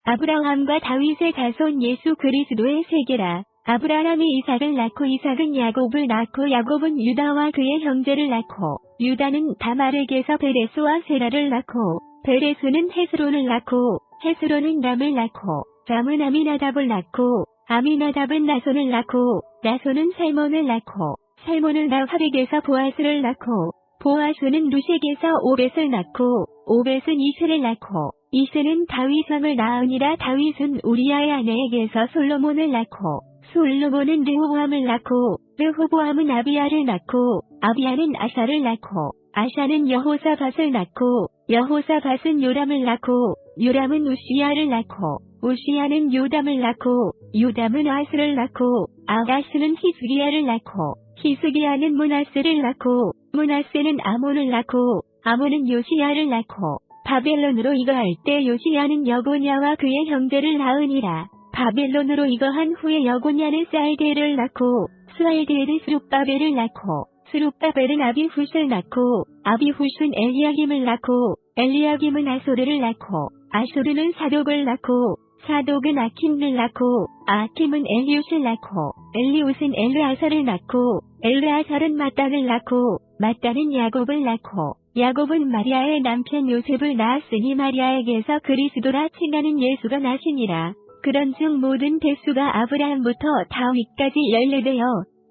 아브라함과 다윗의 자손 예수 그리스도의 세계라. 아브라함이 이삭을 낳고 이삭은 야곱을 낳고 야곱은 유다와 그의 형제를 낳고 유다는 다말에게서 베레스와 세라를 낳고 베레스는 헤스론을 낳고 헤스론은 람을 낳고 람은 아미나답을 낳고 아미나답은 나손을 낳고 나손은 살몬을 낳고 살몬은 라합에게서 보아스를 낳고 보아스는 루sek에서 오벳을 낳고 오벳은 이세를 낳고 이세는 다윗 왕을 낳으니라. 다윗은 우리아의 아내에게서 솔로몬을 낳고 솔로몬은 르호보암을 낳고 르호보암은 아비야를 낳고 아비야는 아사를 낳고 아사는 여호사밧을 낳고 여호사밧은 요람을 낳고 요람은 우시야를 낳고 우시야는 요담을 낳고 요담은 아스를 낳고 아스는 히스기야를 낳고 히스기야는 므낫세를 낳고 므낫세는 아몬을 낳고 아몬은 요시야를 낳고 바벨론으로 이거할 때 요시야는 여고냐와 그의 형제를 낳으니라. 바벨론으로 이거한 후에 여고냐는 쌀데를 낳고 스알데는 스룹바벨을 낳고 스룹바벨은 아비훗을 낳고 아비훗은 엘리야김을 낳고 엘리야김은 아소르를 낳고 아소르는 사독을 낳고 사독은 아킴을 낳고 아킴은 엘리웃을 낳고 엘리웃은 엘르아살을 낳고 엘르아살은 마단을 낳고 마단은 야곱을 낳고 야곱은 마리아의 남편 요셉을 낳았으니 마리아에게서 그리스도라 칭하는 예수가 나시니라. 그런즉 모든 대수가 아브라함부터 다윗까지 14대여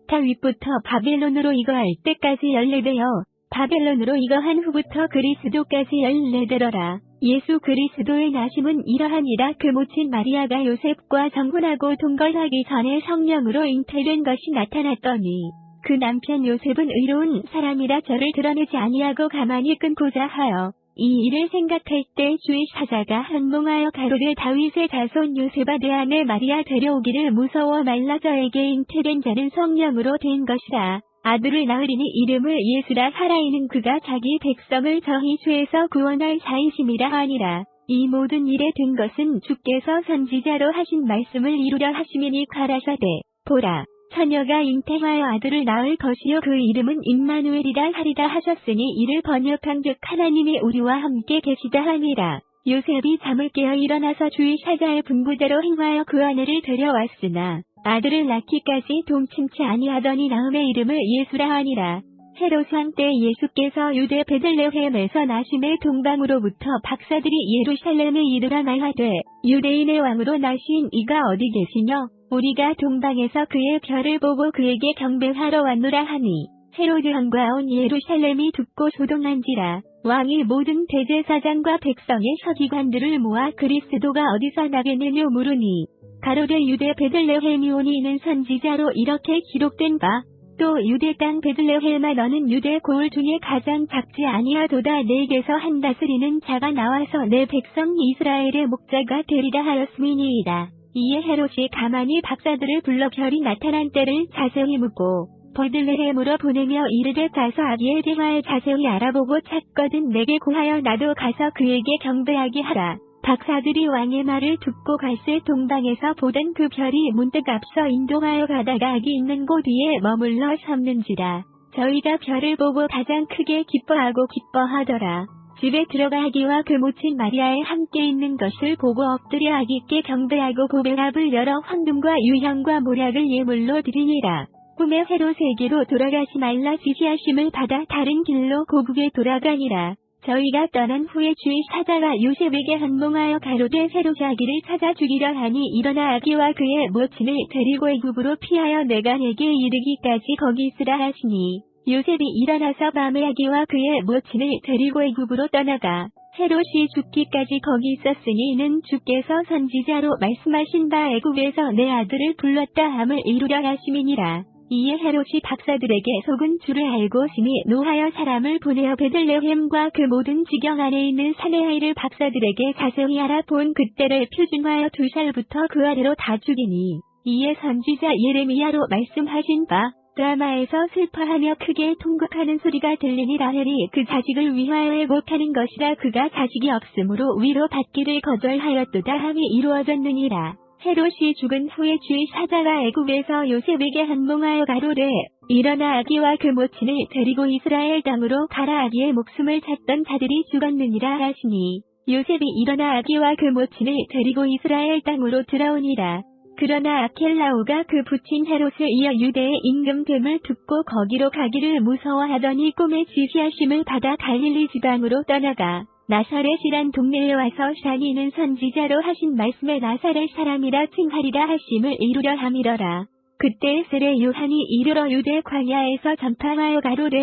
다윗부터 바벨론으로 이거할 때까지 14대여 바벨론으로 이거한 후부터 그리스도까지 14대러라. 예수 그리스도의 나심은 이러하니라. 그 모친 마리아가 요셉과 정혼하고 동거하기 전에 성령으로 잉태된 것이 나타났더니 그 남편 요셉은 의로운 사람이라 저를 드러내지 아니하고 가만히 끊고자 하여 이 일을 생각할 때 주의 사자가 한몽하여 가로되 다윗의 자손 요셉아 내 아내 마리아 데려오기를 무서워 말라. 저에게 잉태된 자는 성령으로 된 것이라. 아들을 낳으리니 이름을 예수라. 살아있는 그가 자기 백성을 저희 죄에서 구원할 자이심이라 하니라. 이 모든 일에 된 것은 주께서 선지자로 하신 말씀을 이루려 하심이니 가라사대 보라 처녀가 잉태하여 아들을 낳을 것이요 그 이름은 임마누엘이라 하리라 하셨으니 이를 번역한즉 하나님이 우리와 함께 계시다 하니라. 요셉이 잠을 깨어 일어나서 주의 사자의 분부대로 행하여 그 아내를 데려왔으나 아들을 낳기까지 동침치 아니하더니 낳음의 이름을 예수라 하니라. 헤롯 왕 때 예수께서 유대 베들레헴에서 나심의 동방으로부터 박사들이 예루살렘에 이르러 말하되 유대인의 왕으로 나신 이가 어디 계시뇨? 우리가 동방에서 그의 별을 보고 그에게 경배하러 왔노라 하니 헤로드 왕과 온 예루살렘이 듣고 소동한지라. 왕이 모든 대제사장과 백성의 서기관들을 모아 그리스도가 어디서 나겠느냐 물으니 가로되 유대 베들레헴이오니 이는 선지자로 이렇게 기록된 바 또 유대 땅 베들레헴아 너는 유대 고을 중에 가장 작지 아니하도다. 내게서 한 다스리는 자가 나와서 내 백성 이스라엘의 목자가 되리라 하였음이니이다. 이에 헤롯이 가만히 박사들을 불러 별이 나타난 때를 자세히 묻고 베들레헴으로 보내며 이르되 가서 아기에 대하여 자세히 알아보고 찾거든 내게 고하여 나도 가서 그에게 경배하게 하라. 박사들이 왕의 말을 듣고 갈새 동방에서 보던 그 별이 문득 앞서 인도하여 가다가 아기 있는 곳 위에 머물러 섰는지라. 저희가 별을 보고 가장 크게 기뻐하고 기뻐하더라. 집에 들어가 아기와 그 모친 마리아에 함께 있는 것을 보고 엎드려 아기께 경배하고 보배합을 열어 황금과 유향과 모략을 예물로 드리니라. 꿈에 헤롯에게로 돌아가지 말라 지시하심을 받아 다른 길로 고국에 돌아가니라. 저희가 떠난 후에 주의 사자가 요셉에게 한몽하여 가로되 헤롯이 아기를 찾아 죽이려 하니 일어나 아기와 그의 모친을 데리고 애굽으로 피하여 내가 내게 이르기까지 거기 있으라 하시니 요셉이 일어나서 밤에 아기와 그의 모친을 데리고 애굽으로 떠나가 헤롯이 죽기까지 거기 있었으니 이는 주께서 선지자로 말씀하신 바 애굽에서 내 아들을 불렀다 함을 이루려 하심이니라. 이에 헤롯이 박사들에게 속은 줄을 알고 심히 노하여 사람을 보내어 베들레헴과 그 모든 지경 안에 있는 산의 아이를 박사들에게 자세히 알아본 그때를 표준하여 2살부터 그 아래로 다 죽이니 이에 선지자 예레미야로 말씀하신 바 라마에서 슬퍼하며 크게 통곡하는 소리가 들리니 라헬이 그 자식을 위하여 애곡하는 것이라 그가 자식이 없으므로 위로 받기를 거절하였도다 함이 이루어졌느니라. 헤롯이 죽은 후에 주의 사자가 애굽에서 요셉에게 한몽하여 가로되 일어나 아기와 그 모친을 데리고 이스라엘 땅으로 가라. 아기의 목숨을 찾던 자들이 죽었느니라 하시니 요셉이 일어나 아기와 그 모친을 데리고 이스라엘 땅으로 들어오니라. 그러나 아켈라오가 그 부친 헤롯을 이어 유대의 임금됨을 듣고 거기로 가기를 무서워하더니 꿈에 지시하심을 받아 갈릴리 지방으로 떠나가 나사렛이란 동네에 와서 샤니는 선지자로 하신 말씀에 나사렛 사람이라 칭하리라 하심을 이루려 함이러라. 그때 세례 요한이 이르러 유대 광야에서 전파하여 가로되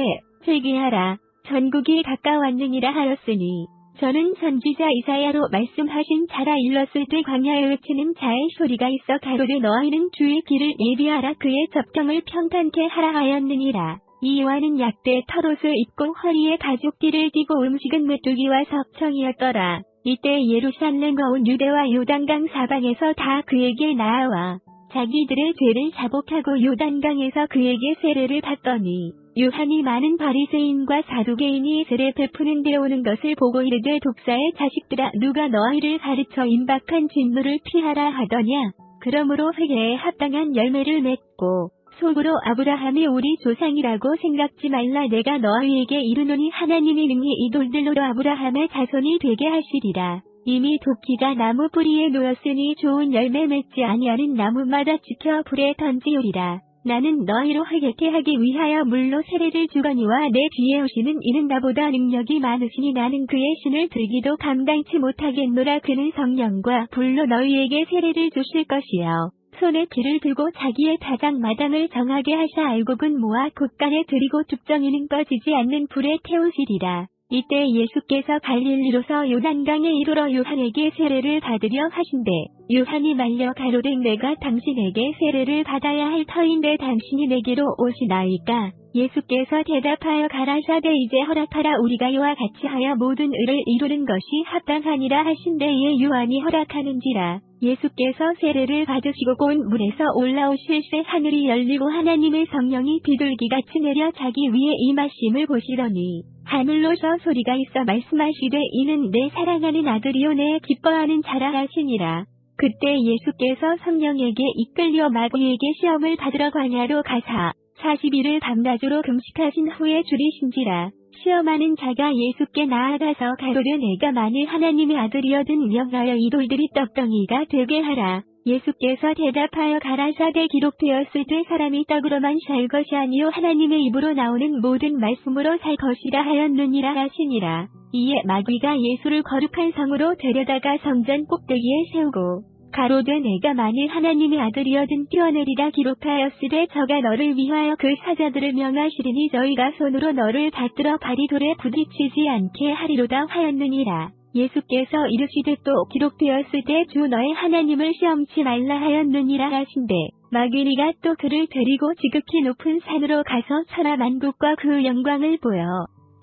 회개하라 전국이 가까웠느니라 하였으니 저는 선지자 이사야로 말씀하신 자라 일렀을 때 광야에 외치는 자의 소리가 있어 가로되 너희는 주의 길을 예비하라 그의 접경을 평탄케 하라 하였느니라. 이 요한은 약대 털옷을 입고 허리에 가죽띠를 띠고 음식은 메뚜기와 석청이었더라. 이때 예루살렘과 온 유대와 요단강 사방에서 다 그에게 나아와 자기들의 죄를 자복하고 요단강에서 그에게 세례를 받더니 요한이 많은 바리새인과 사두개인이 세례 베푸는 데 오는 것을 보고 이르되 독사의 자식들아 누가 너희를 가르쳐 임박한 진노를 피하라 하더냐. 그러므로 회개에 합당한 열매를 맺고 속으로 아브라함이 우리 조상이라고 생각지 말라. 내가 너희에게 이르노니 하나님이 능히 이 돌들로도 아브라함의 자손이 되게 하시리라. 이미 도끼가 나무 뿌리에 놓였으니 좋은 열매 맺지 아니하는 나무마다 지켜 불에 던지우리라. 나는 너희로 회개케 하기 위하여 물로 세례를 주거니와 내 뒤에 오시는 이는 나보다 능력이 많으시니 나는 그의 신을 들기도 감당치 못하겠노라. 그는 성령과 불로 너희에게 세례를 주실 것이요 손에 비를 들고 자기의 타작 마당을 정하게 하사 알곡은 모아 곳간에 들이고 죽정이는 꺼지지 않는 불에 태우시리라. 이때 예수께서 갈릴리로서 요단강에 이르러 요한에게 세례를 받으려 하신대 요한이 말려 가로되 내가 당신에게 세례를 받아야 할 터인데 당신이 내게로 오시나이까. 예수께서 대답하여 가라사대 이제 허락하라. 우리가 이와 같이 하여 모든 의를 이루는 것이 합당하니라 하신대에 요한이 허락하는지라. 예수께서 세례를 받으시고 곧 물에서 올라오실새 하늘이 열리고 하나님의 성령이 비둘기같이 내려 자기 위에 임하심을 보시더니 하늘로서 소리가 있어 말씀하시되 이는 내 사랑하는 아들이요 내 기뻐하는 자라 하시니라. 그때 예수께서 성령에게 이끌려 마귀에게 시험을 받으러 광야로 가사 40일을 밤낮으로 금식하신 후에 줄이신지라. 시험하는 자가 예수께 나아가서 가로되 내가 만일 하나님의 아들이여든 명하여 이 돌들이 떡덩이가 되게 하라. 예수께서 대답하여 가라사대 기록되었을 때 사람이 떡으로만 살 것이 아니요 하나님의 입으로 나오는 모든 말씀으로 살 것이라 하였느니라 하시니라. 이에 마귀가 예수를 거룩한 성으로 데려다가 성전 꼭대기에 세우고 가로되 내가 만일 하나님의 아들이여든 뛰어내리라 기록하였으되 저가 너를 위하여 그 사자들을 명하시리니 저희가 손으로 너를 받들어 발이 돌에 부딪히지 않게 하리로다 하였느니라. 예수께서 이르시되 또 기록되었을 때 주 너의 하나님을 시험치 말라 하였느니라 하신대 마귀니가 또 그를 데리고 지극히 높은 산으로 가서 천하만국과 그 영광을 보여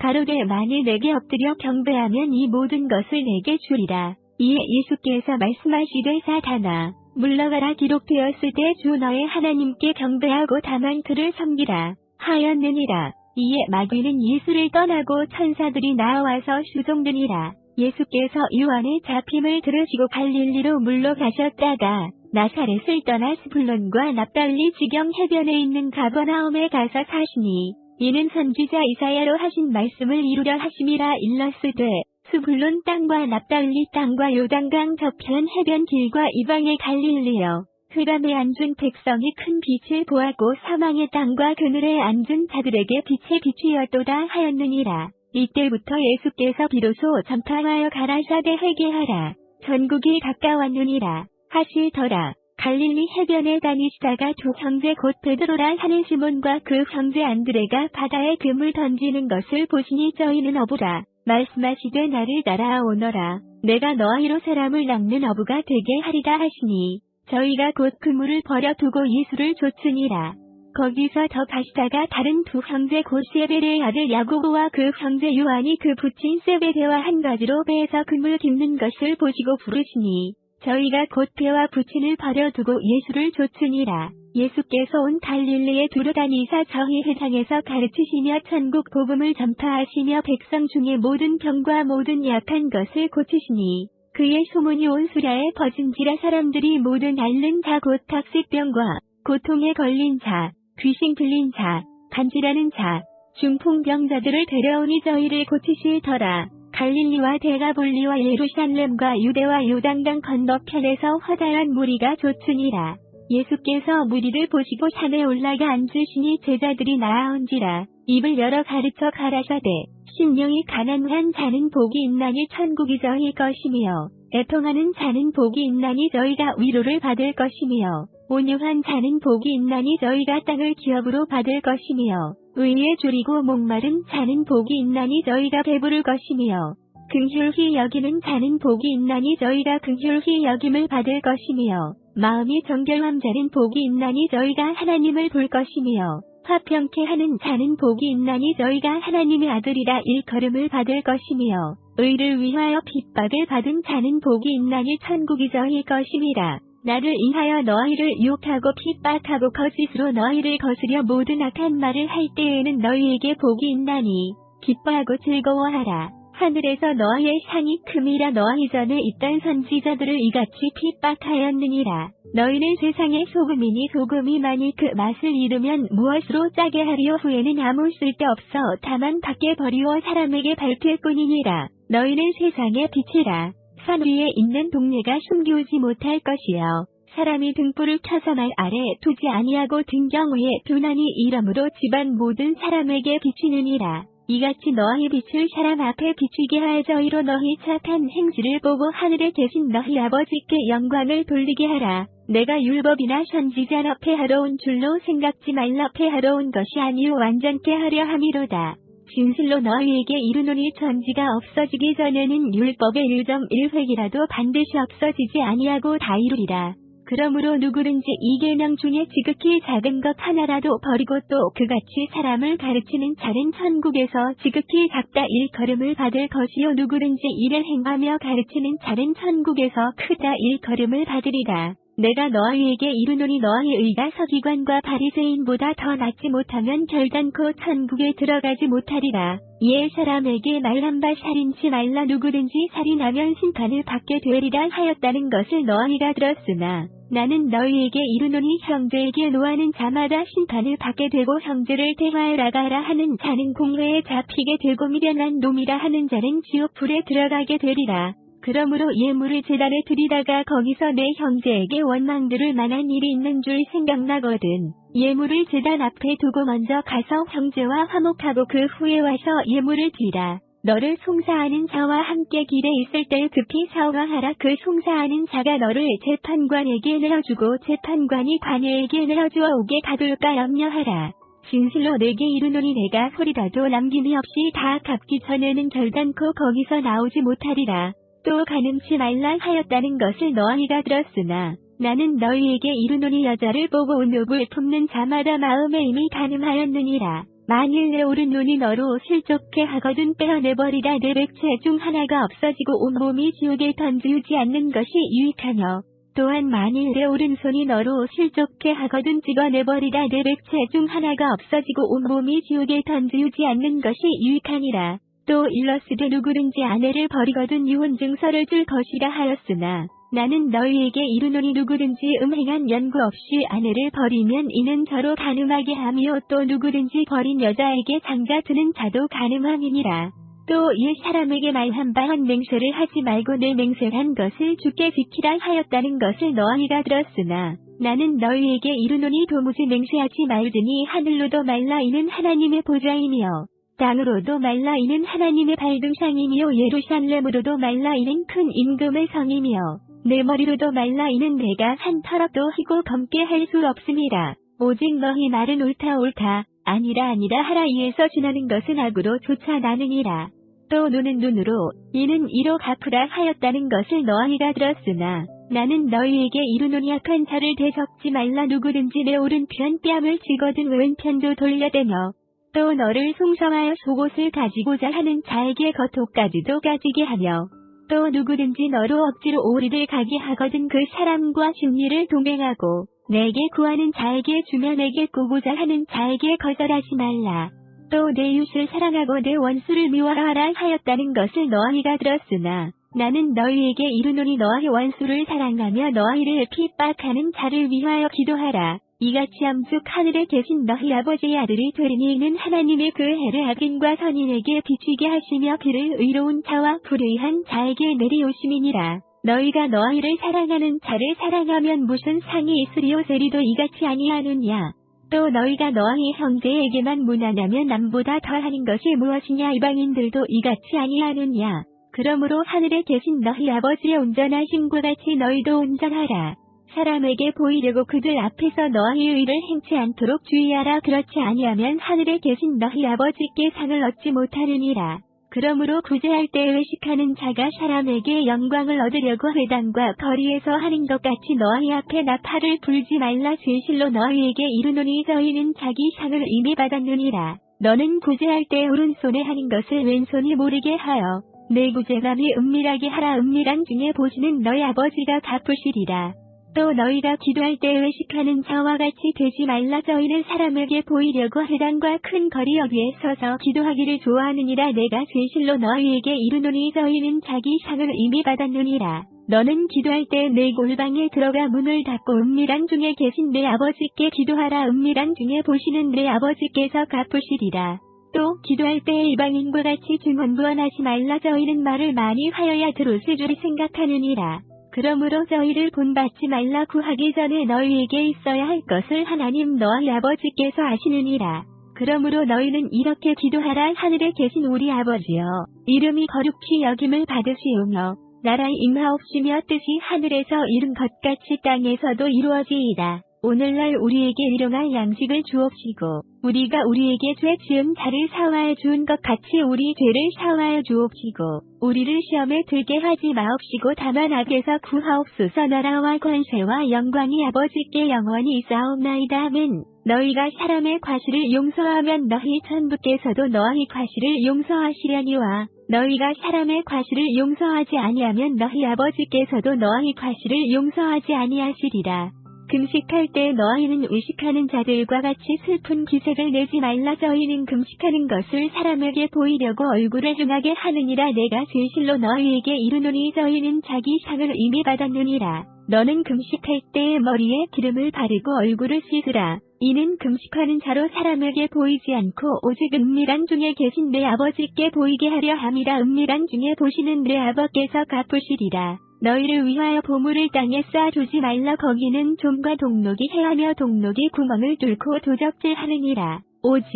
가로되 만일 내게 엎드려 경배하면 이 모든 것을 내게 주리라. 이에 예수께서 말씀하시되 사탄아 물러가라 기록되었을 때 주 너의 하나님께 경배하고 다만 그를 섬기라 하였느니라. 이에 마귀는 예수를 떠나고 천사들이 나와서 수종드니라. 예수께서 요한의 잡힘을 들으시고 갈릴리로 물러가셨다가 나사렛을 떠나 스불론과 납달리 지경 해변에 있는 가버나움에 가서 사시니 이는 선지자 이사야로 하신 말씀을 이루려 하심이라 일렀으되 스불론 땅과 납달리 땅과 요단강 저편 해변 길과 이방의 갈릴리여 흑암에 앉은 백성이 큰 빛을 보았고 사망의 땅과 그늘에 앉은 자들에게 빛의 빛이었도다 하였느니라. 이때부터 예수께서 비로소 전파하여 가라사대 회개하라 전국이 가까웠느니라 하시더라. 갈릴리 해변에 다니시다가 두 형제 곧 베드로라 하는 시몬과 그 형제 안드레가 바다에 금을 던지는 것을 보시니 저희는 어부라 말씀하시되 나를 따라오너라 내가 너희로 사람을 낚는 어부가 되게 하리라 하시니 저희가 곧 그물을 버려두고 예수를 좇으니라. 거기서 더 가시다가 다른 두 형제 곧 세베대의 아들 야고보와 그 형제 요한이 그 부친 세베대와 한 가지로 배에서 그물 깁는 것을 보시고 부르시니 저희가 곧 배와 부친을 버려두고 예수를 좇으니라. 예수께서 온 갈릴리에 두루다니사 저희 회당에서 가르치시며 천국 복음을 전파하시며 백성 중에 모든 병과 모든 약한 것을 고치시니 그의 소문이 온 수라에 퍼진지라. 사람들이 모든 앓는 자 곧 탁색병과 고통에 걸린 자 귀신 들린 자, 간질하는 자, 중풍병자들을 데려오니 저희를 고치시더라. 갈릴리와 데가볼리와 예루살렘과 유대와 요단강 건너편에서 화다한 무리가 좇으니라. 예수께서 무리를 보시고 산에 올라가 앉으시니 제자들이 나아온지라. 입을 열어 가르쳐 가라사대 심령이 가난한 자는 복이 있나니 천국이 저희 것이며 애통하는 자는 복이 있나니 저희가 위로를 받을 것이며 온유한 자는 복이 있나니 저희가 땅을 기업으로 받을 것이며 의에 줄이고 목마른 자는 복이 있나니 저희가 배부를 것이며 긍휼히 여기는 자는 복이 있나니 저희가 긍휼히 여김을 받을 것이며 마음이 정결한 자는 복이 있나니 저희가 하나님을 볼 것이며 화평케 하는 자는 복이 있나니 저희가 하나님의 아들이라 일컬음을 받을 것이며 의를 위하여 핍박을 받은 자는 복이 있나니 천국이 저희 것임이라. 나를 인하여 너희를 욕하고 핍박하고 거짓으로 너희를 거스려 모든 악한 말을 할 때에는 너희에게 복이 있나니 기뻐하고 즐거워하라. 하늘에서 너희의 상이 큼이라. 너희 전에 있던 선지자들을 이같이 핍박하였느니라. 너희는 세상의 소금이니 소금이 만일 그 맛을 잃으면 무엇으로 짜게 하리요. 후에는 아무 쓸데없어 다만 밖에 버리워 사람에게 밝힐 뿐이니라. 너희는 세상의 빛이라. 산 위에 있는 동네가 숨기우지 못할 것이요. 사람이 등불을 켜서 말 아래 두지 아니하고 등경 위에 두나니 이러므로 집안 모든 사람에게 비치느니라. 이같이 너희 빛을 사람 앞에 비추게 하여 저희로 너희 착한 행실을 보고 하늘에 계신 너희 아버지께 영광을 돌리게 하라. 내가 율법이나 선지자 앞에 하러 온 줄로 생각지 말라. 앞에 하러 온 것이 아니요 완전케 하려 함이로다. 진실로 너희에게 이르노니 천지가 없어지기 전에는 율법의 1.1획이라도 반드시 없어지지 아니하고 다 이루리라. 그러므로 누구든지 이 계명 중에 지극히 작은 것 하나라도 버리고 또 그같이 사람을 가르치는 자는 천국에서 지극히 작다 일컬음을 받을 것이요 누구든지 이를 행하며 가르치는 자는 천국에서 크다 일컬음을 받으리라. 내가 너희에게 이르노니 너희 의가 서기관과 바리새인보다 더 낫지 못하면 결단코 천국에 들어가지 못하리라. 이에 사람에게 말한바 살인치 말라. 누구든지 살인하면 심판을 받게 되리라 하였다는 것을 너희가 들었으나 나는 너희에게 이르노니 형제에게 노하는 자마다 심판을 받게 되고 형제를 대하여라 하라 하는 자는 공회에 잡히게 되고 미련한 놈이라 하는 자는 지옥 불에 들어가게 되리라. 그러므로 예물을 제단에 드리다가 거기서 내 형제에게 원망들을 만한 일이 있는 줄 생각나거든. 예물을 제단 앞에 두고 먼저 가서 형제와 화목하고 그 후에 와서 예물을 드리라. 너를 송사하는 자와 함께 길에 있을 때 급히 사과하라. 그 송사하는 자가 너를 재판관에게 내어주고 재판관이 관예에게 내어주어 오게 가둘까 염려하라. 진실로 내게 이르노니 내가 소리라도 남김이 없이 다 갚기 전에는 결단코 거기서 나오지 못하리라. 또 간음치 말라 하였다는 것을 너희가 들었으나 나는 너희에게 이르노니 여자를 보고 온욕을 품는 자마다 마음에 이미 간음하였느니라. 만일 내 오른 눈이 너로 실족케 하거든 빼어내버리라. 내 백체 중 하나가 없어지고 온몸이 지옥에 던지우지 않는 것이 유익하며 또한 만일 내 오른손이 너로 실족케 하거든 찍어내버리라. 내 백체 중 하나가 없어지고 온몸이 지옥에 던지우지 않는 것이 유익하니라. 또 일러스되 누구든지 아내를 버리거든 유혼 증서를 줄 것이라 하였으나 나는 너희에게 이르노니 누구든지 음행한 연고 없이 아내를 버리면 이는 저로 간음하게 하며 또 누구든지 버린 여자에게 장가 드는 자도 간음함이니라. 또 이 사람에게 말한 바한 맹세를 하지 말고 내 맹세한 것을 주께 지키라 하였다는 것을 너희가 들었으나 나는 너희에게 이르노니 도무지 맹세하지 말지니 하늘로도 말라 이는 하나님의 보좌이며 땅으로도 말라 이는 하나님의 발등상이며 예루살렘으로도 말라 이는 큰 임금의 성이며 내 머리로도 말라 이는 내가 한 털어도 희고 검게 할 수 없음이라. 오직 너희 말은 옳다 옳다 아니라 하라. 이에서 지나는 것은 악으로 쫓아나느니라. 또 눈은 눈으로 이는 이로 갚으라 하였다는 것을 너희가 들었으나 나는 너희에게 이르노니 악한 자를 대적지 말라. 누구든지 내 오른편 뺨을 쥐거든 왼편도 돌려대며 또 너를 송성하여 속옷을 가지고자 하는 자에게 겉옷까지도 가지게 하며 또 누구든지 너로 억지로 오리를 가게 하거든 그 사람과 심리를 동행하고 내게 구하는 자에게 주며 내게 꾸고자 하는 자에게 거절하지 말라. 또 내 이웃을 사랑하고 내 원수를 미워하라 하였다는 것을 너희가 들었으나 나는 너희에게 이르노니 너희 원수를 사랑하며 너희를 핍박하는 자를 위하여 기도하라. 이같이 엄숙 하늘에 계신 너희 아버지의 아들이 되리니 이는 하나님의 그 해를 악인과 선인에게 비추게 하시며 비를 의로운 자와 불의한 자에게 내리오심이니라. 너희가 너희를 사랑하는 자를 사랑하면 무슨 상이 있으리요. 세리도 이같이 아니하느냐. 또 너희가 너희 형제에게만 무난하면 남보다 더하는 것이 무엇이냐. 이방인들도 이같이 아니하느냐. 그러므로 하늘에 계신 너희 아버지의 온전하심과 같이 너희도 온전하라. 사람에게 보이려고 그들 앞에서 너희의 의를 행치 않도록 주의하라. 그렇지 아니하면 하늘에 계신 너희 아버지께 상을 얻지 못하느니라. 그러므로 구제할 때 외식하는 자가 사람에게 영광을 얻으려고 회당과 거리에서 하는 것 같이 너희 앞에 나팔을 불지 말라. 진실로 너희에게 이르노니 저희는 자기 상을 이미 받았느니라. 너는 구제할 때 오른손에 하는 것을 왼손이 모르게 하여 내 구제감이 은밀하게 하라. 은밀한 중에 보시는 너희 아버지가 갚으시리라. 또 너희가 기도할 때 외식하는 자와 같이 되지 말라. 저희는 사람에게 보이려고 회당과 큰 거리 여기에 서서 기도하기를 좋아하느니라. 내가 진실로 너희에게 이르노니 저희는 자기 상을 이미 받았느니라. 너는 기도할 때 내 골방에 들어가 문을 닫고 은밀한 중에 계신 내 아버지께 기도하라. 은밀한 중에 보시는 내 아버지께서 갚으시리라. 또 기도할 때 이방인과 같이 중언부언하지 말라. 저희는 말을 많이 하여야 들으실 줄 생각하느니라. 그러므로 저희를 본받지 말라. 구하기 전에 너희에게 있어야 할 것을 하나님 너희 아버지께서 아시느니라. 그러므로 너희는 이렇게 기도하라. 하늘에 계신 우리 아버지여, 이름이 거룩히 여김을 받으시오며 나라 임하옵시며 뜻이 하늘에서 이룬 것 같이 땅에서도 이루어지이다. 오늘날 우리에게 일용할 양식을 주옵시고 우리가 우리에게 죄 지은 자를 사하여 주은 것 같이 우리 죄를 사하여 주옵시고 우리를 시험에 들게 하지 마옵시고 다만 악에서 구하옵소서. 나라와 권세와 영광이 아버지께 영원히 있사옵나이다. 아멘. 너희가 사람의 과실을 용서하면 너희 천부께서도 너희 과실을 용서하시려니와 너희가 사람의 과실을 용서하지 아니하면 너희 아버지께서도 너희 과실을 용서하지 아니하시리라. 금식할 때 너희는 의식하는 자들과 같이 슬픈 기색을 내지 말라. 저희는 금식하는 것을 사람에게 보이려고 얼굴을 흥하게 하느니라. 내가 진실로 너희에게 이르노니 저희는 자기 상을 이미 받았느니라. 너는 금식할 때 머리에 기름을 바르고 얼굴을 씻으라. 이는 금식하는 자로 사람에게 보이지 않고 오직 은밀한 중에 계신 내 아버지께 보이게 하려 함이라. 은밀한 중에 보시는 내 아버께서 갚으시리라. 너희를 위하여 보물을 땅에 쌓아두지 말라. 거기는 좀과 동록이 해하며 동록이 구멍을 뚫고 도적질하느니라. 오직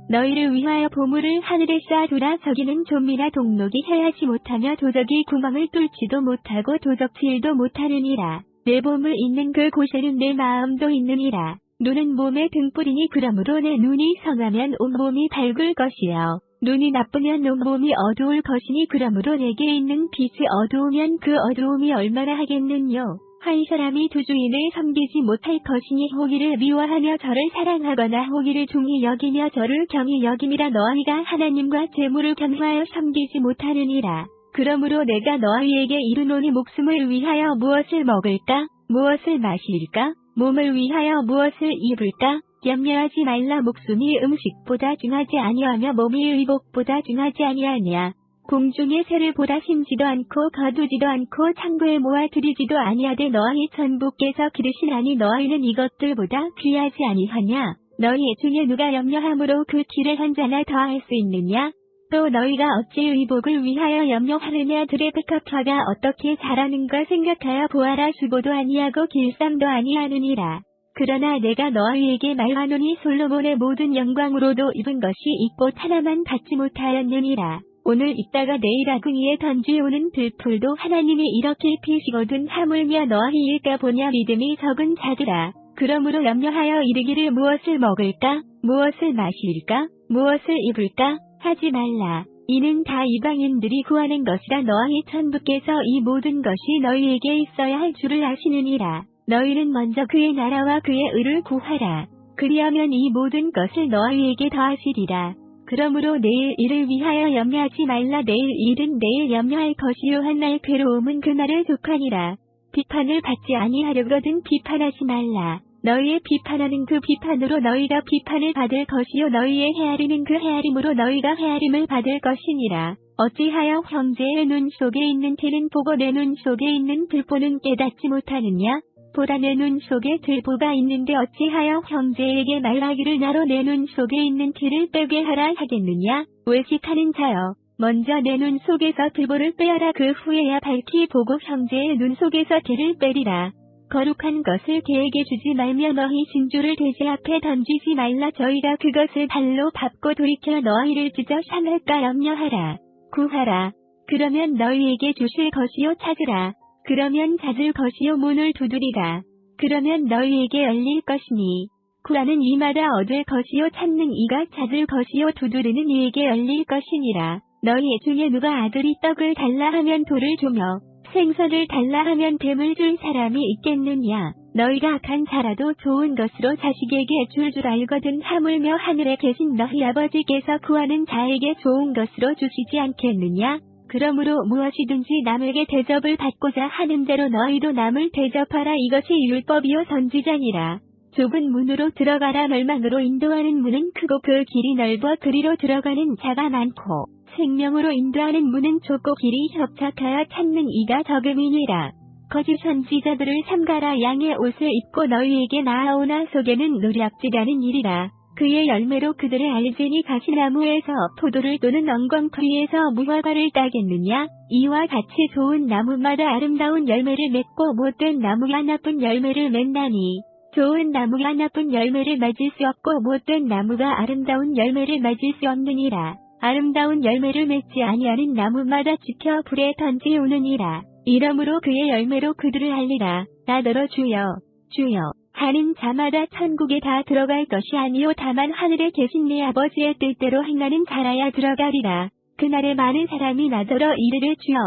너희를 위하여 보물을 하늘에 쌓아두라. 저기는 좀이나 동록이 해하지 못하며 도적이 구멍을 뚫지도 못하고 도적질도 못하느니라. 내 보물 있는 그 곳에는 내 마음도 있느니라. 눈은 몸의 등불이니 그러므로 내 눈이 성하면 온몸이 밝을 것이요 눈이 나쁘면 온몸이 어두울 것이니 그러므로 내게 있는 빛이 어두우면 그 어두움이 얼마나 하겠느뇨. 한 사람이 두 주인을 섬기지 못할 것이니 호기를 미워하며 저를 사랑하거나 호기를 중히 여기며 저를 경히 여김이라. 너희가 하나님과 재물을 겸하여 섬기지 못하느니라. 그러므로 내가 너희에게 이르노니 목숨을 위하여 무엇을 먹을까? 무엇을 마실까? 몸을 위하여 무엇을 입을까? 염려하지 말라. 목숨이 음식보다 중하지 아니하며 몸이 의복보다 중하지 아니하냐. 공중의 새를 보다 심지도 않고 거두지도 않고 창고에 모아들이지도 아니하되 너희 천부께서 기르시나니 너희는 이것들보다 귀하지 아니하냐. 너희 중에 누가 염려함으로 그 길을 한자나 더할 수 있느냐. 또 너희가 어찌 의복을 위하여 염려하느냐. 들의 백합화가 어떻게 자라는가 생각하여 보아라. 수고도 아니하고 길쌈도 아니하느니라. 그러나 내가 너희에게 말하노니 솔로몬의 모든 영광으로도 입은 것이 이 꽃 하나만 받지 못하였느니라. 오늘 있다가 내일 아궁이에 던지오는 들풀도 하나님이 이렇게 피시거든. 하물며 너희일까 보냐. 믿음이 적은 자들아. 그러므로 염려하여 이르기를 무엇을 먹을까? 무엇을 마실까? 무엇을 입을까? 하지 말라. 이는 다 이방인들이 구하는 것이라. 너희 천부께서 이 모든 것이 너희에게 있어야 할 줄을 아시느니라. 너희는 먼저 그의 나라와 그의 의를 구하라. 그리하면 이 모든 것을 너희에게 더하시리라. 그러므로 내일 일을 위하여 염려하지 말라. 내일 일은 내일 염려할 것이요 한 날 괴로움은 그날을 족하니라. 비판을 받지 아니하려거든 비판하지 말라. 너희의 비판하는 그 비판으로 너희가 비판을 받을 것이요 너희의 헤아리는 그 헤아림으로 너희가 헤아림을 받을 것이니라. 어찌하여 형제의 눈 속에 있는 티는 보고 내 눈 속에 있는 들보는 깨닫지 못하느냐? 보라 내 눈 속에 들보가 있는데 어찌하여 형제에게 말하기를 나로 내 눈 속에 있는 티를 빼게 하라 하겠느냐? 외식하는 자여, 먼저 내 눈 속에서 들보를 빼어라. 그 후에야 밝히 보고 형제의 눈 속에서 티를 빼리라. 거룩한 것을 개에게 주지 말며 너희 진주를 돼지 앞에 던지지 말라. 저희가 그것을 발로 밟고 돌이켜 너희를 찢어 상할까 염려하라. 구하라. 그러면 너희에게 주실 것이요 찾으라. 그러면 찾을 것이요 문을 두드리라. 그러면 너희에게 열릴 것이니 구하는 이마다 얻을 것이요 찾는 이가 찾을 것이요 두드리는 이에게 열릴 것이니라. 너희 중에 누가 아들이 떡을 달라 하면 돌을 주며 생선을 달라 하면 뱀을 줄 사람이 있겠느냐? 너희가 악한 자라도 좋은 것으로 자식에게 줄 알거든 하물며 하늘에 계신 너희 아버지께서 구하는 자에게 좋은 것으로 주시지 않겠느냐? 그러므로 무엇이든지 남에게 대접을 받고자 하는 대로 너희도 남을 대접하라. 이것이 율법이요 선지자니라. 좁은 문으로 들어가라. 멸망으로 인도하는 문은 크고 그 길이 넓어 그리로 들어가는 자가 많고 생명으로 인도하는 문은 좁고 길이 협착하여 찾는 이가 적음이니라. 거짓 선지자들을 삼가라. 양의 옷을 입고 너희에게 나아오나 속에는 노략질하는 일이라. 그의 열매로 그들을 알지니 가시나무에서 포도를 또는 엉겅퀴에서 무화과를 따겠느냐? 이와 같이 좋은 나무마다 아름다운 열매를 맺고 못된 나무가 나쁜 열매를 맺나니 좋은 나무가 나쁜 열매를 맺을 수 없고 못된 나무가 아름다운 열매를 맺을 수 없느니라. 아름다운 열매를 맺지 아니하는 나무마다 지켜 불에 던지우느니라. 이러므로 그의 열매로 그들을 알리라. 나더러 주여 주여 하는 자마다 천국에 다 들어갈 것이 아니요 다만 하늘에 계신 내 아버지의 뜻대로 행하는 자라야 들어가리라. 그날에 많은 사람이 나더러 이르를 주여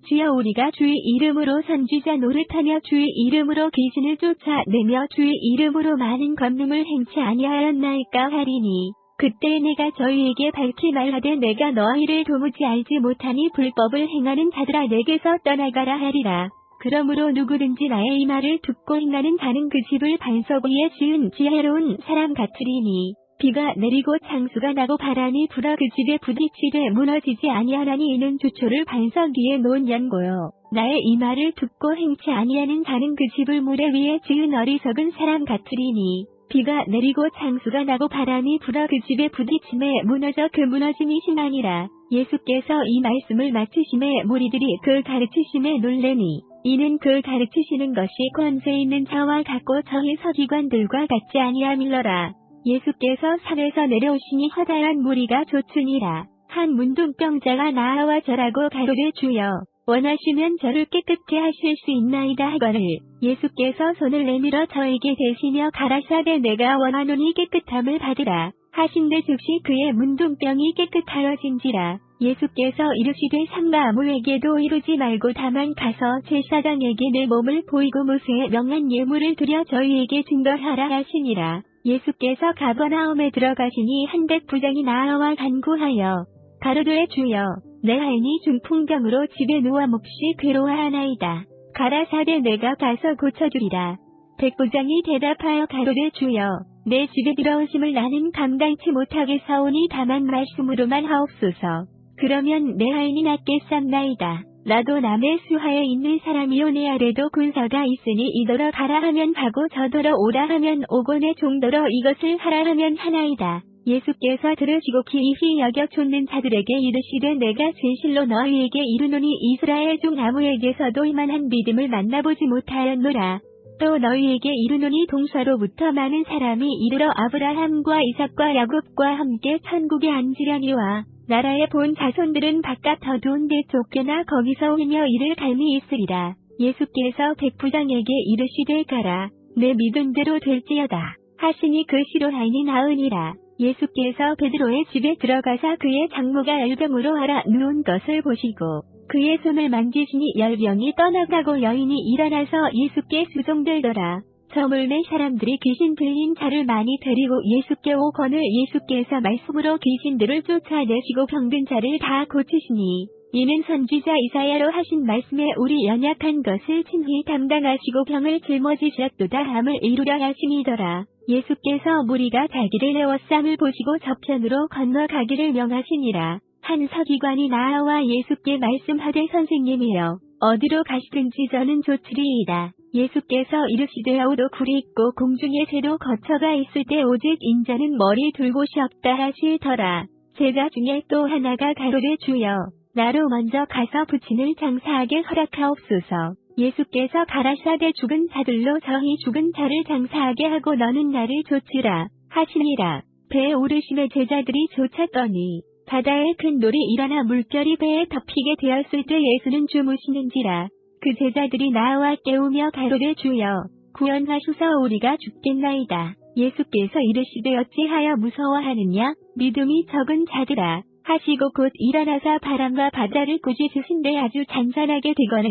주여 우리가 주의 이름으로 선지자 노릇하며 주의 이름으로 귀신을 쫓아내며 주의 이름으로 많은 권능을 행치 아니하였나이까 하리니 그때 내가 저희에게 밝히 말하되 내가 너희를 도무지 알지 못하니 불법을 행하는 자들아 내게서 떠나가라 하리라. 그러므로 누구든지 나의 이 말을 듣고 행하는 자는 그 집을 반석 위에 지은 지혜로운 사람 같으리니 비가 내리고 창수가 나고 바람이 불어 그 집에 부딪히되 무너지지 아니하나니 이는 주초를 반석 위에 놓은 연고요. 나의 이 말을 듣고 행치 아니하는 자는 그 집을 모래 위에 지은 어리석은 사람 같으리니 비가 내리고 창수가 나고 바람이 불어 그 집에 부딪힘에 무너져 그 무너짐이 심하니라. 예수께서 이 말씀을 마치심에 무리들이 그 가르치심에 놀래니 이는 그 가르치시는 것이 권세 있는 자와 같고 저희 서기관들과 같지 아니함일러라. 예수께서 산에서 내려오시니 허다한 무리가 좇으니라. 한 문둥병자가 나아와 절하고 가로되 주여 원하시면 저를 깨끗게 하실 수 있나이다 하거늘 예수께서 손을 내밀어 저에게 대시며 가라사대 내가 원하노니 깨끗함을 받으라 하신대 즉시 그의 문둥병이 깨끗하여진지라. 예수께서 이르시되 삼가 아무에게도 이르지 말고 다만 가서 제사장에게 내 몸을 보이고 모세에 명한 예물을 드려 저희에게 증거하라 하시니라. 예수께서 가버나움에 들어가시니 한백 부장이 나아와 간구하여 가로되 주여 내 하인이 중풍병으로 집에 누워 몹시 괴로워하나이다. 가라사대 내가 가서 고쳐주리라. 백부장이 대답하여 가로되 주여 내 집에 들어오심을 나는 감당치 못하겠사오니 다만 말씀으로만 하옵소서. 그러면 내 하인이 낫겠삼나이다. 나도 남의 수하에 있는 사람이요 내 아래도 군사가 있으니 이더러 가라 하면 가고 저더러 오라 하면 오고 내 종더러 이것을 하라 하면 하나이다. 예수께서 들으시고 기이히 여겨 쫓는 자들에게 이르시되 내가 진실로 너희에게 이르노니 이스라엘 중 아무에게서도 이만한 믿음을 만나보지 못하였노라. 또 너희에게 이르노니 동서로부터 많은 사람이 이르러 아브라함과 이삭과 야곱과 함께 천국에 앉으려니와 나라의 본 자손들은 바깥 어두운 데 쫓겨나 거기서 울며 이를 갈미 있으리라. 예수께서 백부장에게 이르시되 가라. 내 믿음대로 될지어다. 하시니 그 시로 하인이 나으니라. 예수께서 베드로의 집에 들어가사 그의 장모가 열병으로 앓아 누운 것을 보시고 그의 손을 만지시니 열병이 떠나가고 여인이 일어나서 예수께 수종들더라. 저물매 사람들이 귀신 들린 자를 많이 데리고 예수께 오거늘 예수께서 말씀으로 귀신들을 쫓아내시고 병든 자를 다 고치시니 이는 선지자 이사야로 하신 말씀에 우리 연약한 것을 친히 담당하시고 병을 짊어지셨도다 함을 이루려 하심이더라. 예수께서 무리가 자기를 에워쌈을 보시고 저편으로 건너가기를 명하시니라. 한 서기관이 나아와 예수께 말씀하되 선생님이여 어디로 가시든지 저는 좋으리이다. 예수께서 이르시되 오도 굴이 있고 공중에 새도 거처가 있을 때 오직 인자는 머리 둘 곳이 없다 하시더라. 제자 중에 또 하나가 가로되 주여 나로 먼저 가서 부친을 장사하게 허락하옵소서. 예수께서 가라사대 죽은 자들로 저희 죽은 자를 장사하게 하고 너는 나를 좇으라 하시니라. 배에 오르심에 제자들이 좇았더니 바다에 큰 놀이 일어나 물결이 배에 덮이게 되었을 때 예수는 주무시는지라. 그 제자들이 나와 깨우며 가로되 주여 구원하소서 우리가 죽겠나이다. 예수께서 이르시되 어찌하여 무서워하느냐 믿음이 적은 자들아 하시고 곧 일어나사 바람과 바다를 꾸짖으신데 아주 잔잔하게 되거늘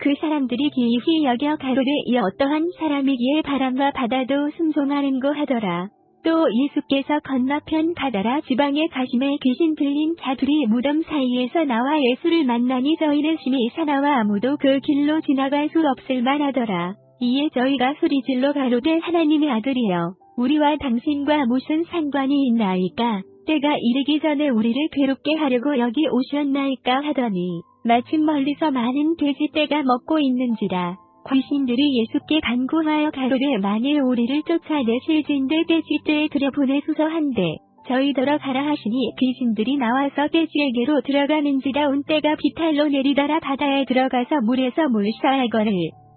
그 사람들이 기이히 여겨 가로되 이 어떠한 사람이기에 바람과 바다도 순종하는고 하더라. 또 예수께서 건너편 가다라 지방에 가심에 귀신 들린 자들이 무덤 사이에서 나와 예수를 만나니 저희는 심히 사나와 아무도 그 길로 지나갈 수 없을 만하더라. 이에 저희가 소리질러 가로되 하나님의 아들이여 우리와 당신과 무슨 상관이 있나이까 때가 이르기 전에 우리를 괴롭게 하려고 여기 오셨나이까 하더니 마침 멀리서 많은 돼지떼가 먹고 있는지라. 귀신들이 예수께 간구하여 가로되 만일 우리를 쫓아내실 진대 돼지떼에 들여보내소서 한데 저희더러 가라 하시니 귀신들이 나와서 돼지에게로 들어가는지라. 온 때가 비탈로 내리더라. 바다에 들어가서 물에서 물사하거늘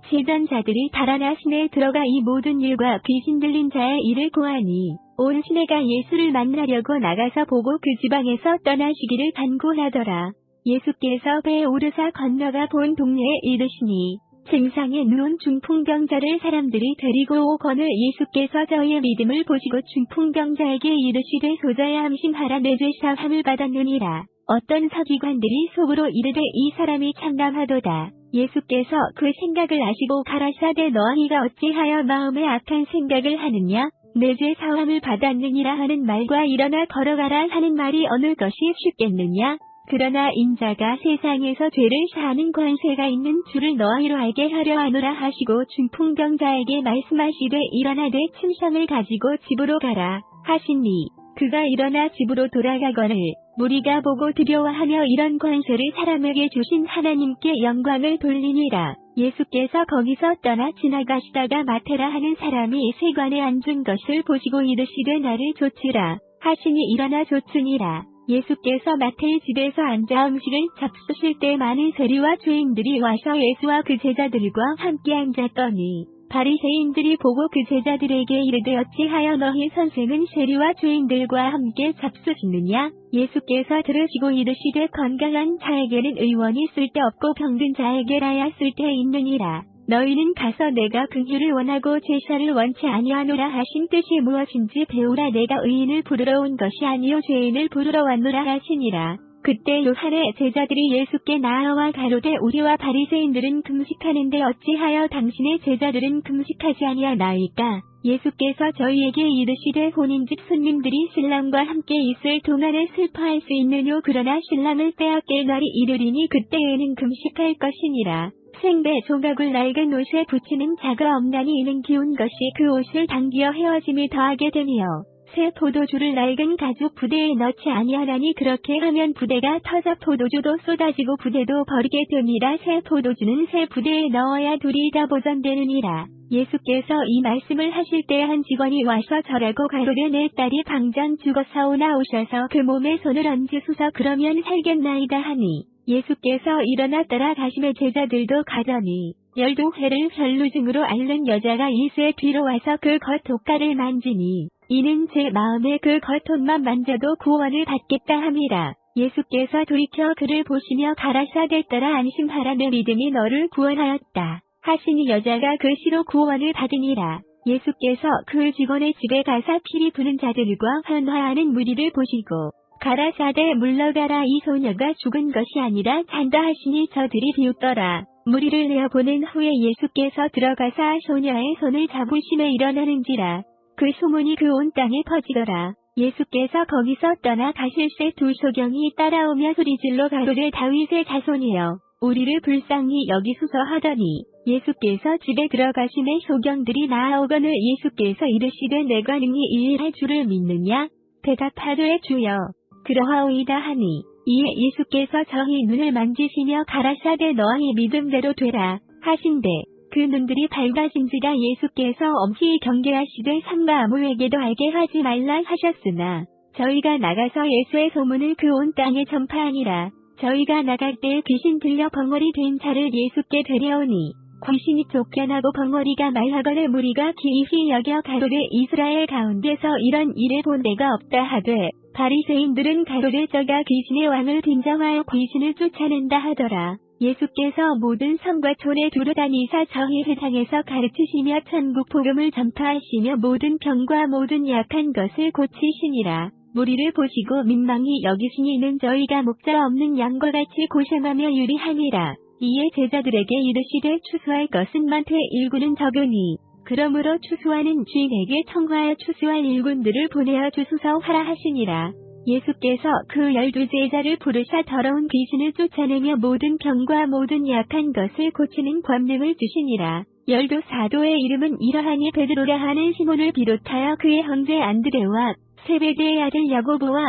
시전자들이 달아나 시내에 들어가 이 모든 일과 귀신 들린 자의 일을 고하니 온 시내가 예수를 만나려고 나가서 보고 그 지방에서 떠나시기를 간구하더라. 예수께서 배에 오르사 건너가 본 동네에 이르시니 증상에 누운 중풍병자를 사람들이 데리고 오거늘 예수께서 저희의 믿음을 보시고 중풍병자에게 이르시되 소자야 함심하라 내 죄 사함을 받았느니라. 어떤 서기관들이 속으로 이르되 이 사람이 참담하도다. 예수께서 그 생각을 아시고 가라사대 너희가 어찌하여 마음에 악한 생각을 하느냐 내 죄 사함을 받았느니라 하는 말과 일어나 걸어가라 하는 말이 어느 것이 쉽겠느냐. 그러나 인자가 세상에서 죄를 사하는 권세가 있는 줄을 너희로 알게 하려 하노라 하시고 중풍병자에게 말씀하시되 일어나되 침상을 가지고 집으로 가라 하시니 그가 일어나 집으로 돌아가거늘 무리가 보고 두려워하며 이런 권세를 사람에게 주신 하나님께 영광을 돌리니라. 예수께서 거기서 떠나 지나가시다가 마테라 하는 사람이 세관에 앉은 것을 보시고 이르시되 나를 좇으라 하시니 일어나 좇으니라. 예수께서 마태의 집에서 앉아 음식을 잡수실 때 많은 세리와 죄인들이 와서 예수와 그 제자들과 함께 앉았더니 바리새인들이 보고 그 제자들에게 이르되 어찌하여 너희 선생은 세리와 죄인들과 함께 잡수시느냐. 예수께서 들으시고 이르시되 건강한 자에게는 의원이 쓸데없고 병든 자에게라야 쓸데 있느니라. 너희는 가서 내가 긍휼을 원하고 제사를 원치 아니하노라 하신 뜻이 무엇인지 배우라. 내가 의인을 부르러 온 것이 아니요 죄인을 부르러 왔노라 하시니라. 그때 요한의 제자들이 예수께 나아와 가로되 우리와 바리새인들은 금식하는데 어찌하여 당신의 제자들은 금식하지 아니하나이까. 예수께서 저희에게 이르시되 혼인집 손님들이 신랑과 함께 있을 동안에 슬퍼할 수 있느뇨. 그러나 신랑을 빼앗길 날이 이르리니 그때에는 금식할 것이니라. 생배 조각을 낡은 옷에 붙이는 자가 없나니 이는 기운 것이 그 옷을 당기어 헤어짐이 더하게 되며 새 포도주를 낡은 가죽 부대에 넣지 아니하나니 그렇게 하면 부대가 터져 포도주도 쏟아지고 부대도 버리게 됨이라. 새 포도주는 새 부대에 넣어야 둘이 다 보존되느니라. 예수께서 이 말씀을 하실 때 한 직원이 와서 절하고 가로되 내 딸이 방장 죽어사오나 오셔서 그 몸에 손을 얹으소서 그러면 살겠나이다 하니 예수께서 일어나 따라가심에 제자들도 가더니 12회를 혈루증으로 앓는 여자가 일세 뒤로 와서 그 겉옷가를 만지니 이는 제 마음에 그 겉옷만 만져도 구원을 받겠다 함이라. 예수께서 돌이켜 그를 보시며 가라사대 따라 안심하라 내 믿음이 너를 구원하였다 하시니 여자가 그 시로 구원을 받으니라. 예수께서 그 직원의 집에 가사 피리 부는 자들과 환화하는 무리를 보시고 가라사대 물러가라 이 소녀가 죽은 것이 아니라 잔다 하시니 저들이 비웃더라. 무리를 내어 보낸 후에 예수께서 들어가사 소녀의 손을 잡으심에 일어나는지라. 그 소문이 그 온 땅에 퍼지더라. 예수께서 거기서 떠나 가실새 두 소경이 따라오며 소리질러 가로되 다윗의 자손이여 우리를 불쌍히 여기소서 하더니 예수께서 집에 들어가심에 소경들이 나아오거늘 예수께서 이르시되 내가 능히 이 일할 줄을 믿느냐. 대답하되 주여 그러하오이다 하니 이에 예수께서 저희 눈을 만지시며 가라사대 너희 믿음대로 되라 하신대 그 눈들이 밝아진지라. 예수께서 엄히 경계하시되 삼가 아무에게도 알게 하지 말라 하셨으나 저희가 나가서 예수의 소문을 그 온 땅에 전파하니라. 저희가 나갈 때에 귀신 들려 벙어리 된 자를 예수께 데려오니 귀신이 쫓겨나고 벙어리가 말하거늘 무리가 기이히 여겨 가로되 이스라엘 가운데서 이런 일을 본 데가 없다 하되 바리새인들은 가로되 저가 귀신의 왕을 빈정하여 귀신을 쫓아낸다 하더라. 예수께서 모든 성과 촌에 두루다니사 저희 회당에서 가르치시며 천국 복음을 전파하시며 모든 병과 모든 약한 것을 고치시니라. 무리를 보시고 민망히 여기시니 이는 저희가 목자 없는 양과 같이 고생하며 유리하니라. 이에 제자들에게 이르시되 추수할 것은 많되 일꾼은 적으니 그러므로 추수하는 주인에게 청하여 추수할 일꾼들을 보내어 주소서 하라 하시니라. 예수께서 그 12 제자를 부르사 더러운 귀신을 쫓아내며 모든 병과 모든 약한 것을 고치는 권능을 주시니라. 12 사도의 이름은 이러하니 베드로라 하는 시몬을 비롯하여 그의 형제 안드레와 세베대의 아들 야고보와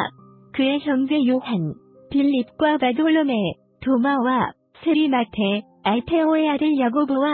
그의 형제 요한, 빌립과 바돌로메, 도마와 세리마테, 알페오의 아들 야고보와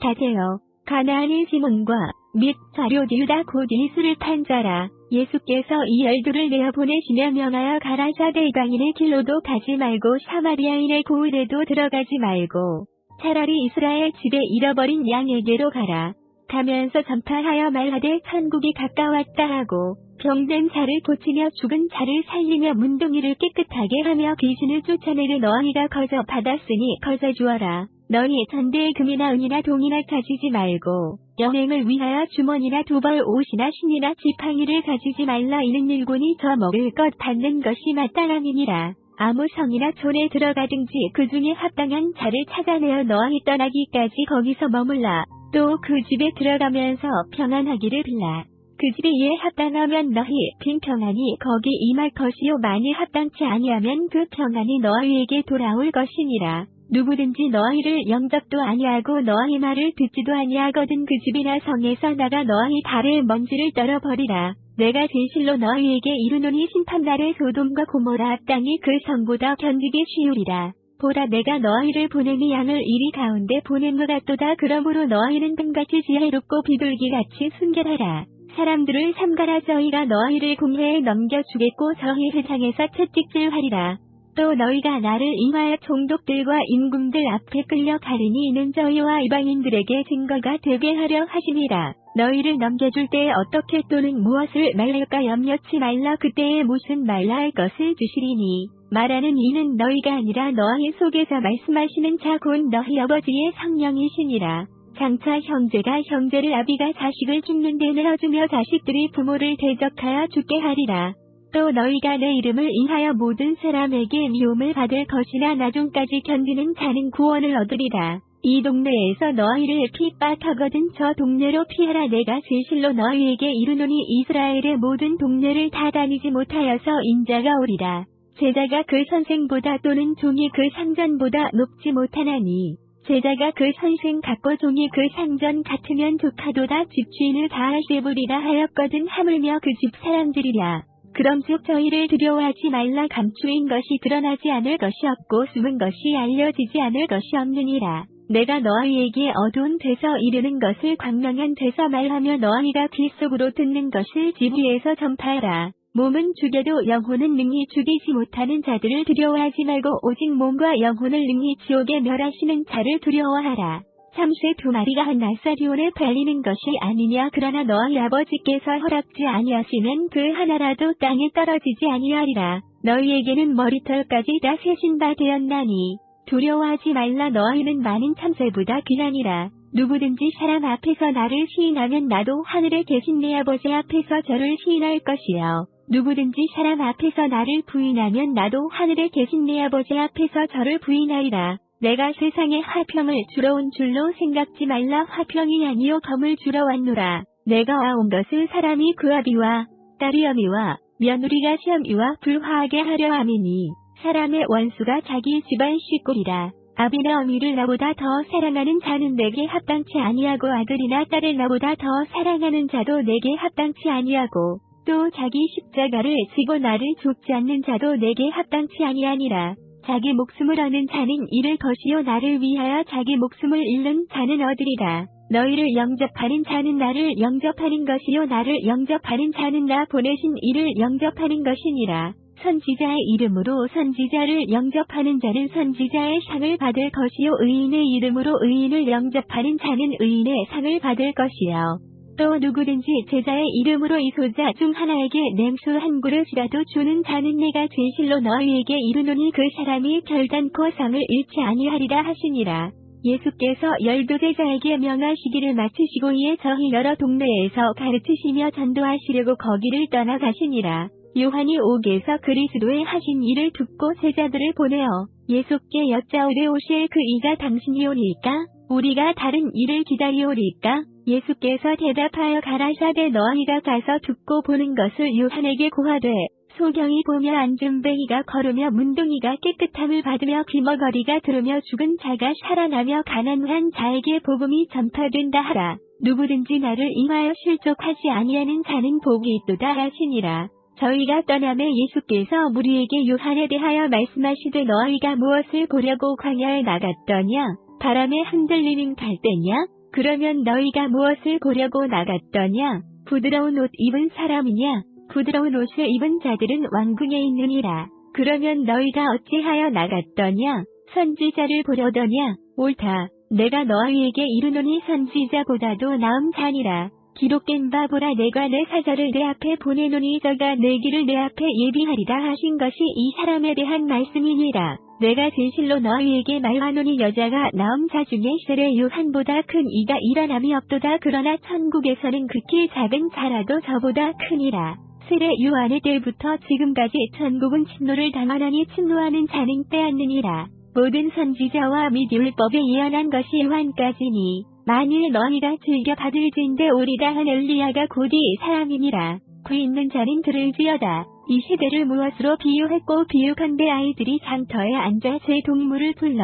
다데요, 가나안의 시몬과 및 자료 유다 곧 예수를 판 자라. 예수께서 이 12를 내어 보내시며 명하여 가라사 대강인의 길로도 가지 말고 사마리아인의 고을에도 들어가지 말고 차라리 이스라엘 집에 잃어버린 양에게로 가라. 가면서 전파하여 말하되 천국이 가까웠다 하고 병든 자를 고치며 죽은 자를 살리며 문둥이를 깨끗하게 하며 귀신을 쫓아내려 너희가 거저 받았으니 거저 주어라. 너희 전대에 금이나 은이나 동이나 가지지 말고 여행을 위하여 주머니나 두벌 옷이나 신이나 지팡이를 가지지 말라. 이는 일꾼이 저 먹을 것 받는 것이 마땅함이니라. 아무 성이나 촌에 들어가든지 그 중에 합당한 자를 찾아내어 너희 떠나기까지 거기서 머물라. 또 그 집에 들어가면서 평안하기를 빌라. 그 집이 이에 합당하면 너희 빈평안이 거기 임할 것이요 만일 합당치 아니하면 그 평안이 너희에게 돌아올 것이니라. 누구든지 너희를 영접도 아니하고 너희 말을 듣지도 아니하거든 그 집이나 성에서 나가 너희 발의 먼지를 떨어버리라. 내가 진실로 너희에게 이르노니 심판날에 소돔과 고모라 땅이 그 성보다 견디기 쉬우리라. 보라 내가 너희를 보내니 양을 이리 가운데 보낸 것 같도다. 그러므로 너희는 금같이 지혜롭고 비둘기같이 순결하라. 사람들을 삼가라. 저희가 너희를 공회에 넘겨주겠고 저희 회당에서 채찍질하리라. 또 너희가 나를 인하여 총독들과 임금들 앞에 끌려가리니 이는 저희와 이방인들에게 증거가 되게 하려 하심이라. 너희를 넘겨줄 때에 어떻게 또는 무엇을 말할까 염려치 말라. 그때에 무슨 말라 할 것을 주시리니 말하는 이는 너희가 아니라 너희 속에서 말씀하시는 자 곧 너희 아버지의 성령이시니라. 장차 형제가 형제를 아비가 자식을 죽는 데 내어주며 자식들이 부모를 대적하여 죽게 하리라. 또 너희가 내 이름을 인하여 모든 사람에게 미움을 받을 것이나 나중까지 견디는 자는 구원을 얻으리라. 이 동네에서 너희를 핍박하거든 저 동네로 피하라. 내가 진실로 너희에게 이르노니 이스라엘의 모든 동네를 다 다니지 못하여서 인자가 오리라. 제자가 그 선생보다 또는 종이 그 상전보다 높지 못하나니 제자가 그 선생 같고 종이 그 상전 같으면 좋하도다. 집주인을 다하시부리라 하였거든 하물며 그 집 사람들이라. 그럼즉 저희를 두려워하지 말라. 감추인 것이 드러나지 않을 것이 없고 숨은 것이 알려지지 않을 것이 없느니라. 내가 너희에게 어두운 데서 이르는 것을 광명한 데서 말하며 너희가 귀 속으로 듣는 것을 집 위에서 전파하라. 몸은 죽여도 영혼은 능히 죽이지 못하는 자들을 두려워하지 말고 오직 몸과 영혼을 능히 지옥에 멸하시는 자를 두려워하라. 참새 2마리가 한 나사리온에 팔리는 것이 아니냐. 그러나 너희 아버지께서 허락지 아니하시면 그 하나라도 땅에 떨어지지 아니하리라. 너희에게는 머리털까지 다 세신 바 되었나니 두려워하지 말라. 너희는 많은 참새보다 귀하니라. 누구든지 사람 앞에서 나를 시인하면 나도 하늘에 계신 내 아버지 앞에서 저를 시인할 것이요. 누구든지 사람 앞에서 나를 부인하면 나도 하늘에 계신 내 아버지 앞에서 저를 부인하리라. 내가 세상에 화평을 주러 온 줄로 생각지 말라. 화평이 아니요 검을 주러 왔노라. 내가 온 것은 사람이 그 아비와 딸이 어미와 며느리가 시어미와 불화하게 하려 함이니 사람의 원수가 자기 집안 식구리라. 아비나 어미를 나보다 더 사랑하는 자는 내게 합당치 아니하고 아들이나 딸을 나보다 더 사랑하는 자도 내게 합당치 아니하고 또 자기 십자가를 지고 나를 좇지 않는 자도 내게 합당치 아니하니라. 자기 목숨을 얻는 자는 잃을 것이요 나를 위하여 자기 목숨을 잃는 자는 얻으리라. 너희를 영접하는 자는 나를 영접하는 것이요 나를 영접하는 자는 나 보내신 이를 영접하는 것이니라. 선지자의 이름으로 선지자를 영접하는 자는 선지자의 상을 받을 것이요 의인의 이름으로 의인을 영접하는 자는 의인의 상을 받을 것이요. 또 누구든지 제자의 이름으로 이 소자 중 하나에게 냉수 한 그릇이라도 주는 자는 내가 진실로 너희에게 이르노니 그 사람이 결단코 상을 잃지 아니하리라 하시니라. 예수께서 12 제자에게 명하시기를 마치시고 이에 저희 여러 동네에서 가르치시며 전도하시려고 거기를 떠나가시니라. 요한이 옥에서 그리스도의 하신 일을 듣고 제자들을 보내어 예수께 여짜오되 오실 그 이가 당신이오리이까? 우리가 다른 일을 기다리오리이까? 예수께서 대답하여 가라사대 너희가 가서 듣고 보는 것을 요한에게 고하되 소경이 보며 앉은 베이가 걸으며 문둥이가 깨끗함을 받으며 귀머거리가 들으며 죽은 자가 살아나며 가난한 자에게 복음이 전파된다 하라. 누구든지 나를 인하여 실족하지 아니하는 자는 복이 있도다 하시니라. 저희가 떠나매 예수께서 무리에게 요한에 대하여 말씀하시되 너희가 무엇을 보려고 광야에 나갔더냐? 바람에 흔들리는 갈대냐? 그러면 너희가 무엇을 보려고 나갔더냐? 부드러운 옷 입은 사람이냐? 부드러운 옷을 입은 자들은 왕궁에 있느니라. 그러면 너희가 어찌하여 나갔더냐? 선지자를 보려더냐? 옳다. 내가 너희에게 이르노니 선지자보다도 나은 자니라. 기록된 바 보라 내가 내 사자를 내 앞에 보내노니 저가 내 길을 내 앞에 예비하리라 하신 것이 이 사람에 대한 말씀이니라. 내가 진실로 너희에게 말하노니 여자가 낳은 자 중에 세례 요한보다 큰 이가 일어남이 없도다. 그러나 천국에서는 극히 작은 자라도 저보다 크니라. 세례 요한의 때부터 지금까지 천국은 침노를 당하나니 침노하는 자는 빼앗느니라. 모든 선지자와 및 율법에 예언한 것이 요한까지니 만일 너희가 즐겨 받을진대 오리라 한 엘리야가 곧 이 사람이니라. 구 있는 자는 들을지어다. 이 시대를 무엇으로 비유했고 비유컨대 아이들이 장터에 앉아 제 동물을 불러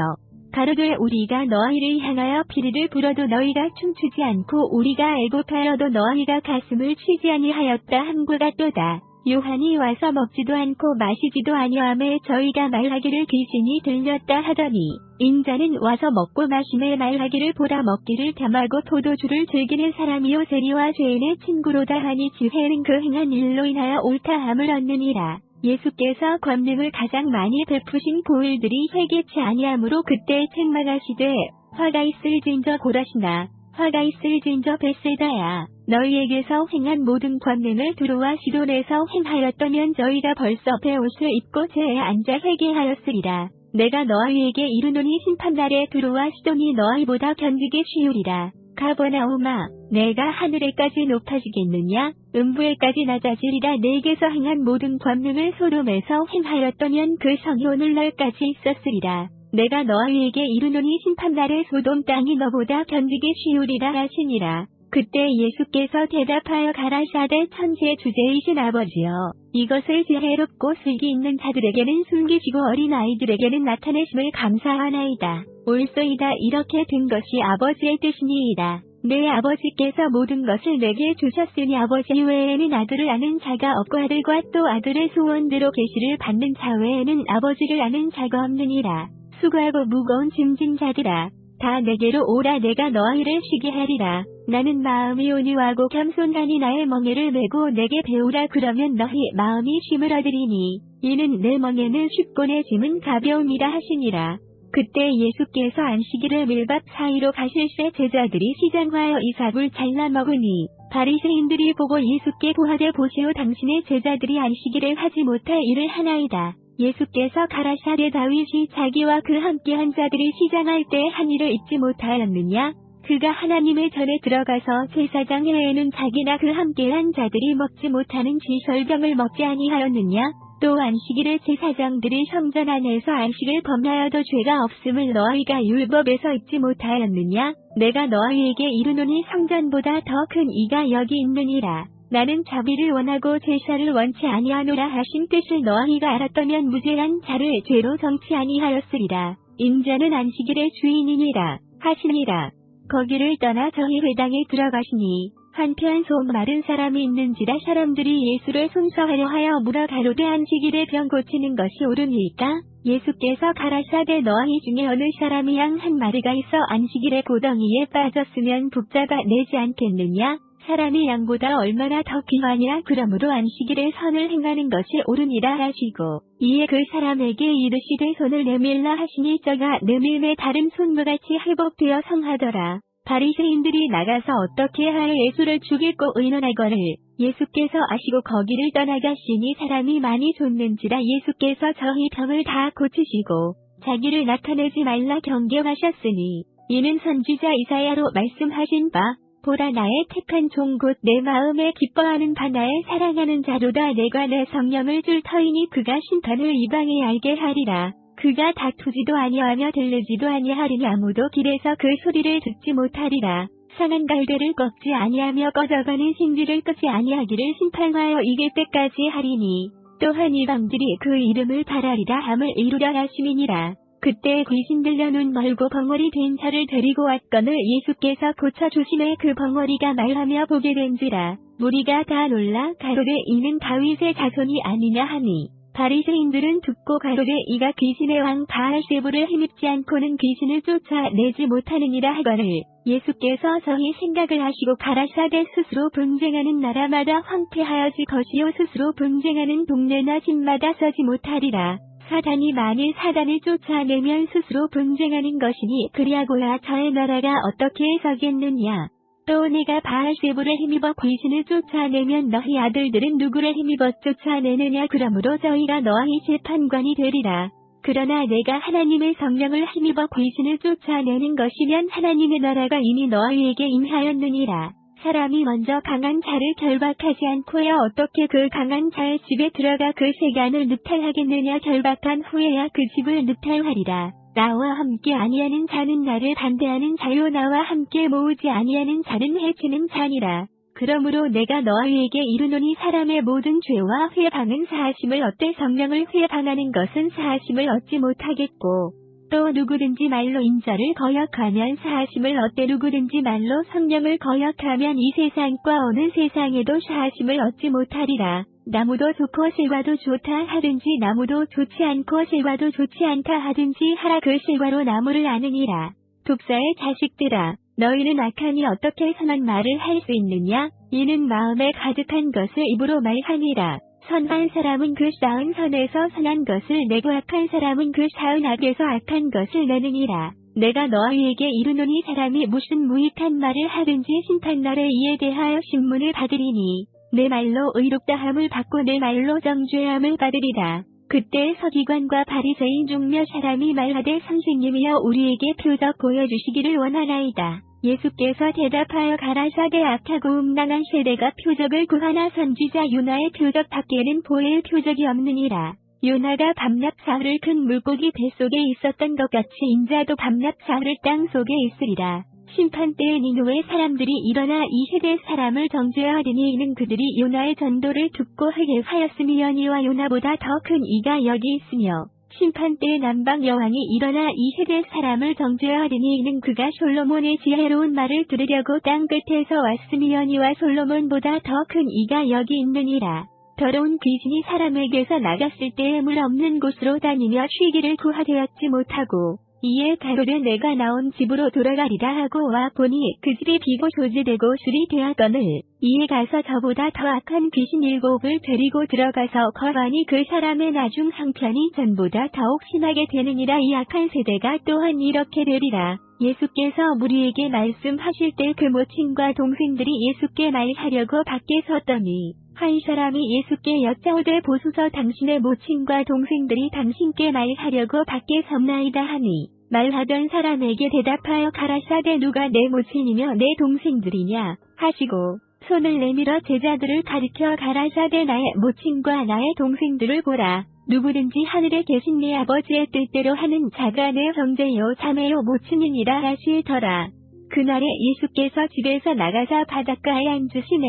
가로되 우리가 너희를 향하여 피리를 불어도 너희가 춤추지 않고 우리가 애곡하여도 너희가 가슴을 치지 아니하였다 함과 같도다. 요한이 와서 먹지도 않고 마시지도 아니하며 저희가 말하기를 귀신이 들렸다 하더니 인자는 와서 먹고 마시며 말하기를 보라 먹기를 겸하고 포도주를 즐기는 사람이요 세리와 죄인의 친구로다 하니 지혜는 그 행한 일로 인하여 옳다함을 얻느니라. 예수께서 권능을 가장 많이 베푸신 고을들이 회개치 아니하므로 그때 책망하시되 화가 있을진저 고라시나 화가 있을진저 벳세다야. 너희에게서 행한 모든 권능을 두로와 시돈에서 행하였다면 저희가 벌써 베옷을 입고 제에 앉아 회개하였으리라. 내가 너희에게 이르노니 심판날에 두로와 시돈이 너희보다 견디기 쉬우리라. 가버나움아, 내가 하늘에까지 높아지겠느냐? 음부에까지 낮아지리라. 내게서 행한 모든 권능을 소돔에서 행하였다면 그 성이 오늘날까지 있었으리라. 내가 너희에게 이르노니 심판날에 소돔 땅이 너보다 견디기 쉬우리라 하시니라. 그때 예수께서 대답하여 가라사대 천지의 주제이신 아버지여, 이것을 지혜롭고 슬기 있는 자들에게는 숨기시고 어린아이들에게는 나타내심을 감사하나이다. 옳소이다. 이렇게 된 것이 아버지의 뜻이니이다. 내 아버지께서 모든 것을 내게 주셨으니 아버지 외에는 아들을 아는 자가 없고 아들과 또 아들의 소원대로 계시를 받는 자 외에는 아버지를 아는 자가 없느니라. 수고하고 무거운 짐진 자들아, 다 내게로 오라. 내가 너희를 쉬게 하리라. 나는 마음이 온유하고 겸손하니 나의 멍에를 메고 내게 배우라. 그러면 너희 마음이 쉼을 얻으리니 이는 내 멍에는 쉽고 내 짐은 가벼움이라 하시니라. 그때 예수께서 안식일에 밀밭 사이로 가실새 제자들이 시장하여 이삭을 잘라 먹으니 바리새인들이 보고 예수께 고하되 보시오 당신의 제자들이 안식일에 하지 못할 일을 하나이다. 예수께서 가라사대 다윗이 자기와 그 함께한 자들이 시장할 때 한 일을 잊지 못하였느냐? 그가 하나님의 전에 들어가서 제사장 외에는 자기나 그 함께한 자들이 먹지 못하는 지설병을 먹지 아니하였느냐? 또 안식일에 제사장들이 성전 안에서 안식을 범하여도 죄가 없음을 너희가 율법에서 잊지 못하였느냐? 내가 너희에게 이르노니 성전보다 더 큰 이가 여기 있느니라. 나는 자비를 원하고 제사를 원치 아니하노라 하신 뜻을 너희가 알았다면 무죄한 자를 죄로 정치 아니하였으리라. 인자는 안식일의 주인이니라 하시니라. 거기를 떠나 저희 회당에 들어가시니 한편 속 마른 사람이 있는지라 사람들이 예수를 송사하려 하여 물어 가로되 안식일에 병 고치는 것이 옳으니까? 예수께서 가라사대 너희 중에 어느 사람이 양 한 마리가 있어 안식일에 고덩이에 빠졌으면 붙잡아 내지 않겠느냐? 사람이 양보다 얼마나 더 귀하냐? 그러므로 안식일에 선을 행하는 것이 옳으니라 하시고 이에 그 사람에게 이르시되 손을 내밀라 하시니 저가 내밀매 다른 손무같이 회복되어 성하더라. 바리새인들이 나가서 어떻게 하여 예수를 죽이고 의논하거늘 예수께서 아시고 거기를 떠나가시니 사람이 많이 줬는지라 예수께서 저희 병을 다 고치시고 자기를 나타내지 말라 경계하셨으니 이는 선지자 이사야로 말씀하신 바 보라 나의 택한 종 곧 내 마음에 기뻐하는 바 나의 사랑하는 자로다. 내가 내 성령을 줄 터이니 그가 심판을 이방에 알게 하리라. 그가 다투지도 아니하며 들르지도 아니하리니 아무도 길에서 그 소리를 듣지 못하리라. 상한 갈대를 꺾지 아니하며 꺼져가는 신비를 끄지 아니하기를 심판하여 이길 때까지 하리니 또한 이방들이 그 이름을 바라리라 함을 이루려 하심이니라. 그때 귀신 들려 눈 멀고 벙어리 된 자를 데리고 왔거늘 예수께서 고쳐주시매 그 벙어리가 말하며 보게 된지라. 무리가 다 놀라 가로되 이는 다윗의 자손이 아니냐 하니 바리새인들은 듣고 가로되 이가 귀신의 왕 바알세불을 힘입지 않고는 귀신을 쫓아내지 못하느니라 하거늘 예수께서 저희 생각을 하시고 가라사대 스스로 분쟁하는 나라마다 황폐하여질 것이요 스스로 분쟁하는 동네나 집마다 서지 못하리라. 사단이 만일 사단을 쫓아내면 스스로 분쟁하는 것이니 그리하고야 저의 나라가 어떻게 서겠느냐. 또 내가 바알세불을 힘입어 귀신을 쫓아내면 너희 아들들은 누구를 힘입어 쫓아내느냐. 그러므로 저희가 너희 재판관이 되리라. 그러나 내가 하나님의 성령을 힘입어 귀신을 쫓아내는 것이면 하나님의 나라가 이미 너희에게 임하였느니라. 사람이 먼저 강한 자를 결박하지 않고야 어떻게 그 강한 자의 집에 들어가 그 세간을 늑탈하겠느냐. 결박한 후에야 그 집을 늑탈하리라. 나와 함께 아니하는 자는 나를 반대하는 자요 나와 함께 모으지 아니하는 자는 해치는 자니라. 그러므로 내가 너희에게 이르노니 사람의 모든 죄와 회방은 사하심을 얻되 성령을 회방하는 것은 사하심을 얻지 못하겠고 또 누구든지 말로 인자를 거역하면 사하심을 얻되 누구든지 말로 성령을 거역하면 이 세상과 어느 세상에도 사하심을 얻지 못하리라. 나무도 좋고 실과도 좋다 하든지 나무도 좋지 않고 실과도 좋지 않다 하든지 하라. 그 실과로 나무를 아느니라. 독사의 자식들아 너희는 악하니 어떻게 선한 말을 할 수 있느냐. 이는 마음에 가득한 것을 입으로 말하니라. 선한 사람은 그 쌓은 선에서 선한 것을 내고 악한 사람은 그 쌓은 악에서 악한 것을 내느니라. 내가 너희에게 이르노니 사람이 무슨 무익한 말을 하든지 심판날에 이에 대하여 신문을 받으리니 내 말로 의롭다함을 받고 내 말로 정죄함을 받으리라. 그때 서기관과 바리새인 중 몇 사람이 말하되 선생님이여 우리에게 표적 보여주시기를 원하나이다. 예수께서 대답하여 가라사대 악하고 음란한 세대가 표적을 구하나 선지자 요나의 표적 밖에는 보일 표적이 없느니라. 요나가 밤낮 사흘을 큰 물고기 뱃속에 있었던 것 같이 인자도 밤낮 사흘을 땅 속에 있으리라. 심판 때에 니느웨 사람들이 일어나 이 세대 사람을 정죄하리니 이는 그들이 요나의 전도를 듣고 회개하였음이니와 요나보다 더 큰 이가 여기 있으며 심판 때에 남방 여왕이 일어나 이 세대 사람을 정죄하리니 이는 그가 솔로몬의 지혜로운 말을 들으려고 땅 끝에서 왔음이니와 솔로몬보다 더 큰 이가 여기 있느니라. 더러운 귀신이 사람에게서 나갔을 때에 물 없는 곳으로 다니며 쉬기를 구하되었지 못하고 이에 가로되 내가 나온 집으로 돌아가리라 하고 와 보니 그 집이 비고 소지되고 술이 되었거늘 이에 가서 저보다 더 악한 귀신 7을 데리고 들어가서 거하니 그 사람의 나중 형편이 전보다 더욱 심하게 되느니라. 이 악한 세대가 또한 이렇게 되리라. 예수께서 무리에게 말씀하실 때 그 모친과 동생들이 예수께 말하려고 밖에 섰더니 한 사람이 예수께 여짜오되 보소서 당신의 모친과 동생들이 당신께 말하려고 밖에 섰나이다 하니 말하던 사람에게 대답하여 가라사대 누가 내 모친이며 내 동생들이냐 하시고 손을 내밀어 제자들을 가리켜 가라사대 나의 모친과 나의 동생들을 보라. 누구든지 하늘에 계신 네 아버지의 뜻대로 하는 자가 내 형제요 자매요 모친이니라 하시더라. 그날에 예수께서 집에서 나가사 바닷가에 앉으시매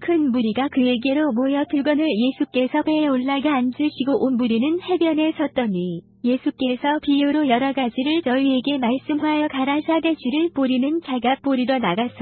큰 무리가 그에게로 모여 들거늘 예수께서 배에 올라가 앉으시고 온 무리는 해변에 섰더니 예수께서 비유로 여러 가지를 저희에게 말씀하여 가라사대 쥐를 뿌리는 자가 뿌리러 나가서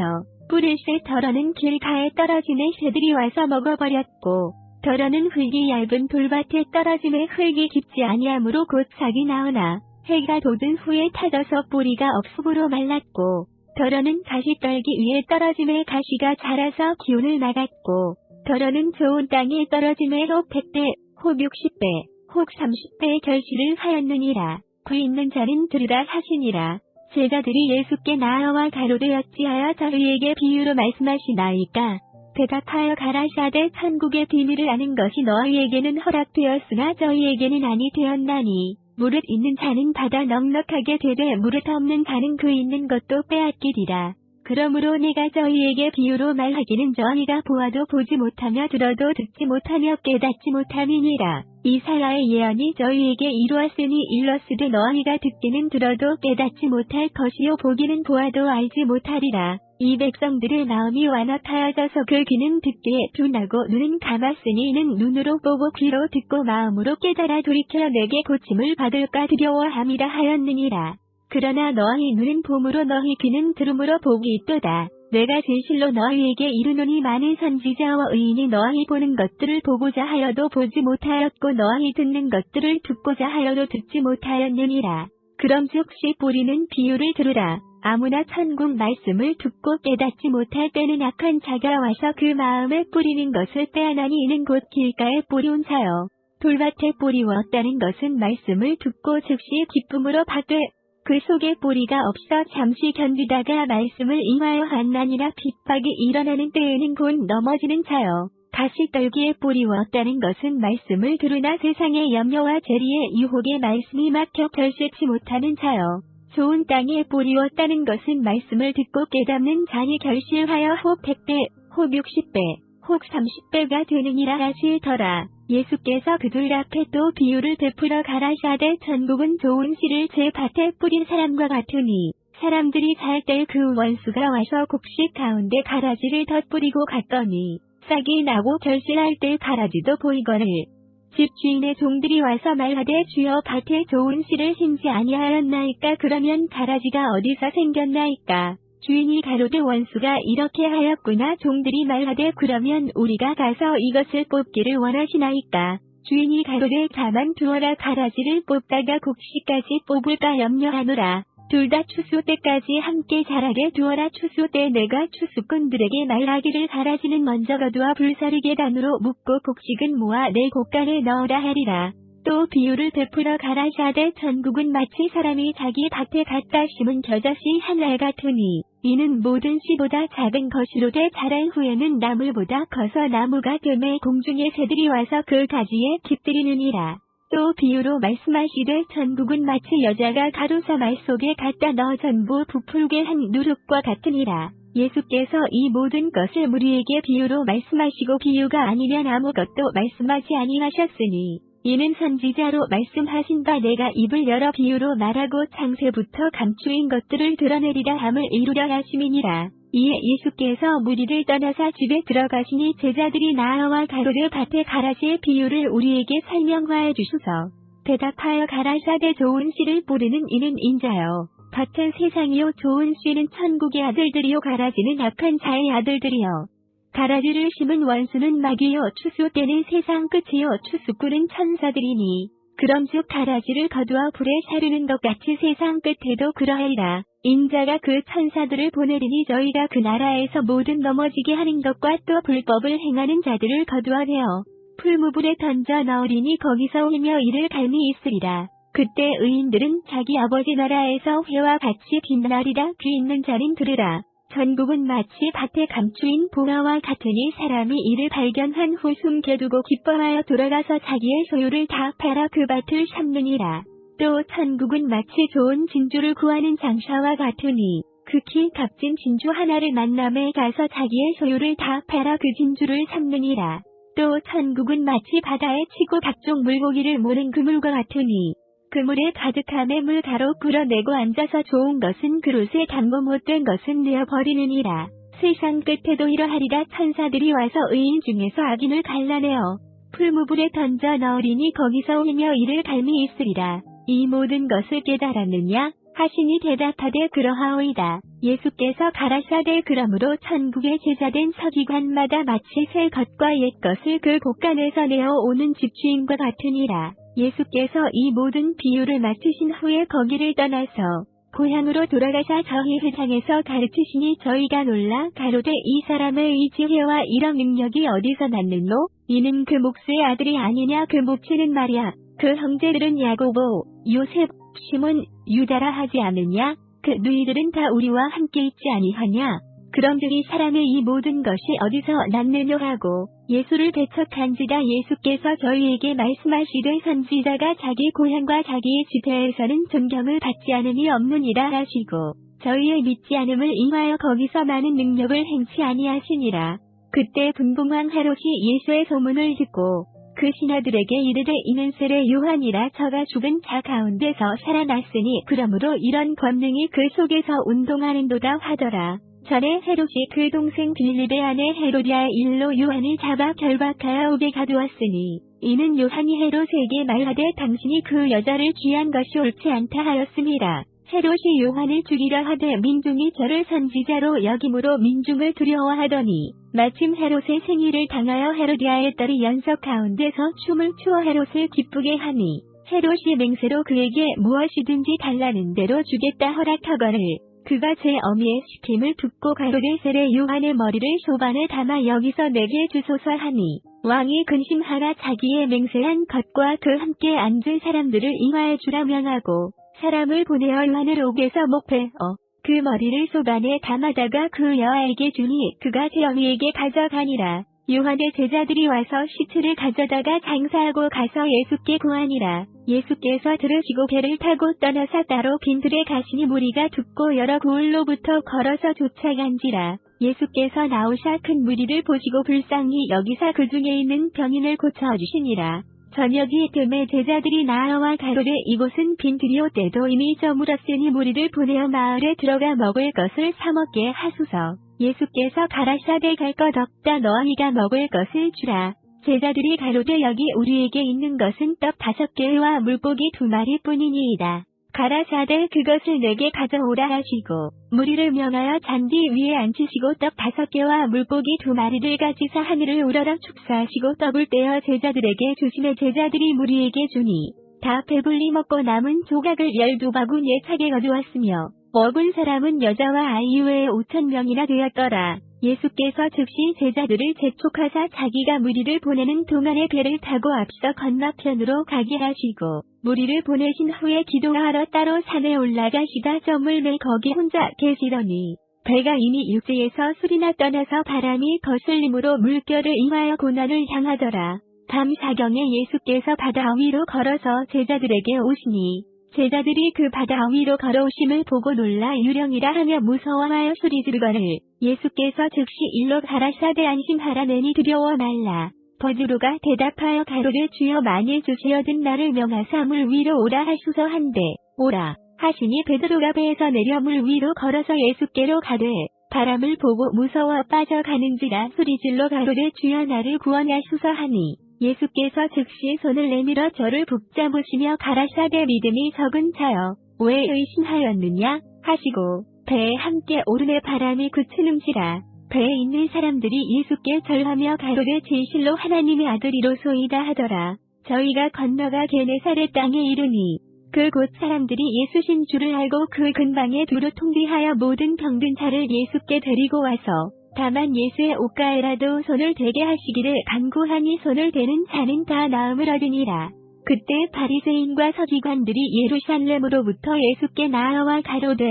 뿌릴새 덜어는 길가에 떨어짐에 새들이 와서 먹어버렸고 덜어는 흙이 얇은 돌밭에 떨어짐에 흙이 깊지 아니하므로 곧 싹이 나오나 해가 돋은 후에 타져서 뿌리가 없음으로 말랐고 덜어는 가시떨기 위에 떨어짐에 가시가 자라서 기운을 나갔고 덜어는 좋은 땅에 떨어짐에 혹 100배, 혹 60배, 혹 30배의 결실을 하였느니라. 구 있는 자는 들으라 하시니라. 제자들이 예수께 나아와 가로되 어찌하여 저희에게 비유로 말씀하시나이까? 대답하여 가라사대 천국의 비밀을 아는 것이 너희에게는 허락되었으나 저희에게는 아니 되었나니 무릇 있는 자는 받아 넉넉하게 되되 무릇 없는 자는 그 있는 것도 빼앗기리라. 그러므로 내가 저희에게 비유로 말하기는 저희가 보아도 보지 못하며 들어도 듣지 못하며 깨닫지 못함이니라. 이사야의 예언이 저희에게 이루었으니 일렀으되 너희가 듣기는 들어도 깨닫지 못할 것이요 보기는 보아도 알지 못하리라. 이 백성들의 마음이 완악하여져서 그 귀는 듣기에 둔하고 눈은 감았으니 이는 눈으로 보고 귀로 듣고 마음으로 깨달아 돌이켜 내게 고침을 받을까 두려워함이라 하였느니라. 그러나 너희 눈은 봄으로 너희 귀는 들음으로 복이 있도다. 내가 진실로 너희에게 이르노니 많은 선지자와 의인이 너희 보는 것들을 보고자 하여도 보지 못하였고 너희 듣는 것들을 듣고자 하여도 듣지 못하였느니라. 그럼즉 씨 뿌리는 비유를 들으라. 아무나 천국 말씀을 듣고 깨닫지 못할 때는 악한 자가 와서 그 마음에 뿌리는 것을 빼앗나니 이는 곧 길가에 뿌리운 자요. 돌밭에 뿌리웠다는 것은 말씀을 듣고 즉시 기쁨으로 받되 그 속에 뿌리가 없어 잠시 견디다가 말씀을 이하여 한나니라. 핍박이 일어나는 때에는 곧 넘어지는 자요. 가시떨기에 뿌리웠다는 것은 말씀을 들으나 세상의 염려와 재리의 유혹에 말씀이 막혀 결실치 못하는 자요. 좋은 땅에 뿌리웠다는 것은 말씀을 듣고 깨닫는 자니 결실하여 혹 100배, 혹 60배, 혹 30배가 되느니라 하시더라. 예수께서 그들 앞에 또 비유를 베풀어 가라사대 천국은 좋은 씨를 제 밭에 뿌린 사람과 같으니 사람들이 잘 때 그 원수가 와서 곡식 가운데 가라지를 덧뿌리고 갔더니 싹이 나고 결실할 때 가라지도 보이거늘 집주인의 종들이 와서 말하되 주여 밭에 좋은 씨를 심지 아니하였나이까? 그러면 가라지가 어디서 생겼나이까? 주인이 가로되 원수가 이렇게 하였구나. 종들이 말하되 그러면 우리가 가서 이것을 뽑기를 원하시나이까? 주인이 가로되 가만 두어라. 가라지를 뽑다가 곡식까지 뽑을까 염려하노라. 둘 다 추수 때까지 함께 자라게 두어라. 추수 때 내가 추수꾼들에게 말하기를 가라지는 먼저 거두어 불사르게 단으로 묶고 곡식은 모아 내 곡간에 넣으라 하리라. 또 비유를 베풀어 가라사대 천국은 마치 사람이 자기 밭에 갖다 심은 겨자씨 하나 같으니 이는 모든 씨보다 작은 것이로되 자란 후에는 나물보다 커서 나무가 되매 공중의 새들이 와서 그 가지에 깃들이느니라. 또 비유로 말씀하시되 천국은 마치 여자가 가루사 말 속에 갖다 넣어 전부 부풀게 한 누룩과 같으니라. 예수께서 이 모든 것을 우리에게 비유로 말씀하시고 비유가 아니면 아무것도 말씀하지 아니하셨으니 이는 선지자로 말씀하신 바 내가 입을 열어 비유로 말하고 창세부터 감추인 것들을 드러내리라 함을 이루려 하심이니라. 이에 예수께서 무리를 떠나사 집에 들어가시니 제자들이 나아와 가로되 밭에 가라지의 비유를 우리에게 설명하여 주소서. 대답하여 가라사대 좋은 씨를 뿌리는 이는 인자요. 밭은 세상이요 좋은 씨는 천국의 아들들이요 가라지는 악한 자의 아들들이요. 가라지를 심은 원수는 마귀요 추수 때는 세상 끝이요 추수꾼은 천사들이니 그럼즉 가라지를 거두어 불에 사르는 것 같이 세상 끝에도 그러하리라. 인자가 그 천사들을 보내리니 저희가 그 나라에서 모든 넘어지게 하는 것과 또 불법을 행하는 자들을 거두어내어 풀무불에 던져 넣으리니 거기서 울며 이를 갈미 있으리라. 그때 의인들은 자기 아버지 나라에서 회와 같이 빛나리라. 귀 있는 자는 들으라. 천국은 마치 밭에 감추인 보화와 같으니 사람이 이를 발견한 후 숨겨두고 기뻐하여 돌아가서 자기의 소유를 다 팔아 그 밭을 삼느니라. 또 천국은 마치 좋은 진주를 구하는 장사와 같으니 극히 값진 진주 하나를 만남에 가서 자기의 소유를 다 팔아 그 진주를 삼느니라. 또 천국은 마치 바다에 치고 각종 물고기를 모는 그물과 같으니 그물에 가득함에 물 가로 끌어내고 앉아서 좋은 것은 그릇에 담고 못된 것은 내어버리느니라. 세상 끝에도 이러하리라. 천사들이 와서 의인 중에서 악인을 갈라내어 풀무불에 던져 넣으리니 거기서 울며 이를 갈미 있으리라. 이 모든 것을 깨달았느냐? 하시니 대답하되 그러하오이다. 예수께서 가라사대 그러므로 천국의 제자된 서기관마다 마치 새 것과 옛 것을 그 곳간에서 내어오는 집주인과 같으니라. 예수께서 이 모든 비유를 마치신 후에 거기를 떠나서 고향으로 돌아가사 저희 회당에서 가르치시니 저희가 놀라 가로되 이 사람의 이 지혜와 이런 능력이 어디서 났느뇨? 이는 그 목수의 아들이 아니냐? 그 목치는 말이야. 그 형제들은 야고보, 요셉, 시몬, 유다라 하지 않느냐? 그 너희들은 다 우리와 함께 있지 아니하냐? 그런들이 사람의 이 모든 것이 어디서 났느뇨 하고 예수를 배척한지라. 예수께서 저희에게 말씀하시되 선지자가 자기 고향과 자기의 지폐에서는 존경을 받지 않음이 없느니라 하시고 저희의 믿지 않음을 인하여 거기서 많은 능력을 행치 아니하시니라. 그때 분봉왕 헤롯이 예수의 소문을 듣고 그 신하들에게 이르되 이는 세례 요한이라 저가 죽은 자 가운데서 살아났으니 그러므로 이런 권능이 그 속에서 운동하는도다 하더라. 전에 헤롯이 그 동생 빌립의 아내 헤로디아의 일로 요한을 잡아 결박하여 옥에 가두었으니 이는 요한이 헤롯에게 말하되 당신이 그 여자를 취한 것이 옳지 않다 하였습니다. 헤롯이 요한을 죽이려 하되 민중이 저를 선지자로 여김으로 민중을 두려워하더니 마침 헤롯의 생일을 당하여 헤로디아의 딸이 연석 가운데서 춤을 추어 헤롯을 기쁘게 하니 헤롯이 맹세로 그에게 무엇이든지 달라는 대로 주겠다 허락하거늘 그가 제 어미의 시킴을 듣고 가로되 세례 요한의 머리를 소반에 담아 여기서 내게 주소서 하니 왕이 근심하라 자기의 맹세한 것과 그 함께 앉은 사람들을 인하여 주라 명하고 사람을 보내어 요한을 옥에서 목베어 그 머리를 소반에 담아다가 그 여아에게 주니 그가 제 어미에게 가져가니라. 요한의 제자들이 와서 시체를 가져다가 장사하고 가서 예수께 구하니라. 예수께서 들으시고 배를 타고 떠나사 따로 빈들에 가시니 무리가 듣고 여러 고을로부터 걸어서 쫓아간지라. 예수께서 나오사 큰 무리를 보시고 불쌍히 여기사 그 중에 있는 병인을 고쳐주시니라. 저녁이 뜸에 제자들이 나아와 가로되 이곳은 빈들이오 때도 이미 저물었으니 무리를 보내어 마을에 들어가 먹을 것을 사 먹게 하소서. 예수께서 가라사대 갈 것 없다 너희가 먹을 것을 주라. 제자들이 가로되 여기 우리에게 있는 것은 떡 5개와 물고기 2마리뿐이니이다. 가라사대 그것을 내게 가져오라 하시고 무리를 명하여 잔디 위에 앉히시고 떡 5개와 물고기 2마리를 가지사 하늘을 우러러 축사하시고 떡을 떼어 제자들에게 주시매 제자들이 무리에게 주니 다 배불리 먹고 남은 조각을 12바구니에 차게 거두었으며 먹은 사람은 여자와 아이 외에 5,000명이나 되었더라. 예수께서 즉시 제자들을 재촉하사 자기가 무리를 보내는 동안에 배를 타고 앞서 건너편으로 가게 하시고 무리를 보내신 후에 기도하러 따로 산에 올라가시다 저물매 거기 혼자 계시더니 배가 이미 육지에서 술이나 떠나서 바람이 거슬림으로 물결을 인하여 고난을 향하더라. 밤 사경에 예수께서 바다 위로 걸어서 제자들에게 오시니 제자들이 그 바다 위로 걸어오심을 보고 놀라 유령이라 하며 무서워하여 소리지르거늘 예수께서 즉시 일로 가라사대 안심하라 내니 두려워 말라. 버드로가 대답하여 가로되 주여 만일 주시어든 나를 명하사 물 위로 오라 하소서 한데 오라 하시니 베드로가 배에서 내려 물 위로 걸어서 예수께로 가되 바람을 보고 무서워 빠져가는지라 소리질러 가로되 주여 나를 구원하소서 하니 예수께서 즉시 손을 내밀어 저를 붙잡으시며 가라사대 믿음이 적은 자여 왜 의심하였느냐 하시고 배에 함께 오르내 바람이 그치는지라. 배에 있는 사람들이 예수께 절하며 가로되 진실로 하나님의 아들이로소이다 하더라. 저희가 건너가 게네사렛 땅에 이르니 그곳 사람들이 예수신 줄을 알고 그 근방에 두루 통비하여 모든 병든 자를 예수께 데리고 와서 다만 예수의 옷가에라도 손을 대게 하시기를 간구하니 손을 대는 자는 다 나음을 얻으니라. 그때 바리새인과 서기관들이 예루살렘으로부터 예수께 나아와 가로되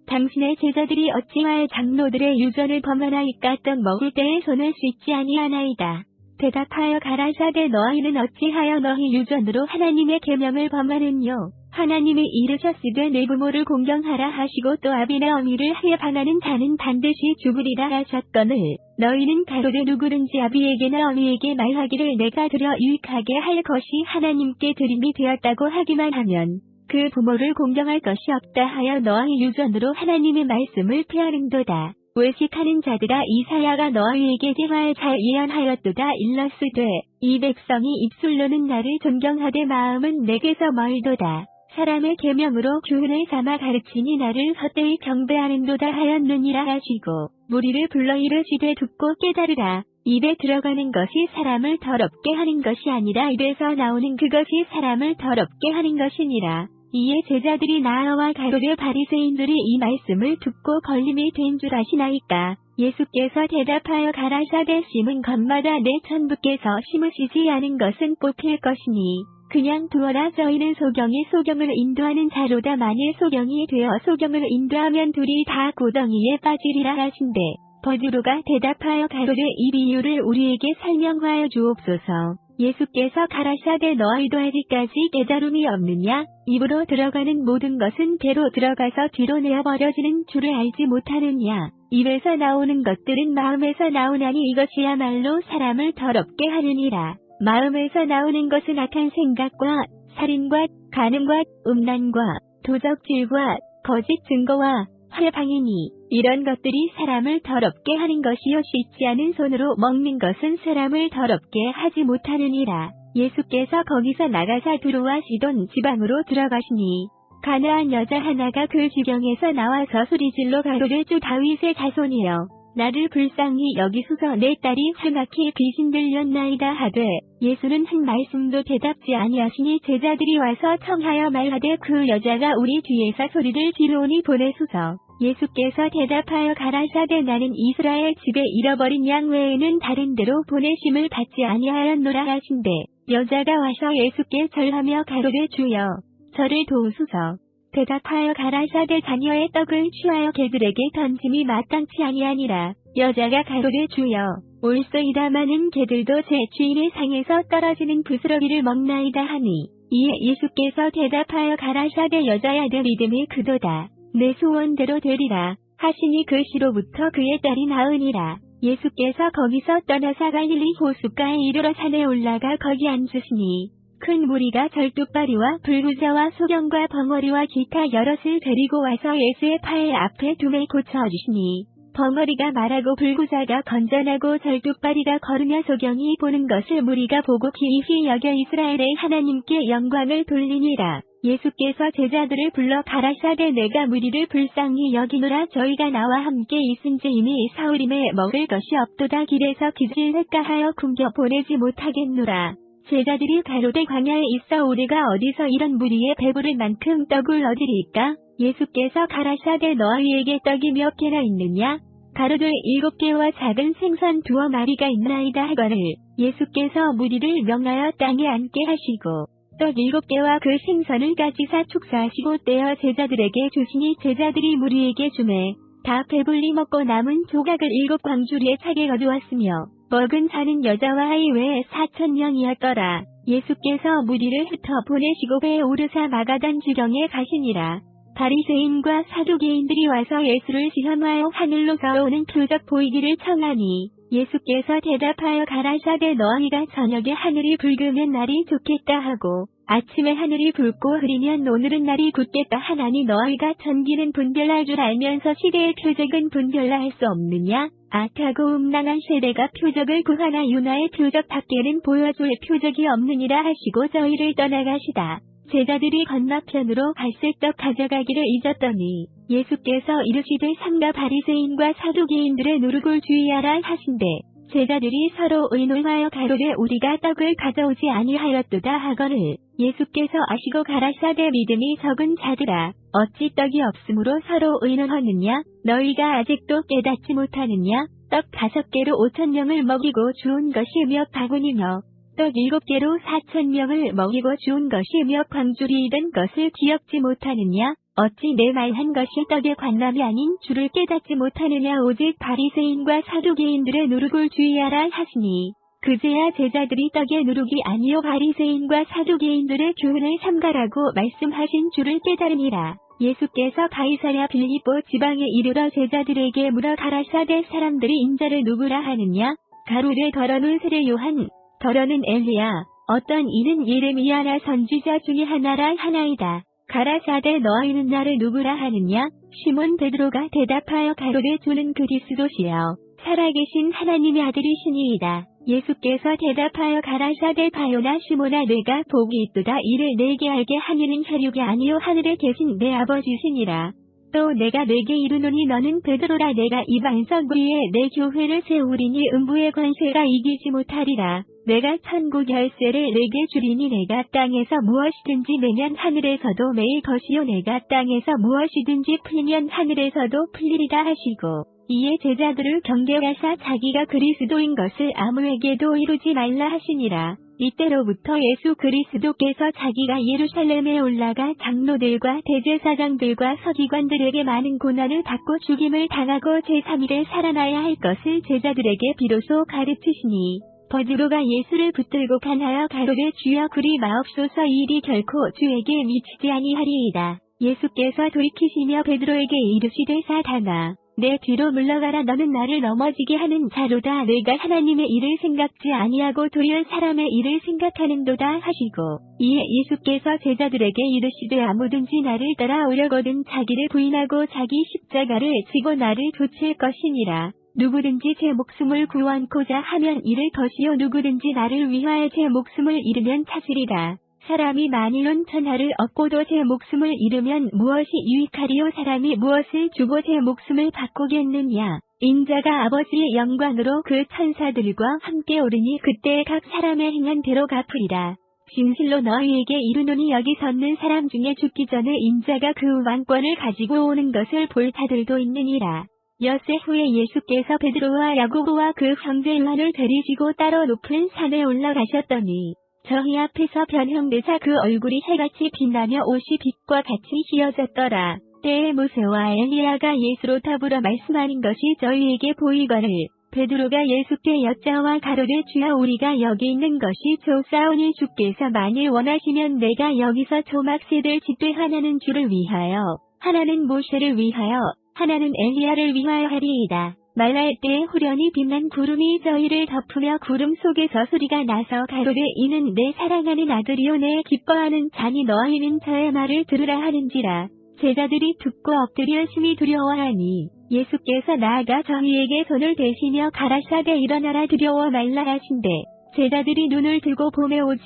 당신의 제자들이 어찌하여 장로들의 유전을 범하나이까 떡 먹을 때에 손을 씻지 아니하나이다. 대답하여 가라사대 너희는 어찌하여 너희 유전으로 하나님의 계명을 범하느뇨. 하나님이 이르셨으되 내 부모를 공경하라 하시고 또 아비나 어미를 해방하는 자는 반드시 죽으리라 하셨거늘 너희는 가로되 누구든지 아비에게나 어미에게 말하기를 내가 드려 유익하게 할 것이 하나님께 드림이 되었다고 하기만 하면 그 부모를 공경할 것이 없다 하여 너희 유전으로 하나님의 말씀을 피하는도다. 외식하는 자들아 이사야가 너희에게 대하여 잘 예언하였도다. 일러스되 이 백성이 입술로는 나를 존경하되 마음은 내게서 멀도다. 사람의 계명으로 교훈을 삼아 가르치니 나를 헛되이 경배하는도다 하였느니라 하시고 무리를 불러 이르시되 듣고 깨달으라. 입에 들어가는 것이 사람을 더럽게 하는 것이 아니라 입에서 나오는 그것이 사람을 더럽게 하는 것이니라. 이에 제자들이 나아와 가로되 바리새인들이 이 말씀을 듣고 걸림이 된 줄 아시나이까. 예수께서 대답하여 가라사대 심은 것마다 내 천부께서 심으시지 않은 것은 뽑힐 것이니 그냥 두어라. 저희는 소경이 소경을 인도하는 자로다. 만일 소경이 되어 소경을 인도하면 둘이 다 고덩이에 빠지리라 하신대. 버드로가 대답하여 가로되 이 비유를 우리에게 설명하여 주옵소서. 예수께서 가라사대 너희도 아직까지 깨달음이 없느냐? 입으로 들어가는 모든 것은 배로 들어가서 뒤로 내어버려지는 줄을 알지 못하느냐? 입에서 나오는 것들은 마음에서 나오나니 이것이야말로 사람을 더럽게 하느니라. 마음에서 나오는 것은 악한 생각과 살인과 간음과 음란과 도적질과 거짓 증거와 회방이니 이런 것들이 사람을 더럽게 하는 것이요 씻지 않은 손으로 먹는 것은 사람을 더럽게 하지 못하느니라. 예수께서 거기서 나가사 두로와 시돈 지방으로 들어가시니 가느한 여자 하나가 그 지경에서 나와서 소리질러 가로되 주 다윗의 자손이여 나를 불쌍히 여기소서. 내 딸이 흉악히 귀신 들렸나이다 하되 예수는 한 말씀도 대답지 아니하시니 제자들이 와서 청하여 말하되 그 여자가 우리 뒤에서 소리를 지르오니 보내소서. 예수께서 대답하여 가라사대 나는 이스라엘 집에 잃어버린 양 외에는 다른 데로 보내심을 받지 아니하였노라 하신대. 여자가 와서 예수께 절하며 가로되 주여 저를 도우소서. 대답하여 가라사대 자녀의 떡을 취하여 개들에게 던짐이 마땅치 아니하니라. 여자가 가로되 주여 올소이다마는 개들도 제 주인의 상에서 떨어지는 부스러기를 먹나이다 하니 이에 예수께서 대답하여 가라사대 여자야 내 믿음이 그도다. 내 소원대로 되리라 하시니 그 시로부터 그의 딸이 나으니라. 예수께서 거기서 떠나사 갈릴리 호숫가에 이르러 산에 올라가 거기 앉으시니 큰 무리가 절뚝발이와 불구자와 소경과 벙어리와 기타 여럿을 데리고 와서 예수의 팔 앞에 둠에 고쳐주시니 벙어리가 말하고 불구자가 건전하고 절뚝발이가 걸으며 소경이 보는 것을 무리가 보고 기이히 여겨 이스라엘의 하나님께 영광을 돌리니라. 예수께서 제자들을 불러 가라사대 내가 무리를 불쌍히 여기노라. 저희가 나와 함께 있은지 이미 사흘임에 먹을 것이 없도다. 길에서 기질할까 하여 굶겨 보내지 못하겠노라. 제자들이 가로되 광야에 있어 우리가 어디서 이런 무리의 배부를 만큼 떡을 얻으리까? 예수께서 가라사대 너희에게 떡이 몇 개나 있느냐? 가로되 7개와 작은 생선 2마리가 있나이다 하거늘 예수께서 무리를 명하여 땅에 앉게 하시고 떡 7개와 그 생선을 가지사 축사하시고 떼어 제자들에게 주시니 제자들이 무리에게 주매 다 배불리 먹고 남은 조각을 7광주리에 차게 거두었으며 먹은 자는 여자와 아이 외에 4,000명이었더라. 예수께서 무리를 흩어 보내시고 배에 오르사 마가단 지경에 가시니라. 바리새인과 사두개인들이 와서 예수를 시험하여 하늘로서 오는 표적 보이기를 청하니 예수께서 대답하여 가라사대 너희가 저녁에 하늘이 붉으면 날이 좋겠다 하고 아침에 하늘이 붉고 흐리면 오늘은 날이 굳겠다 하나니 너희가 천기는 분별할 줄 알면서 시대의 표적은 분별할 수 없느냐? 악하고 음란한 세대가 표적을 구하나 유나의 표적 밖에는 보여줄 표적이 없느니라 하시고 저희를 떠나가시다. 제자들이 건너편으로 갈색떡 가져가기를 잊었더니 예수께서 이르시되 삼가 바리새인과 사두개인들의 누룩을 주의하라 하신대. 제자들이 서로 의논하여 가로되 우리가 떡을 가져오지 아니하였도다 하거늘 예수께서 아시고 가라사대 믿음이 적은 자들아 어찌 떡이 없으므로 서로 의논하느냐? 너희가 아직도 깨닫지 못하느냐? 떡 5개로 5,000명을 먹이고 주운 것이 몇 바구니며 떡 7개로 4,000명을 먹이고 주운 것이 몇 광주리이던 것을 기억지 못하느냐? 어찌 내 말한 것이 떡의 관람이 아닌 줄을 깨닫지 못하느냐? 오직 바리새인과 사두개인들의 누룩을 주의하라 하시니 그제야 제자들이 떡의 누룩이 아니요 바리새인과 사두개인들의 교훈을 삼가라고 말씀하신 줄을 깨달으니라. 예수께서 가이사랴 빌립보 지방에 이르러 제자들에게 물어 가라사대 사람들이 인자를 누구라 하느냐? 가로되 더러는 세례 요한, 더러는 엘리야, 어떤 이는 예레미야나 선지자 중에 하나라 하나이다. 가라사대 너희는 나를 누구라 하느냐? 시몬 베드로가 대답하여 가로되 주는 그리스도시여 살아계신 하나님의 아들이시니이다. 예수께서 대답하여 가라사대 바요나 시몬아 내가 복이 있도다 이를 내게 알게 하니는 혈육이 아니요 하늘에 계신 내 아버지시니라. 또 내가 내게 이르노니 너는 베드로라 내가 이 반석 위에 내 교회를 세우리니 음부의 권세가 이기지 못하리라. 내가 천국 열쇠를 내게 주리니 내가 땅에서 무엇이든지 매면 하늘에서도 매일 것이요 내가 땅에서 무엇이든지 풀면 하늘에서도 풀리리라 하시고 이에 제자들을 경계하사 자기가 그리스도인 것을 아무에게도 이루지 말라 하시니라. 이때로부터 예수 그리스도께서 자기가 예루살렘에 올라가 장로들과 대제사장들과 서기관들에게 많은 고난을 받고 죽임을 당하고 제3일에 살아나야 할 것을 제자들에게 비로소 가르치시니 베드로가 예수를 붙들고 간하여 가로되 주여 그리 마옵소서 이 일이 결코 주에게 미치지 아니하리이다. 예수께서 돌이키시며 베드로에게 이르시되 사탄아 내 뒤로 물러가라 너는 나를 넘어지게 하는 자로다 내가 하나님의 일을 생각지 아니하고 도리어 사람의 일을 생각하는도다 하시고 이에 예수께서 제자들에게 이르시되 아무든지 나를 따라오려거든 자기를 부인하고 자기 십자가를 지고 나를 좇을 것이니라. 누구든지 제 목숨을 구원코자 하면 잃을 것이요 누구든지 나를 위하여 제 목숨을 잃으면 찾으리라. 사람이 만일론 천하를 얻고도 제 목숨을 잃으면 무엇이 유익하리요 사람이 무엇을 주고 제 목숨을 바꾸겠느냐. 인자가 아버지의 영광으로 그 천사들과 함께 오르니 그때 각 사람의 행한 대로 갚으리라. 진실로 너희에게 이르노니 여기 섰는 사람 중에 죽기 전에 인자가 그 왕권을 가지고 오는 것을 볼 자들도 있느니라. 엿새 후에 예수께서 베드로와 야고보와 그 형제 요한을 데리시고 따로 높은 산에 올라가셨더니 저희 앞에서 변형되사 그 얼굴이 해같이 빛나며 옷이 빛과 같이 휘어졌더라. 때에 모세와 엘리야가 예수로 더불어 말씀하는 것이 저희에게 보이거늘 베드로가 예수께 여짜와 가로되 주여 우리가 여기 있는 것이 좋사오니 주께서 만일 원하시면 내가 여기서 조막새들 짓되 하나는 주를 위하여 하나는 모세를 위하여 하나는 엘리야를 위하여 하리이다. 말라의 때에 후련히 빛난 구름이 저희를 덮으며 구름 속에서 소리가 나서 가로되 이는 내 사랑하는 아들이요 내 기뻐하는 자니 너희는 저의 말을 들으라 하는지라. 제자들이 듣고 엎드려 심히 두려워하니 예수께서 나아가 저희에게 손을 대시며 가라사대 일어나라 두려워 말라 하신대 제자들이 눈을 들고 보매 오직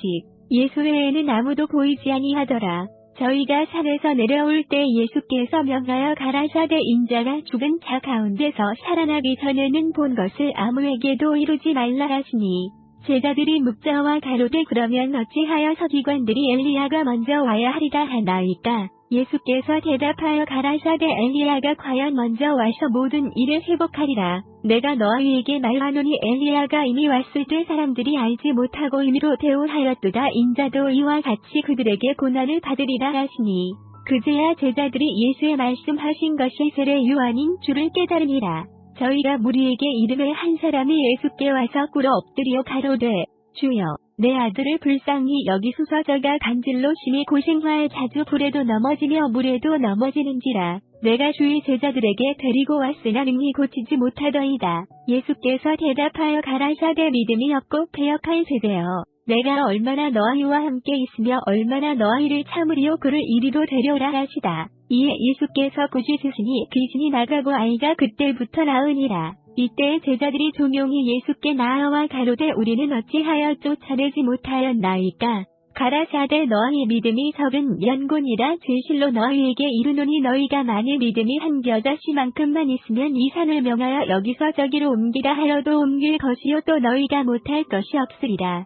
예수 외에는 아무도 보이지 아니하더라. 저희가 산에서 내려올 때 예수께서 명하여 가라사대 인자가 죽은 자 가운데서 살아나기 전에는 본 것을 아무에게도 이루지 말라 하시니 제자들이 묵자와 가로되 그러면 어찌하여 서기관들이 엘리야가 먼저 와야 하리라 하나이까. 예수께서 대답하여 가라사대 엘리야가 과연 먼저 와서 모든 일을 회복하리라. 내가 너희에게 말하노니 엘리야가 이미 왔을 때 사람들이 알지 못하고 임의로 대우하였도다. 인자도 이와 같이 그들에게 고난을 받으리라 하시니 그제야 제자들이 예수의 말씀하신 것이 세례 요한인 줄을 깨달으니라. 저희가 무리에게 이름에 한 사람이 예수께 와서 꿇어 엎드려 가로되 주여 내 아들을 불쌍히 여기소서 저가 간질로 심히 고생하여 자주 불에도 넘어지며 물에도 넘어지는지라. 내가 주의 제자들에게 데리고 왔으나 능히 고치지 못하더이다. 예수께서 대답하여 가라사대 믿음이 없고 패역한 세대여 내가 얼마나 너희와 함께 있으며 얼마나 너희를 참으리요 그를 이리로 데려오라 하시다. 이에 예수께서 부짖으시니 귀신이 나가고 아이가 그때부터 나으니라. 이때 제자들이 종용이 예수께 나아와 가로되 우리는 어찌하여 쫓아내지 못하였나이까. 가라사대 너희 믿음이 적은 연곤이라 진실로 너희에게 이르노니 너희가 만일 믿음이 한 겨자씨만큼만 있으면 이 산을 명하여 여기서 저기로 옮기라 하여도 옮길 것이요 또 너희가 못할 것이 없으리라.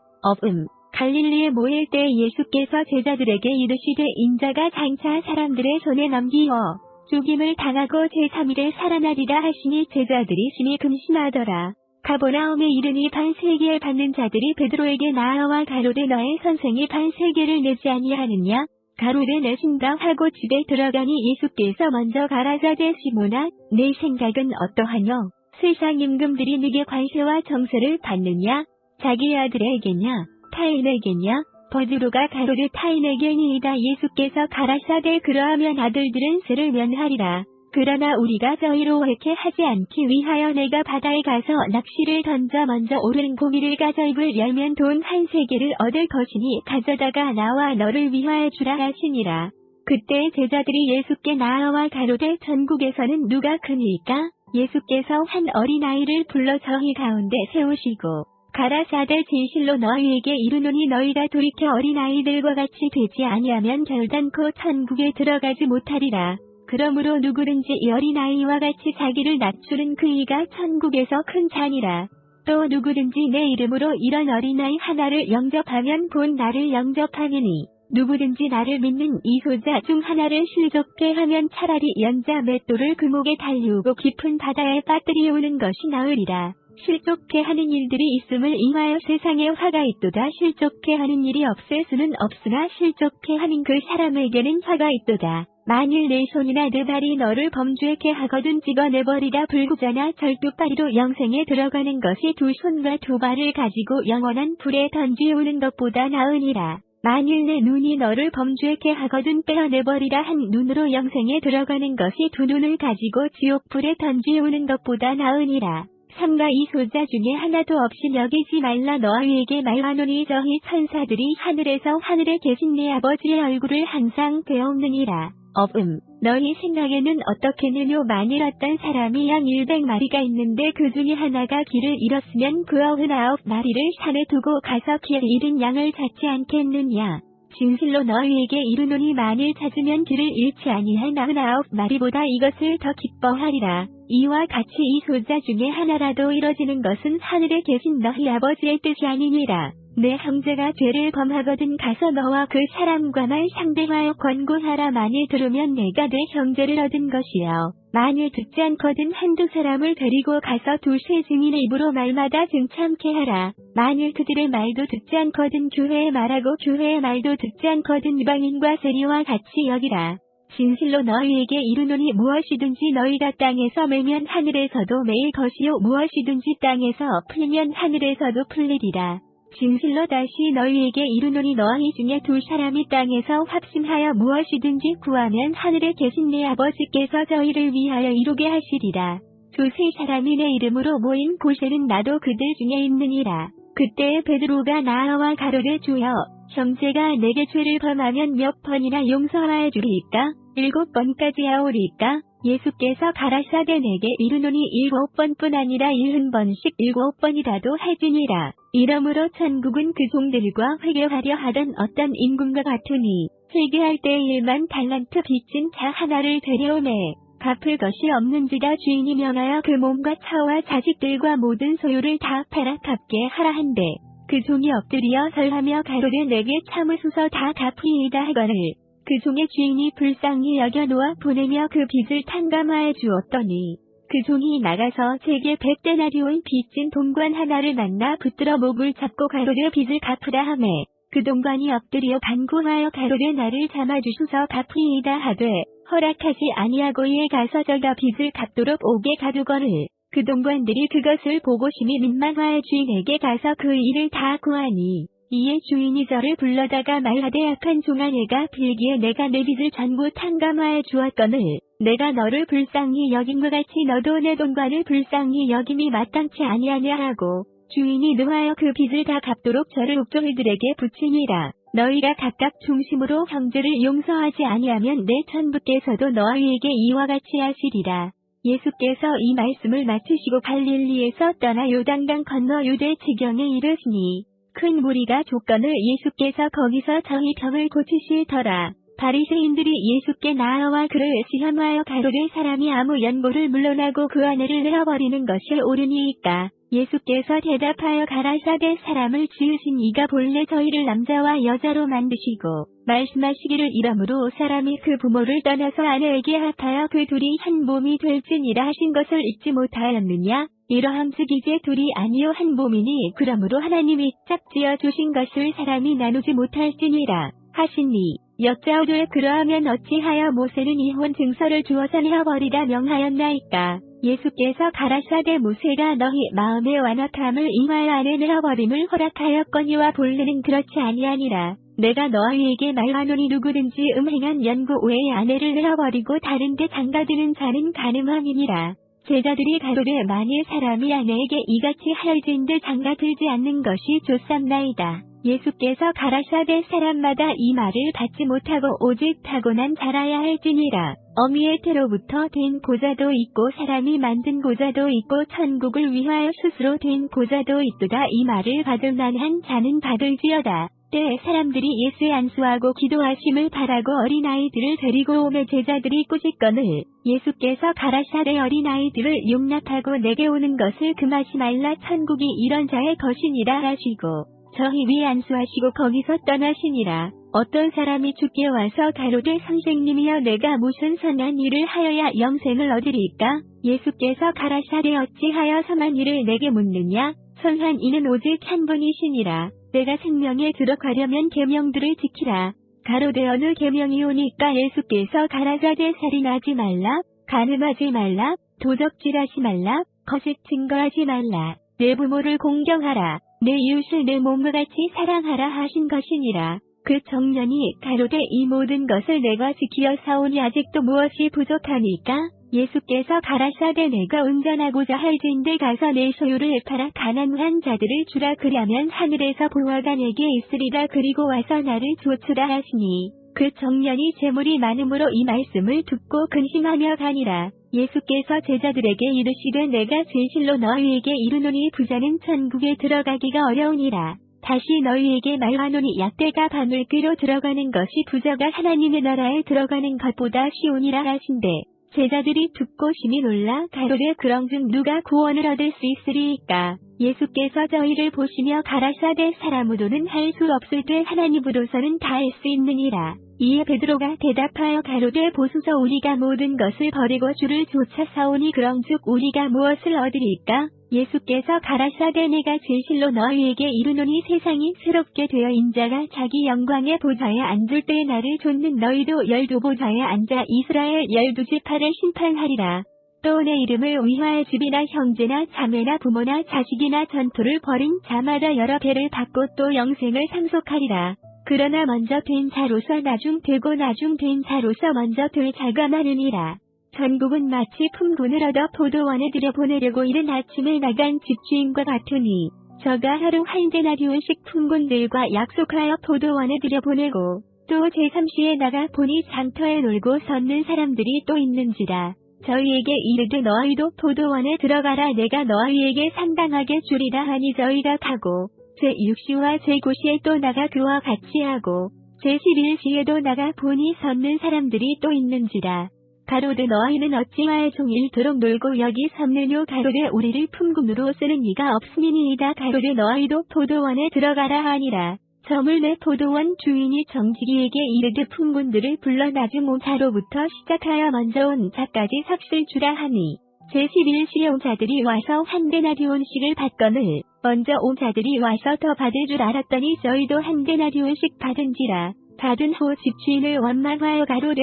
갈릴리에 모일 때 예수께서 제자들에게 이르시되 인자가 장차 사람들의 손에 넘기어 죽임을 당하고 제3일에 살아나리라 하시니 제자들이 심히 근심하더라. 가버나움에 이르니 반 세계를 받는 자들이 베드로에게 나아와 가로되 너의 선생이 반 세계를 내지 아니하느냐? 가로되 내신다 하고 집에 들어가니 예수께서 먼저 가라사대 시몬아 내 생각은 어떠하뇨? 세상 임금들이 네게 관세와 정세를 받느냐? 자기 아들에게냐? 타인에게냐? 베드로가 가로되 타인에게니이다. 예수께서 가라사대 그러하면 아들들은 세를 면하리라. 그러나 우리가 저희로 회개하지 않기 위하여 내가 바다에 가서 낚시를 던져 먼저 오른 고기를 가져 입을 열면 돈 한 세계를 얻을 것이니 가져다가 나와 너를 위하여 주라 하시니라. 그때 제자들이 예수께 나아와 가로되 전국에서는 누가 크니까? 예수께서 한 어린아이를 불러 저희 가운데 세우시고 가라사대 진실로 너희에게 이르노니 너희가 돌이켜 어린아이들과 같이 되지 아니하면 결단코 천국에 들어가지 못하리라. 그러므로 누구든지 이 어린아이와 같이 자기를 낮추는 그이가 천국에서 큰 자니라. 또 누구든지 내 이름으로 이런 어린아이 하나를 영접하면 본 나를 영접하느니 누구든지 나를 믿는 이 소자 중 하나를 실족게 하면 차라리 연자 맷돌을 그 목에 달리우고 깊은 바다에 빠뜨리우는 것이 나으리라. 실족게 하는 일들이 있음을 인하여 세상에 화가 있도다. 실족게 하는 일이 없을 수는 없으나 실족게 하는 그 사람에게는 화가 있도다. 만일 내 손이나 내 발이 너를 범죄케 하거든 찍어내버리라. 불구자나 절뚝발이로 영생에 들어가는 것이 두 손과 두 발을 가지고 영원한 불에 던지우는 것보다 나으니라. 만일 내 눈이 너를 범죄케 하거든 빼어내버리라. 한 눈으로 영생에 들어가는 것이 두 눈을 가지고 지옥불에 던지우는 것보다 나으니라. 삼가 이 소자 중에 하나도 없이 여기지 말라. 너희에게 말하노니 저희 천사들이 하늘에서 하늘에 계신 내 아버지의 얼굴을 항상 배옵느니라. 너희 생각에는 어떻겠느뇨? 만일 어떤 사람이 양 100마리가 있는데 그 중에 하나가 길을 잃었으면 그 99마리를 산에 두고 가서 길 잃은 양을 찾지 않겠느냐? 진실로 너희에게 이르노니 만일 찾으면 길을 잃지 아니할 99마리보다 이것을 더 기뻐하리라. 이와 같이 이 소자 중에 하나라도 이뤄지는 것은 하늘에 계신 너희 아버지의 뜻이 아니니라. 내 형제가 죄를 범하거든 가서 너와 그 사람과 말 상대하여 권고하라. 만일 들으면 내가 내 형제를 얻은 것이요. 만일 듣지 않거든 한두 사람을 데리고 가서 두세 증인의 입으로 말마다 증참케 하라. 만일 그들의 말도 듣지 않거든 교회에 말하고 교회의 말도 듣지 않거든 이방인과 세리와 같이 여기라. 진실로 너희에게 이르노니 무엇이든지 너희가 땅에서 매면 하늘에서도 매일 것이요 무엇이든지 땅에서 풀면 하늘에서도 풀리리라. 진실로 다시 너희에게 이르노니 너희 중에 두 사람이 땅에서 합심하여 무엇이든지 구하면 하늘에 계신 내 아버지께서 저희를 위하여 이루게 하시리라. 두세 사람이 내 이름으로 모인 곳에는 나도 그들 중에 있느니라. 그때 베드로가 나와 가로되 주여, 형제가 내게 죄를 범하면 몇 번이나 용서하여 주리이까? 7번까지 하오리이까? 예수께서 가라사대 내게 이르노니 7번뿐 아니라 70번씩 7번이라도 할지니라. 이러므로 천국은 그 종들과 회개하려 하던 어떤 임금과 같으니 회개할 때 1만 달란트 빚진 자 하나를 데려오매 갚을 것이 없는지라 주인이 명하여 그 몸과 차와 자식들과 모든 소유를 다 팔아 갚게 하라 한대 그 종이 엎드려 절하며 가로되 내게 참으소서 다 갚으리이다 하거늘 그 종의 주인이 불쌍히 여겨 놓아 보내며 그 빚을 탕감하여 주었더니 그 종이 나가서 제게 100데나리온 빚진 동관 하나를 만나 붙들어 목을 잡고 가로되 빚을 갚으라 하매 그 동관이 엎드려 간구하여 가로되 나를 잡아주소서 갚으리이다 하되 허락하지 아니하고 이에 가서 저가 빚을 갚도록 옥에 가두거늘 그 동관들이 그것을 보고 심히 민망하여 주인에게 가서 그 일을 다 구하니 이에 주인이 저를 불러다가 말하되 악한 종아 내가 빌기에 내가 내 빚을 전부 탕감하여 주었거늘 내가 너를 불쌍히 여김과 같이 너도 내 동관을 불쌍히 여김이 마땅치 아니하냐 하고 주인이 노하여 그 빚을 다 갚도록 저를 옥졸들에게 붙이니라. 너희가 각각 중심으로 형제를 용서하지 아니하면 내 천부께서도 너희에게 이와 같이 하시리라. 예수께서 이 말씀을 마치시고 갈릴리에서 떠나 요단강 건너 유대 지경에 이르시니 큰 무리가 족건을 예수께서 거기서 저희 병을 고치시더라. 바리새인들이 예수께 나아와 그를 시험하여 가로되 사람이 아무 연고를 물러나고 그 아내를 내어버리는 것이 옳으니이까? 예수께서 대답하여 가라사대 사람을 지으신 이가 본래 저희를 남자와 여자로 만드시고 말씀하시기를 이러므로 사람이 그 부모를 떠나서 아내에게 합하여 그 둘이 한 몸이 될지니라 하신 것을 잊지 못하였느냐? 이러함즉 이제 둘이 아니요 한 몸이니 그러므로 하나님이 짝지어 주신 것을 사람이 나누지 못할지니라 하시니 여짜오되 그러하면 어찌하여 모세는 이혼 증서를 주어서 내어버리라 명하였나이까? 예수께서 가라사대 모세가 너희 마음의 완악함을 인하여 아내 내어버림을 허락하였거니와 본래는 그렇지 아니하니라. 내가 너희에게 말하노니 누구든지 음행한 연고 외에 아내를 내어버리고 다른 데 장가드는 자는 가늠함이니라. 제자들이 가로되 만일 사람이 아내에게 이같이 하여진데 장가들지 않는 것이 좋삼나이다. 예수께서 가라사대 사람마다 이 말을 받지 못하고 오직 타고난 자라야 할지니라. 어미의 태로부터 된 보좌도 있고 사람이 만든 보좌도 있고 천국을 위하여 스스로 된 보좌도 있도다. 이 말을 받을 만한 자는 받을지어다. 때에 사람들이 예수의 안수하고 기도하심을 바라고 어린아이들을 데리고 오매 제자들이 꾸짖거늘 예수께서 가라사대 어린아이들을 용납하고 내게 오는 것을 금하지 말라. 천국이 이런 자의 것이니라 하시고 저희 위에 안수하시고 거기서 떠나시니라. 어떤 사람이 주께 와서 가로되 선생님이여 내가 무슨 선한 일을 하여야 영생을 얻으리까? 예수께서 가라사대 어찌하여 선한 일을 내게 묻느냐? 선한 이는 오직 한 분이시니라. 내가 생명에 들어가려면 계명들을 지키라. 가로되 어느 계명이오니까? 예수께서 가라사대 살인하지 말라, 간음하지 말라, 도적질하지 말라, 거짓 증거하지 말라, 내 부모를 공경하라, 내 이웃을 내 몸과 같이 사랑하라 하신 것이니라. 그 청년이 가로되 이 모든 것을 내가 지키어 사오니 아직도 무엇이 부족하니까? 예수께서 가라사대 내가 운전하고자 할진대 가서 내 소유를 팔아 가난한 자들을 주라. 그리하면 하늘에서 보화가 내게 있으리라. 그리고 와서 나를 좇으라 하시니 그 청년이 재물이 많음으로 이 말씀을 듣고 근심하며 가니라. 예수께서 제자들에게 이르시되 내가 진실로 너희에게 이르노니 부자는 천국에 들어가기가 어려우니라. 다시 너희에게 말하노니 약대가 바물귀로 들어가는 것이 부자가 하나님의 나라에 들어가는 것보다 쉬우니라 하신대. 제자들이 듣고 심히 놀라 가로되 그런즉 누가 구원을 얻을 수 있으리이까? 예수께서 저희를 보시며 가라사대 사람으로는 할 수 없을 때 하나님으로서는 다 할 수 있느니라. 이에 베드로가 대답하여 가로되 보소서 우리가 모든 것을 버리고 주를 쫓아 사오니 그런즉 우리가 무엇을 얻으리까? 예수께서 가라사대 내가 진실로 너희에게 이르노니 세상이 새롭게 되어 인자가 자기 영광의 보좌에 앉을 때에 나를 좇는 너희도 12보좌에 앉아 이스라엘 12지파를 심판하리라. 또 내 이름을 위하여 집이나 형제나 자매나 부모나 자식이나 전토를 벌인 자마다 여러 배를 받고 또 영생을 상속하리라. 그러나 먼저 된 자로서 나중 되고 나중 된 자로서 먼저 될 자가 많으니라. 전국은 마치 품꾼을 얻어 포도원에 들여보내려고 이른 아침에 나간 집주인과 같으니 저가 하루 한 데나리온씩 품꾼들과 약속하여 포도원에 들여보내고 또 제3시에 나가 보니 장터에 놀고 섰는 사람들이 또 있는지라. 저희에게 이르되 너희도 포도원에 들어가라. 내가 너희에게 상당하게 주리라 하니 저희가 가고 제6시와 제9시에 또 나가 그와 같이 하고 제11시에도 나가 보니 섰는 사람들이 또 있는지라. 가로되 너희는 어찌하여 종일토록 놀고 여기 섰느뇨? 가로되 우리를 품꾼으로 쓰는 이가 없음이니이다. 가로되 너희도 포도원에 들어가라 하니라. 저물 내 포도원 주인이 정직이에게 이르되 품꾼들을 불러 나중 온 자로부터 시작하여 먼저 온 자까지 삭슬 주라 하니 제11시에 온 자들이 와서 한 데나리온씩을 받거늘 먼저 온 자들이 와서 더 받을 줄 알았더니 저희도 한 데나리온씩 받은지라. 받은 후 집주인을 원망하여 가로되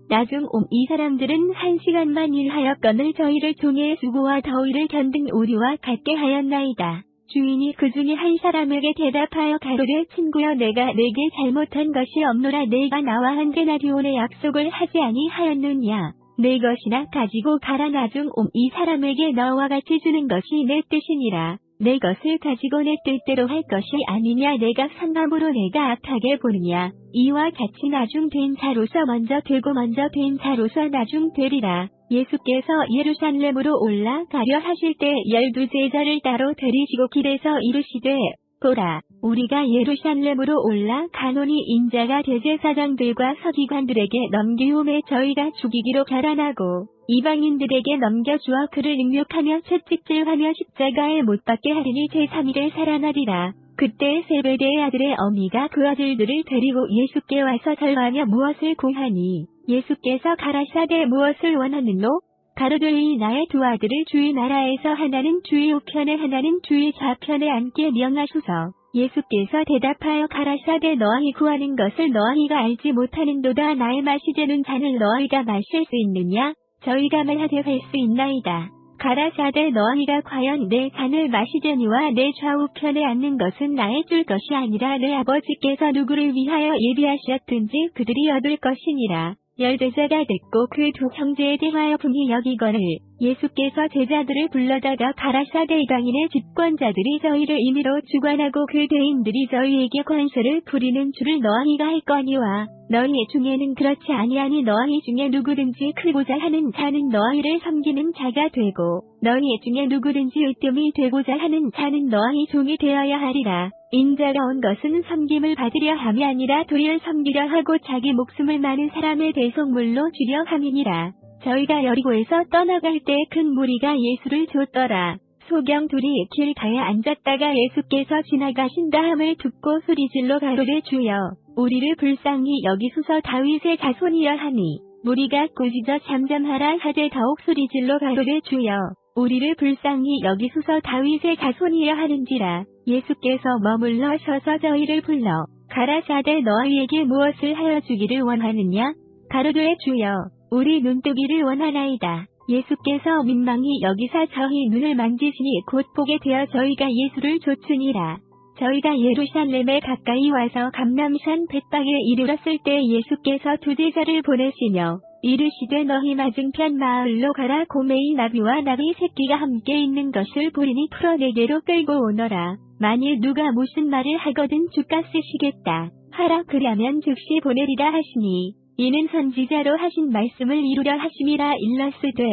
나중 온 이 사람들은 1시간만 일하였거늘 저희를 종의 수고와 더위를 견딘 우리와 같게 하였나이다. 주인이 그 중에 한 사람에게 대답하여 가로되 친구여 내가 내게 잘못한 것이 없노라. 내가 나와 한 데나리온의 약속을 하지 아니하였느냐? 내 것이나 가지고 가라. 나중 온 이 사람에게 너와 같이 주는 것이 내 뜻이니라. 내 것을 가지고 내 뜻대로 할 것이 아니냐? 내가 선감으로 내가 악하게 보느냐? 이와 같이 나중 된 자로서 먼저 되고 먼저 된 자로서 나중 되리라. 예수께서 예루살렘으로 올라가려 하실 때 12제자를 따로 데리시고 길에서 이르시되 보라 우리가 예루살렘으로 올라가노니 인자가 대제사장들과 서기관들에게 넘기움에 저희가 죽이기로 결단하고 이방인들에게 넘겨주어 그를 능욕하며 채찍질하며 십자가에 못 박게 하리니 제3일에 살아나리라. 그때 세베대의 아들의 어미가 그 아들들을 데리고 예수께 와서 절하며 무엇을 구하니 예수께서 가라사대 무엇을 원하느노? 가로되 이 나의 두 아들을 주의 나라에서 하나는 주의 우편에 하나는 주의 좌편에 앉게 명하소서. 예수께서 대답하여 가라사대 너희 구하는 것을 너희가 알지 못하는도다. 나의 마시되는 잔을 너희가 마실 수 있느냐? 저희가 말하되 할 수 있나이다. 가라사대 너희가 과연 내 잔을 마시려니와 내 좌우편에 앉는 것은 나의 줄 것이 아니라 내 아버지께서 누구를 위하여 예비하셨든지 그들이 얻을 것이니라. 열대자가 듣고 그 두 형제에 대하여 분이 여기거늘 예수께서 제자들을 불러다가 가라사대 이방인의 집권자들이 저희를 임의로 주관하고 그 대인들이 저희에게 권세를 부리는 줄을 너희가 알거니와 너희 중에는 그렇지 아니하니 너희 중에 누구든지 크고자 하는 자는 너희를 섬기는 자가 되고 너희 중에 누구든지 으뜸이 되고자 하는 자는 너희 종이 되어야 하리라. 인자가 온 것은 섬김을 받으려 함이 아니라 도리를 섬기려 하고 자기 목숨을 많은 사람의 대속물로 주려 함이니라. 저희가 여리고에서 떠나갈 때 큰 무리가 예수를 좇더라. 소경 둘이 길가에 앉았다가 예수께서 지나가신 다음을 듣고 소리질러 가로되 주여 우리를 불쌍히 여기소서 다윗의 자손이여 하니 무리가 꾸짖어 잠잠하라 하되 더욱 소리질러 가로되 주여 우리를 불쌍히 여기소서 다윗의 자손이여 하는지라. 예수께서 머물러 서서 저희를 불러 가라사대 너희에게 무엇을 하여 주기를 원하느냐 가로되 주여 우리 눈뜨기를 원하나이다. 예수께서 민망히 여기사 저희 눈을 만지시니 곧 보게 되어 저희가 예수를 좇으니라. 저희가 예루살렘에 가까이 와서 감람산 벳박에 이르렀을 때 예수께서 두 제자를 보내시며 이르시되 너희 맞은편 마을로 가라. 고매의 나귀와 나귀 새끼가 함께 있는 것을 보리니 풀어 내게로 끌고 오너라. 만일 누가 무슨 말을 하거든 주가 쓰시겠다 하라. 그리하면 즉시 보내리라 하시니 이는 선지자로 하신 말씀을 이루려 하심이라. 일러스되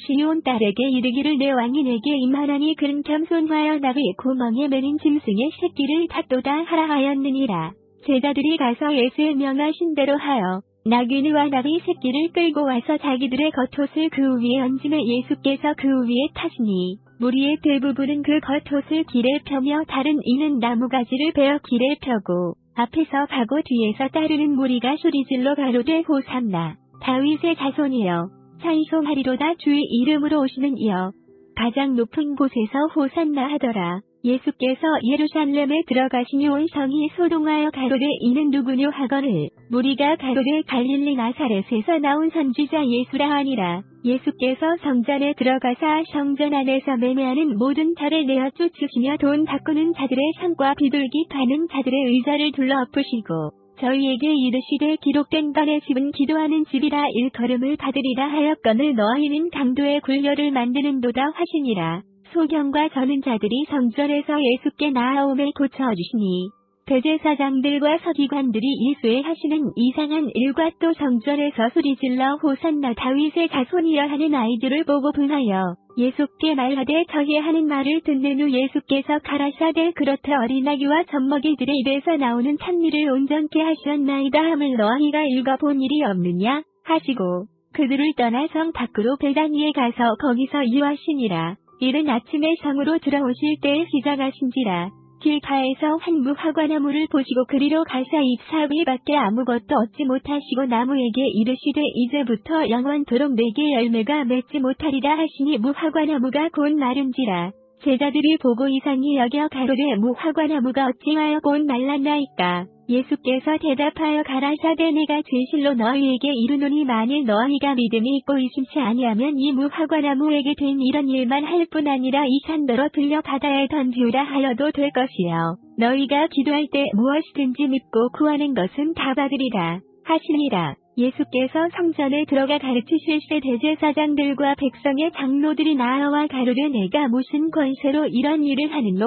시온 딸에게 이르기를 내 왕이 내게 임하나니 그는 겸손하여 나귀 구멍에 매는 짐승의 새끼를 탔도다 하라 하였느니라. 제자들이 가서 예수의 명하신 대로 하여 나귀와 나귀 새끼를 끌고 와서 자기들의 겉옷을 그 위에 얹음에 예수께서 그 위에 타시니 무리의 대부분은 그 겉옷을 길에 펴며 다른 이는 나무가지를 베어 길에 펴고 앞에서 가고 뒤에서 따르는 무리가 소리질러 가로되 호산나 다윗의 자손이여 찬송하리로다. 주의 이름으로 오시는 이여 가장 높은 곳에서 호산나 하더라. 예수께서 예루살렘에 들어가시니 온 성이 소동하여 가로되 이는 누구뇨 하거늘 무리가 가로되 갈릴리 나사렛에서 나온 선지자 예수라 하니라. 예수께서 성전에 들어가사 성전 안에서 매매하는 모든 자를 내어 쫓으시며 돈 바꾸는 자들의 상과 비둘기 파는 자들의 의자를 둘러 엎으시고 저희에게 이르시되 기록된 바내 집은 기도하는 집이라 일컬음을 받으리라 하였거늘 너희는 강도의 굴려를 만드는도다 하시니라. 소경과 저는 자들이 성전에서 예수께 나아오매 고쳐주시니 대제사장들과 서기관들이 예수의 하시는 이상한 일과 또 성전에서 소리질러 호산나 다윗의 자손이여 하는 아이들을 보고 분하여 예수께 말하되 저희 하는 말을 듣는 후 예수께서 가라사대 그렇다 어린아기와 젖먹이들의 입에서 나오는 찬미를 온전케 하셨나이다 함을 너희가 읽어본 일이 없느냐 하시고 그들을 떠나 성 밖으로 베다니에 가서 거기서 유하시니라. 이른 아침에 성으로 들어오실 때에 시작하신지라. 길가에서 한 무화과나무를 보시고 그리로 가사 잎사귀밖에 아무것도 얻지 못하시고 나무에게 이르시되 이제부터 영원토록 내게 열매가 맺지 못하리라 하시니 무화과나무가 곧 마른지라. 제자들이 보고 이상히 여겨 가로되 무화과나무가 어찌하여 곧 말랐나이까. 예수께서 대답하여 가라사대 내가 진실로 너희에게 이르노니 만일 너희가 믿음이 있고 의심치 아니하면 이 무화과나무에게 된 이런 일만 할 뿐 아니라 이 산더러 들려 바다에 던지우라 하여도 될 것이요 너희가 기도할 때 무엇이든지 믿고 구하는 것은 다 받으리라 하시니라. 예수께서 성전에 들어가 가르치실 때 대제사장들과 백성의 장로들이 나아와 가로되 내가 무슨 권세로 이런 일을 하는노?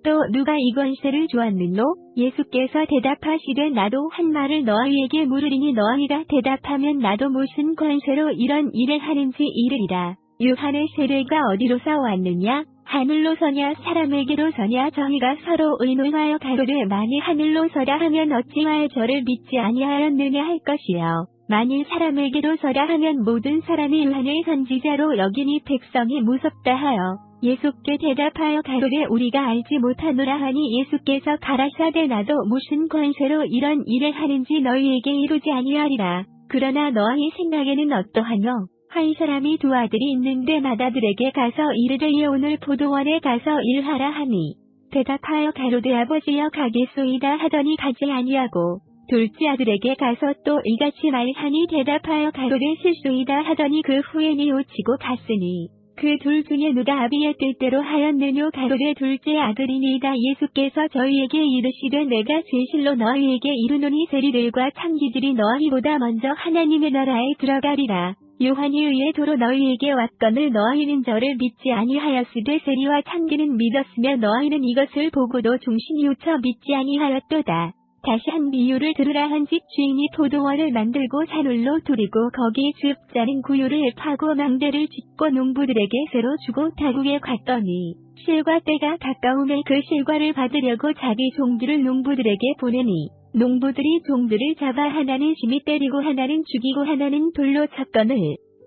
또 누가 이 권세를 주었느뇨? 예수께서 대답하시되 나도 한 말을 너희에게 물으리니 너희가 대답하면 나도 무슨 권세로 이런 일을 하는지 이르리라. 요한의 세례가 어디로서 왔느냐? 하늘로서냐 사람에게로서냐? 저희가 서로 의논하여 가로되 만일 하늘로서라 하면 어찌하여 저를 믿지 아니하였느냐 할 것이요 만일 사람에게로서라 하면 모든 사람이 요한을 선지자로 여기니 백성이 무섭다 하여 예수께 대답하여 가로되 우리가 알지 못하노라 하니 예수께서 가라사대 나도 무슨 권세로 이런 일을 하는지 너희에게 이루지 아니하리라. 그러나 너희 생각에는 어떠하뇨? 한 사람이 두 아들이 있는데 맏아들에게 가서 이르되 오늘 포도원에 가서 일하라 하니 대답하여 가로되 아버지여 가겠소이다 하더니 가지 아니하고 둘째 아들에게 가서 또 이같이 말하니 대답하여 가로되 실소이다 하더니 그 후에 뉘우치고 갔으니 그 둘 중에 누가 아비의 뜻대로 하였느뇨? 가로되 둘째 아들이니이다. 예수께서 저희에게 이르시되 내가 진실로 너희에게 이르노니 세리들과 창기들이 너희보다 먼저 하나님의 나라에 들어가리라. 요한이 의에 도로 너희에게 왔거늘 너희는 저를 믿지 아니하였으되 세리와 창기는 믿었으며 너희는 이것을 보고도 종신이 우쳐 믿지 아니하였도다. 다시 한 비유를 들으라. 한 집 주인이 포도원을 만들고 산울로 두리고 거기 즙자는 구유를 파고 망대를 짓고 농부들에게 새로 주고 타국에 갔더니 실과 때가 가까움에 그 실과를 받으려고 자기 종들을 농부들에게 보내니 농부들이 종들을 잡아 하나는 심히 때리고 하나는 죽이고 하나는 돌로 쳤거늘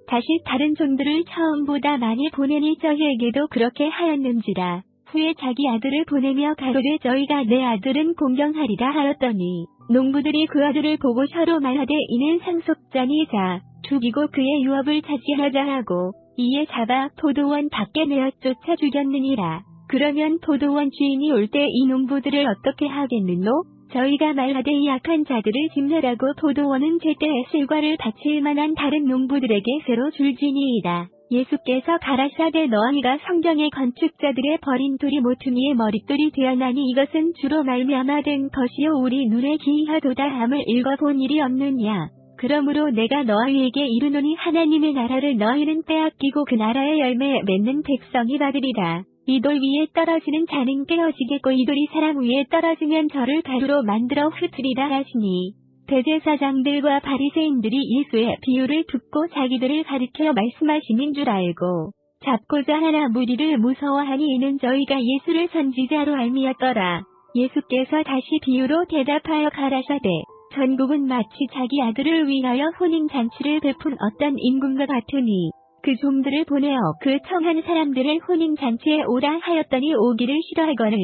다시 다른 종들을 처음보다 많이 보내니 저희에게도 그렇게 하였는지라. 후에 자기 아들을 보내며 가로되 저희가 내 아들은 공경하리라 하였더니 농부들이 그 아들을 보고 서로 말하되 이는 상속자니자 죽이고 그의 유업을 차지하자 하고 이에 잡아 포도원 밖에 내어 쫓아 죽였느니라. 그러면 포도원 주인이 올 때 이 농부들을 어떻게 하겠느노? 저희가 말하되 이 악한 자들을 진멸하고 포도원은 제때에 실과를 바칠 만한 다른 농부들에게 새로 줄지니이다. 예수께서 가라사대 너희가 성경의 건축자들의 버린 돌이 모퉁이의 머릿돌이 되었나니 이것은 주로 말미암아 된 것이요 우리 눈에 기이하도다 함을 읽어본 일이 없느냐. 그러므로 내가 너희에게 이르노니 하나님의 나라를 너희는 빼앗기고 그 나라의 열매 맺는 백성이 받으리라. 이 돌 위에 떨어지는 자는 깨어지겠고 이 돌이 사람 위에 떨어지면 저를 가루로 만들어 흩으리라 하시니 대제사장들과 바리새인들이 예수의 비유를 듣고 자기들을 가리켜 말씀하시는 줄 알고 잡고자 하나 무리를 무서워하니 이는 저희가 예수를 선지자로 알미었더라. 예수께서 다시 비유로 대답하여 가라사대 전국은 마치 자기 아들을 위하여 혼인잔치를 베푼 어떤 임금과 같으니 그 종들을 보내어 그 청한 사람들을 혼인잔치에 오라 하였더니 오기를 싫어하거늘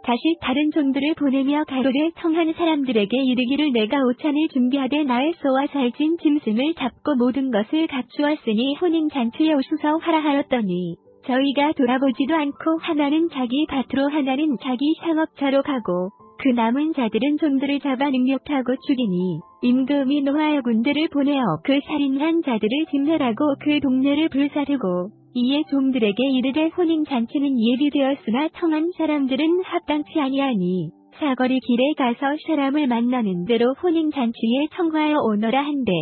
다시 다른 종들을 보내며 가로되 청한 사람들에게 이르기를 내가 오찬을 준비하되 나의 소와 살찐 짐승을 잡고 모든 것을 갖추었으니 혼인잔치에 오소서 하라 하였더니 저희가 돌아보지도 않고 하나는 자기 밭으로 하나는 자기 상업차로 가고 그 남은 자들은 종들을 잡아 능욕하고 죽이니 임금이 노하여 군대를 보내어 그 살인한 자들을 진멸하고 그 동네를 불사르고 이에 종들에게 이르되 혼인잔치는 예비되었으나 청한 사람들은 합당치 아니하니 사거리 길에 가서 사람을 만나는 대로 혼인잔치에 청하여 오너라 한데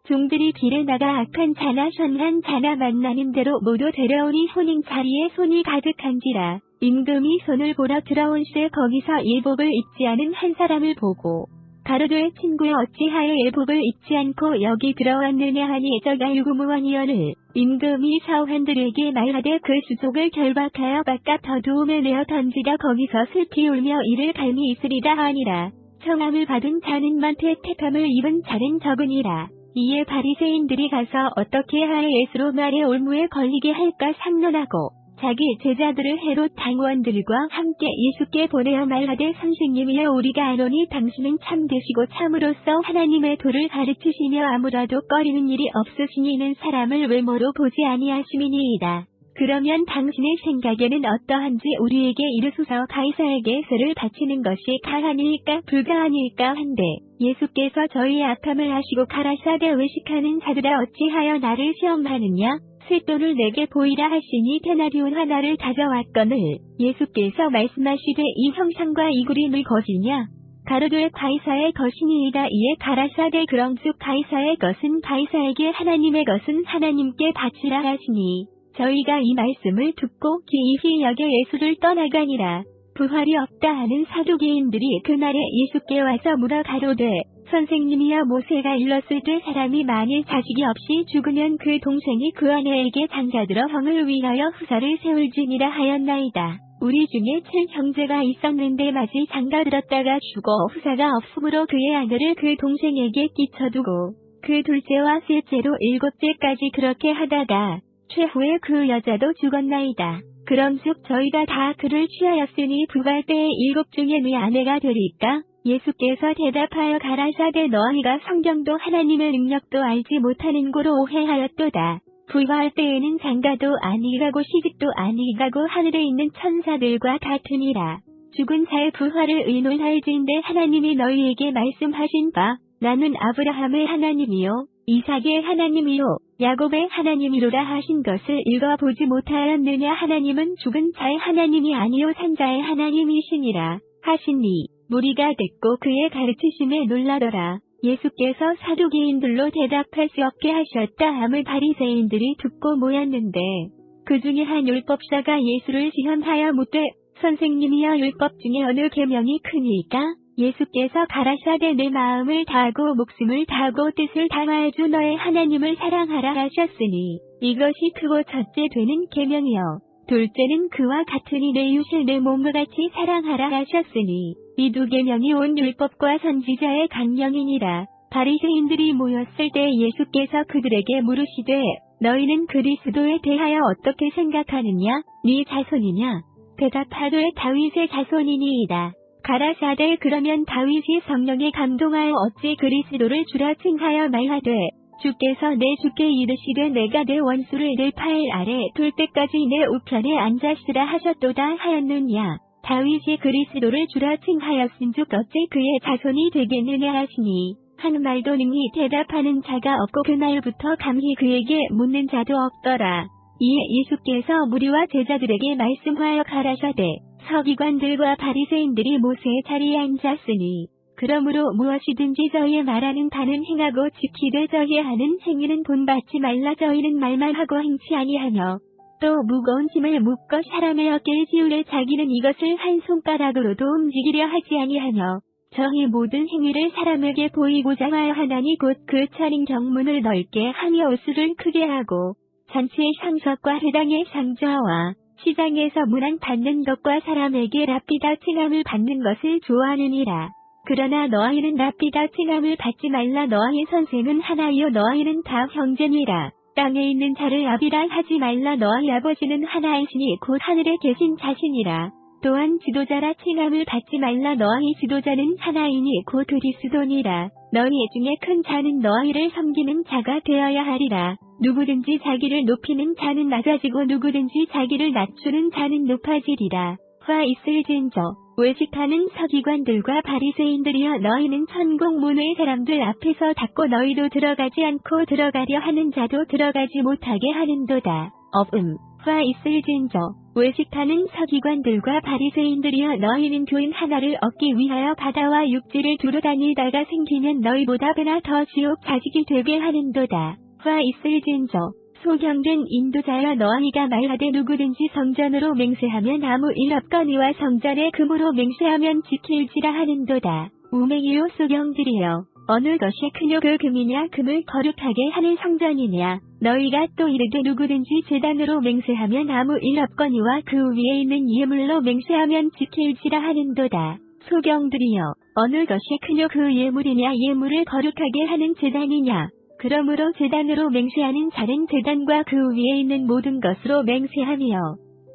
종들이 길에 나가 악한 자나 선한 자나 만나는 대로 모두 데려오니 혼인자리에 손이 가득한지라. 임금이 손을 보러 들어온새 거기서 예복을 입지 않은 한 사람을 보고 가로되 친구여 어찌하여 예복을 입지 않고 여기 들어왔느냐 하니 저가 유구무원이여를 임금이 사환들에게 말하되 그 수족을 결박하여 바깥 어두움에 내어 던지다 거기서 슬피 울며 이를 갈미 있으리라 하니라. 청함을 받은 자는 많되 택함을 입은 자는 적으니라. 이에 바리새인들이 가서 어떻게 하여 예수로 말에 올무에 걸리게 할까 상론하고 자기 제자들을 헤롯 당원들과 함께 예수께 보내어 말하되 선생님이여 우리가 아노니 당신은 참되시고 참으로써 하나님의 도를 가르치시며 아무라도 꺼리는 일이 없으시니 이는 사람을 외모로 보지 아니하심이니이다. 그러면 당신의 생각에는 어떠한지 우리에게 이르소서. 가이사에게 세를 바치는 것이 가하니일까 불가하니일까 한데 예수께서 저희의 악함을 아시고 가라사대 외식하는 자들아 어찌하여 나를 시험하느냐. 쇳돈을 내게 보이라 하시니 데나리온 하나를 가져왔거늘 예수께서 말씀하시되 이 형상과 이 그림의 것이냐. 가로되 가이사의 것이니이다. 이에 가라사대 그런즉 가이사의 것은 가이사에게 하나님의 것은 하나님께 바치라 하시니 저희가 이 말씀을 듣고 기이히 여겨 예수를 떠나가니라. 부활이 없다 하는 사두개인들이 그날에 예수께 와서 물어 가로되 선생님이여 모세가 일렀을 때 사람이 만일 자식이 없이 죽으면 그 동생이 그 아내에게 장가들어 형을 위하여 후사를 세울지니라 하였나이다. 우리 중에 7형제가 있었는데 마지 장가들었다가 죽어 후사가 없으므로 그의 아내를 그 동생에게 끼쳐두고 그 둘째와 셋째로 7째까지 그렇게 하다가 최후에 그 여자도 죽었나이다. 그런즉 저희가 다 그를 취하였으니 부활 때에 7 중에 네 아내가 되리까? 예수께서 대답하여 가라사대 너희가 성경도 하나님의 능력도 알지 못하는 고로 오해하였도다. 부활 때에는 장가도 아니가고 시집도 아니가고 하늘에 있는 천사들과 같으니라. 죽은 자의 부활을 의논할진대 하나님이 너희에게 말씀하신 바 나는 아브라함의 하나님이요 이삭의 하나님이요 야곱의 하나님이로라 하신 것을 읽어보지 못하였느냐. 하나님은 죽은 자의 하나님이 아니요 산 자의 하나님이시니라 하시니 무리가 듣고 그의 가르치심에 놀라더라. 예수께서 사두개인들로 대답할 수 없게 하셨다 함을 바리새인들이 듣고 모였는데 그 중에 한 율법사가 예수를 시험하여 묻되 선생님이여 율법 중에 어느 계명이 크니까? 예수께서 가라사대 내 마음을 다하고 목숨을 다하고 뜻을 다하여 주 너의 하나님을 사랑하라 하셨으니 이것이 크고 첫째 되는 계명이요 둘째는 그와 같으니 내 이웃을 내 몸과 같이 사랑하라 하셨으니 이 두 계명이 온 율법과 선지자의 강령이니라. 바리새인들이 모였을 때 예수께서 그들에게 물으시되 너희는 그리스도에 대하여 어떻게 생각하느냐? 네 자손이냐? 대답하되 다윗의 자손이니이다. 가라사대 그러면 다윗이 성령에 감동하여 어찌 그리스도를 주라 칭하여 말하되 주께서 내 주께 이르시되 내가 내 원수를 내 팔 아래 둘 때까지 내 우편에 앉았으라 하셨도다 하였느냐. 다윗이 그리스도를 주라 칭하였은즉 어찌 그의 자손이 되겠느냐 하시니 한 말도 능히 대답하는 자가 없고 그날부터 감히 그에게 묻는 자도 없더라. 이에 예수께서 무리와 제자들에게 말씀하여 가라사대 서기관들과 바리새인들이 모세의 자리에 앉았으니 그러므로 무엇이든지 저희의 말하는 바는 행하고 지키되 저희의 하는 행위는 본받지 말라. 저희는 말만 하고 행치 아니하며 또 무거운 짐을 묶어 사람의 어깨에 지우려 자기는 이것을 한 손가락으로도 움직이려 하지 아니하며 저희 모든 행위를 사람에게 보이고자 하여 하나니 곧 그 차린 경문을 넓게 하며 옷을 크게 하고 잔치의 상석과 회당의 상자와 시장에서 문안 받는 것과 사람에게 랍비다 칭함을 받는 것을 좋아하느니라. 그러나 너희는 랍비다 칭함을 받지 말라. 너희 선생은 하나이요 너희는 다 형제니라. 땅에 있는 자를 아비라 하지 말라. 너희 아버지는 하나이시니 곧 하늘에 계신 자신이라. 또한 지도자라 칭함을 받지 말라. 너희 지도자는 하나이니 곧 그리스도니라. 너희 중에 큰 자는 너희를 섬기는 자가 되어야 하리라. 누구든지 자기를 높이는 자는 낮아지고 누구든지 자기를 낮추는 자는 높아지리라. 화 있을진저 외식하는 서기관들과 바리새인들이여 너희는 천국 문의 사람들 앞에서 닫고 너희도 들어가지 않고 들어가려 하는 자도 들어가지 못하게 하는도다. 화 있을진저 외식하는 서기관들과 바리새인들이여 너희는 교인 하나를 얻기 위하여 바다와 육지를 두루 다니다가 생기면 너희보다 배나 더 지옥 자식이 되게 하는도다. 화 있을진저 소경된 인도자여 너희가 말하되 누구든지 성전으로 맹세하면 아무 일 없거니와 성전의 금으로 맹세하면 지킬지라 하는도다. 우매이요 소경들이여 어느 것이 크뇨 그 금이냐 금을 거룩하게 하는 성전이냐. 너희가 또 이르되 누구든지 제단으로 맹세하면 아무 일 없거니와 그 위에 있는 예물로 맹세하면 지킬지라 하는도다. 소경들이여 어느 것이 크뇨 그 예물이냐 예물을 거룩하게 하는 제단이냐. 그러므로 제단으로 맹세하는 자는 제단과 그 위에 있는 모든 것으로 맹세하며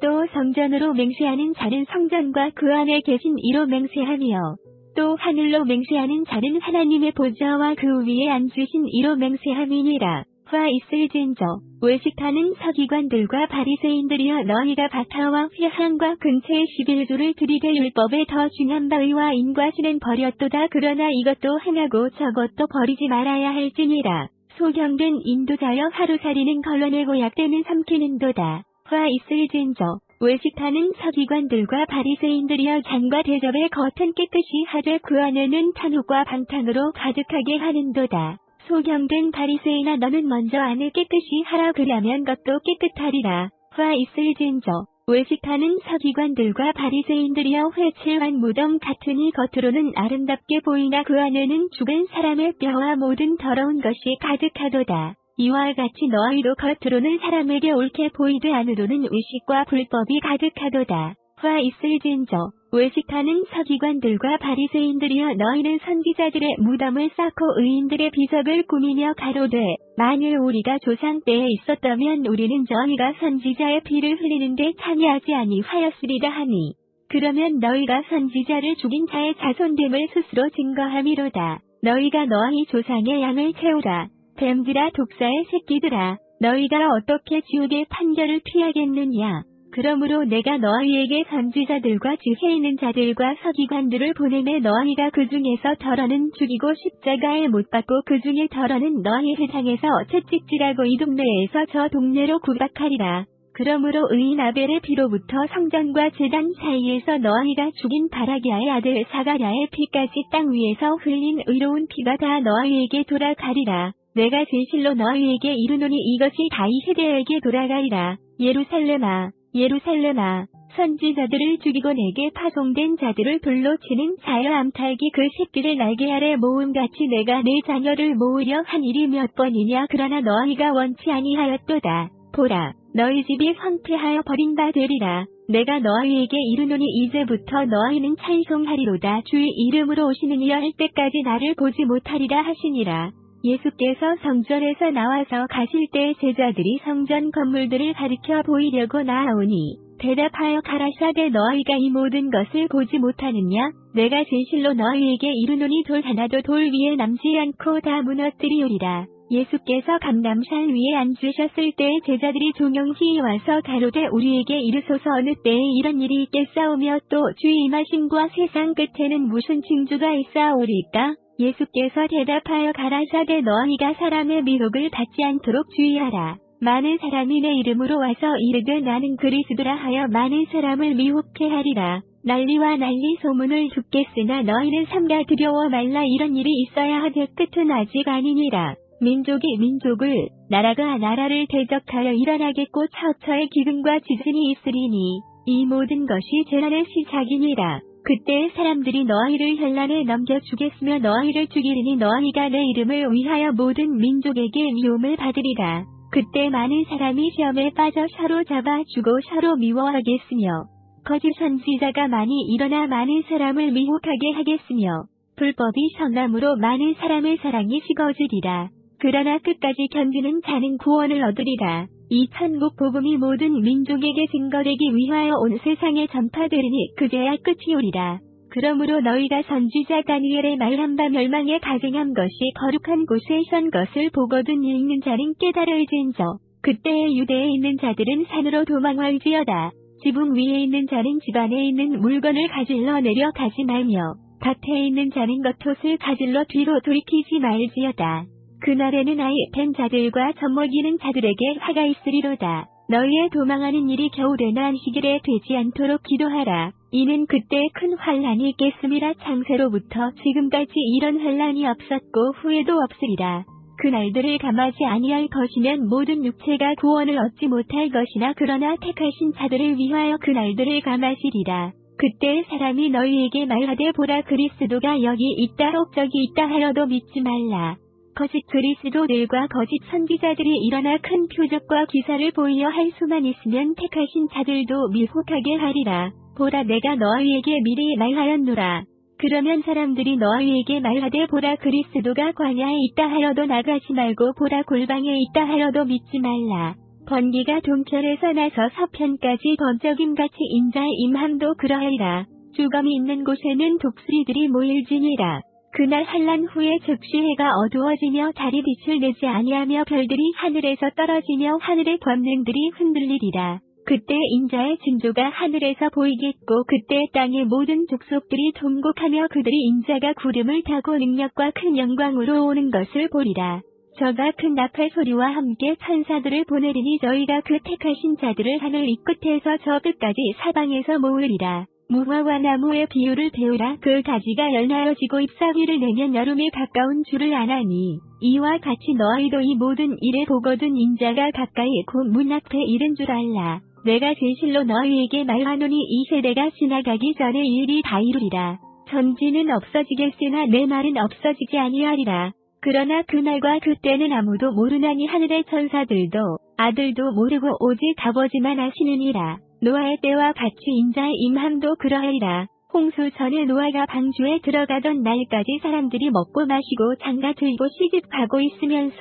또 성전으로 맹세하는 자는 성전과 그 안에 계신 이로 맹세하며 또 하늘로 맹세하는 자는 하나님의 보좌와 그 위에 앉으신 이로 맹세함이니라. 화 있을진저 외식하는 서기관들과 바리새인들이여 너희가 바타와 회향과 근처의 11조를 들이되 율법에 더 중한 바위와 인과시는 버렸도다. 그러나 이것도 행하고 저것도 버리지 말아야 할지니라. 소경된 인도자여 하루살이는 걸러내고 약대는 삼키는도다. 화 있을진저 외식하는 서기관들과 바리새인들이여 잔과 대접의 겉은 깨끗이 하되 그 안에는 탐욕과 방탕으로 가득하게 하는도다. 소경된 바리새인아 너는 먼저 안을 깨끗이 하라 그리하면 것도 깨끗하리라. 화 있을진저 외식하는 서기관들과 바리새인들이여 회칠한 무덤 같으니 겉으로는 아름답게 보이나 그 안에는 죽은 사람의 뼈와 모든 더러운 것이 가득하도다. 이와 같이 너희도 겉으로는 사람에게 옳게 보이되 안으로는 의식과 불법이 가득하도다. 화 있을진저 외식하는 서기관들과 바리새인들이여 너희는 선지자들의 무덤을 쌓고 의인들의 비석을 꾸미며 가로되 만일 우리가 조상 때에 있었다면 우리는 저희가 선지자의 피를 흘리는데 참여하지 아니하였으리라 하니 그러면 너희가 선지자를 죽인 자의 자손됨을 스스로 증거함이로다. 너희가 너희 조상의 양을 채우라. 뱀들아 독사의 새끼들아 너희가 어떻게 지옥의 판결을 피하겠느냐. 그러므로 내가 너희에게 선지자들과 지혜 있는 자들과 서기관들을 보내매 너희가 그 중에서 덜어는 죽이고 십자가에 못 박고 그 중에 덜어는 너희 회당에서 채찍질하고 이 동네에서 저 동네로 구박하리라. 그러므로 의인 아벨의 피로부터 성전과 제단 사이에서 너희가 죽인 바라기아의 아들 사가랴의 피까지 땅 위에서 흘린 의로운 피가 다 너희에게 돌아가리라. 내가 진실로 너희에게 이르노니 이것이 다 이 세대에게 돌아가리라. 예루살렘아, 예루살렘아, 선지자들을 죽이고 내게 파송된 자들을 돌로 치는 자여 암탉이 그 새끼를 날개 아래 모음같이 내가 내 자녀를 모으려 한 일이 몇 번이냐. 그러나 너희가 원치 아니하였도다. 보라, 너희 집이 황폐하여 버린 바 되리라. 내가 너희에게 이르노니 이제부터 너희는 찬송하리로다. 주의 이름으로 오시는 이여 할 때까지 나를 보지 못하리라 하시니라. 예수께서 성전에서 나와서 가실 때 제자들이 성전 건물들을 가리켜 보이려고 나아오니 대답하여 가라사대 너희가 이 모든 것을 보지 못하느냐? 내가 진실로 너희에게 이르노니 돌 하나도 돌 위에 남지 않고 다 무너뜨리우리라. 예수께서 감람산 위에 앉으셨을 때 제자들이 종영히 와서 가로되 우리에게 이르소서 어느 때에 이런 일이 있겠사오며 또 주의 임하심과 세상 끝에는 무슨 징조가 있사오리까? 예수께서 대답하여 가라사대 너희가 사람의 미혹을 받지 않도록 주의하라. 많은 사람이 내 이름으로 와서 이르되 나는 그리스도라 하여 많은 사람을 미혹해 하리라. 난리와 난리 소문을 듣겠으나 너희는 삼가 두려워 말라. 이런 일이 있어야 하되 끝은 아직 아니니라. 민족이 민족을, 나라가 나라를 대적하여 일어나겠고 처처의 기근과 지진이 있으리니 이 모든 것이 재난의 시작이니라. 그때 사람들이 너희를 현란에 넘겨 주겠으며 너희를 죽이리니 너희가 내 이름을 위하여 모든 민족에게 미움을 받으리라. 그때 많은 사람이 시험에 빠져 서로 잡아주고 서로 미워하겠으며 거짓 선지자가 많이 일어나 많은 사람을 미혹하게 하겠으며 불법이 성함으로 많은 사람의 사랑이 식어지리라. 그러나 끝까지 견디는 자는 구원을 얻으리라. 이 천국 복음이 모든 민족에게 증거되기 위하여 온 세상에 전파되리니 그제야 끝이 오리라. 그러므로 너희가 선지자 다니엘의 말한 바 멸망에 가증한 것이 거룩한 곳에 선 것을 보거든 읽는 자는 깨달을진저. 그때에 유대에 있는 자들은 산으로 도망할지어다. 지붕 위에 있는 자는 집 안에 있는 물건을 가질러 내려가지 말며 밭에 있는 자는 겉옷을 가질러 뒤로 돌이키지 말지어다. 그날에는 아이 뺀 자들과 젖먹이는 자들에게 화가 있으리로다. 너희의 도망하는 일이 겨울에나 안식일에 되지 않도록 기도하라. 이는 그때 큰 환란이 있겠음이라. 창세로부터 지금까지 이런 환란이 없었고 후에도 없으리라. 그 날들을 감하지 아니할 것이면 모든 육체가 구원을 얻지 못할 것이나 그러나 택하신 자들을 위하여 그 날들을 감하시리라. 그때 사람이 너희에게 말하되 보라 그리스도가 여기 있다 혹 저기 있다 하여도 믿지 말라. 거짓 그리스도들과 거짓 선지자들이 일어나 큰 표적과 기사를 보이려 할 수만 있으면 택하신 자들도 미혹하게 하리라. 보라 내가 너희에게 미리 말하였노라. 그러면 사람들이 너희에게 말하되 보라 그리스도가 광야에 있다 하여도 나가지 말고 보라 골방에 있다 하여도 믿지 말라. 번기가 동편에서 나서 서편까지 번쩍임같이 인자의 임함도 그러하리라. 주검이 있는 곳에는 독수리들이 모일지니라. 그날 환란 후에 즉시 해가 어두워지며 달이 빛을 내지 아니하며 별들이 하늘에서 떨어지며 하늘의 권능들이 흔들리리라. 그때 인자의 징조가 하늘에서 보이겠고 그때 땅의 모든 족속들이 통곡하며 그들이 인자가 구름을 타고 능력과 큰 영광으로 오는 것을 보리라. 저가 큰 나팔 소리와 함께 천사들을 보내리니 저희가 그 택하신 자들을 하늘 이 끝에서 저 끝까지 사방에서 모으리라. 무화과 나무의 비유를 배우라. 그 가지가 열나여지고 잎사귀를 내면 여름에 가까운 줄을 아나니 이와 같이 너희도 이 모든 일을 보거든 인자가 가까이 곧 문 앞에 이른 줄 알라. 내가 진실로 너희에게 말하노니 이 세대가 지나가기 전에 이 일이 다 이루리라. 천지는 없어지겠으나 내 말은 없어지지 아니하리라. 그러나 그날과 그때는 아무도 모르나니 하늘의 천사들도 아들도 모르고 오직 아버지만 아시느니라. 노아의 때와 같이 인자의 임함도 그러하리라. 홍수 전에 노아가 방주에 들어가던 날까지 사람들이 먹고 마시고 장가 들고 시집가고 있으면서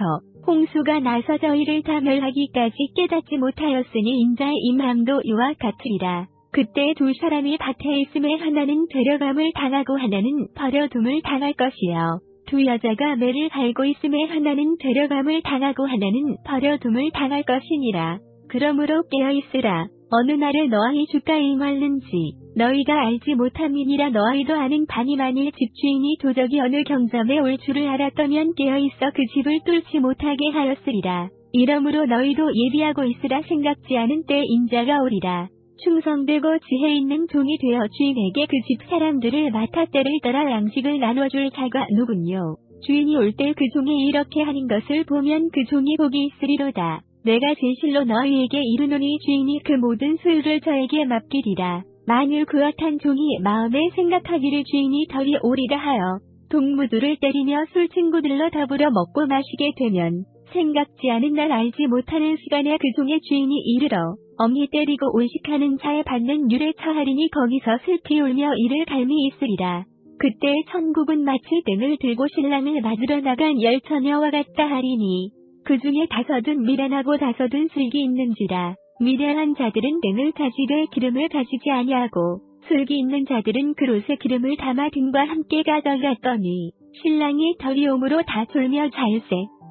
홍수가 나서 저희를 다 멸하기까지 깨닫지 못하였으니 인자의 임함도 이와 같으리라. 그때 두 사람이 밭에 있음에 하나는 데려감을 당하고 하나는 버려둠을 당할 것이요. 두 여자가 매를 갈고 있음에 하나는 데려감을 당하고 하나는 버려둠을 당할 것이니라. 그러므로 깨어있으라. 어느 날에 너희 주가 임할는지 너희가 알지 못함이니라. 너희도 아는 바니 만일 집주인이 도적이 어느 경점에 올 줄을 알았더면 깨어있어 그 집을 뚫지 못하게 하였으리라. 이러므로 너희도 예비하고 있으라. 생각지 않은 때 인자가 오리라. 충성되고 지혜 있는 종이 되어 주인에게 그 집 사람들을 맡아 때를 따라 양식을 나눠줄 자가 누군요. 주인이 올 때 그 종이 이렇게 하는 것을 보면 그 종이 복이 있으리로다. 내가 진실로 너희에게 이르노니 주인이 그 모든 소유를 저에게 맡기리라. 만일 그와 탄 종이 마음에 생각하기를 주인이 덜이 오리라 하여 동무들을 때리며 술 친구들로 더불어 먹고 마시게 되면 생각지 않은 날 알지 못하는 시간에 그 종의 주인이 이르러 엄히 때리고 온식하는 자에 받는 율에 처하리니 거기서 슬피 울며 이를 갈미 있으리라. 그때 천국은 마치 등을 들고 신랑을 맞으러 나간 열 처녀와 같다 하리니 그 중에 다섯은 미련하고 다섯은 슬기 있는지라. 미련한 자들은 등을 가지되 기름을 가지지 아니하고 슬기 있는 자들은 그릇에 기름을 담아 등과 함께 가져갔더니 신랑이 덜이 오므로 다 졸며 자일세.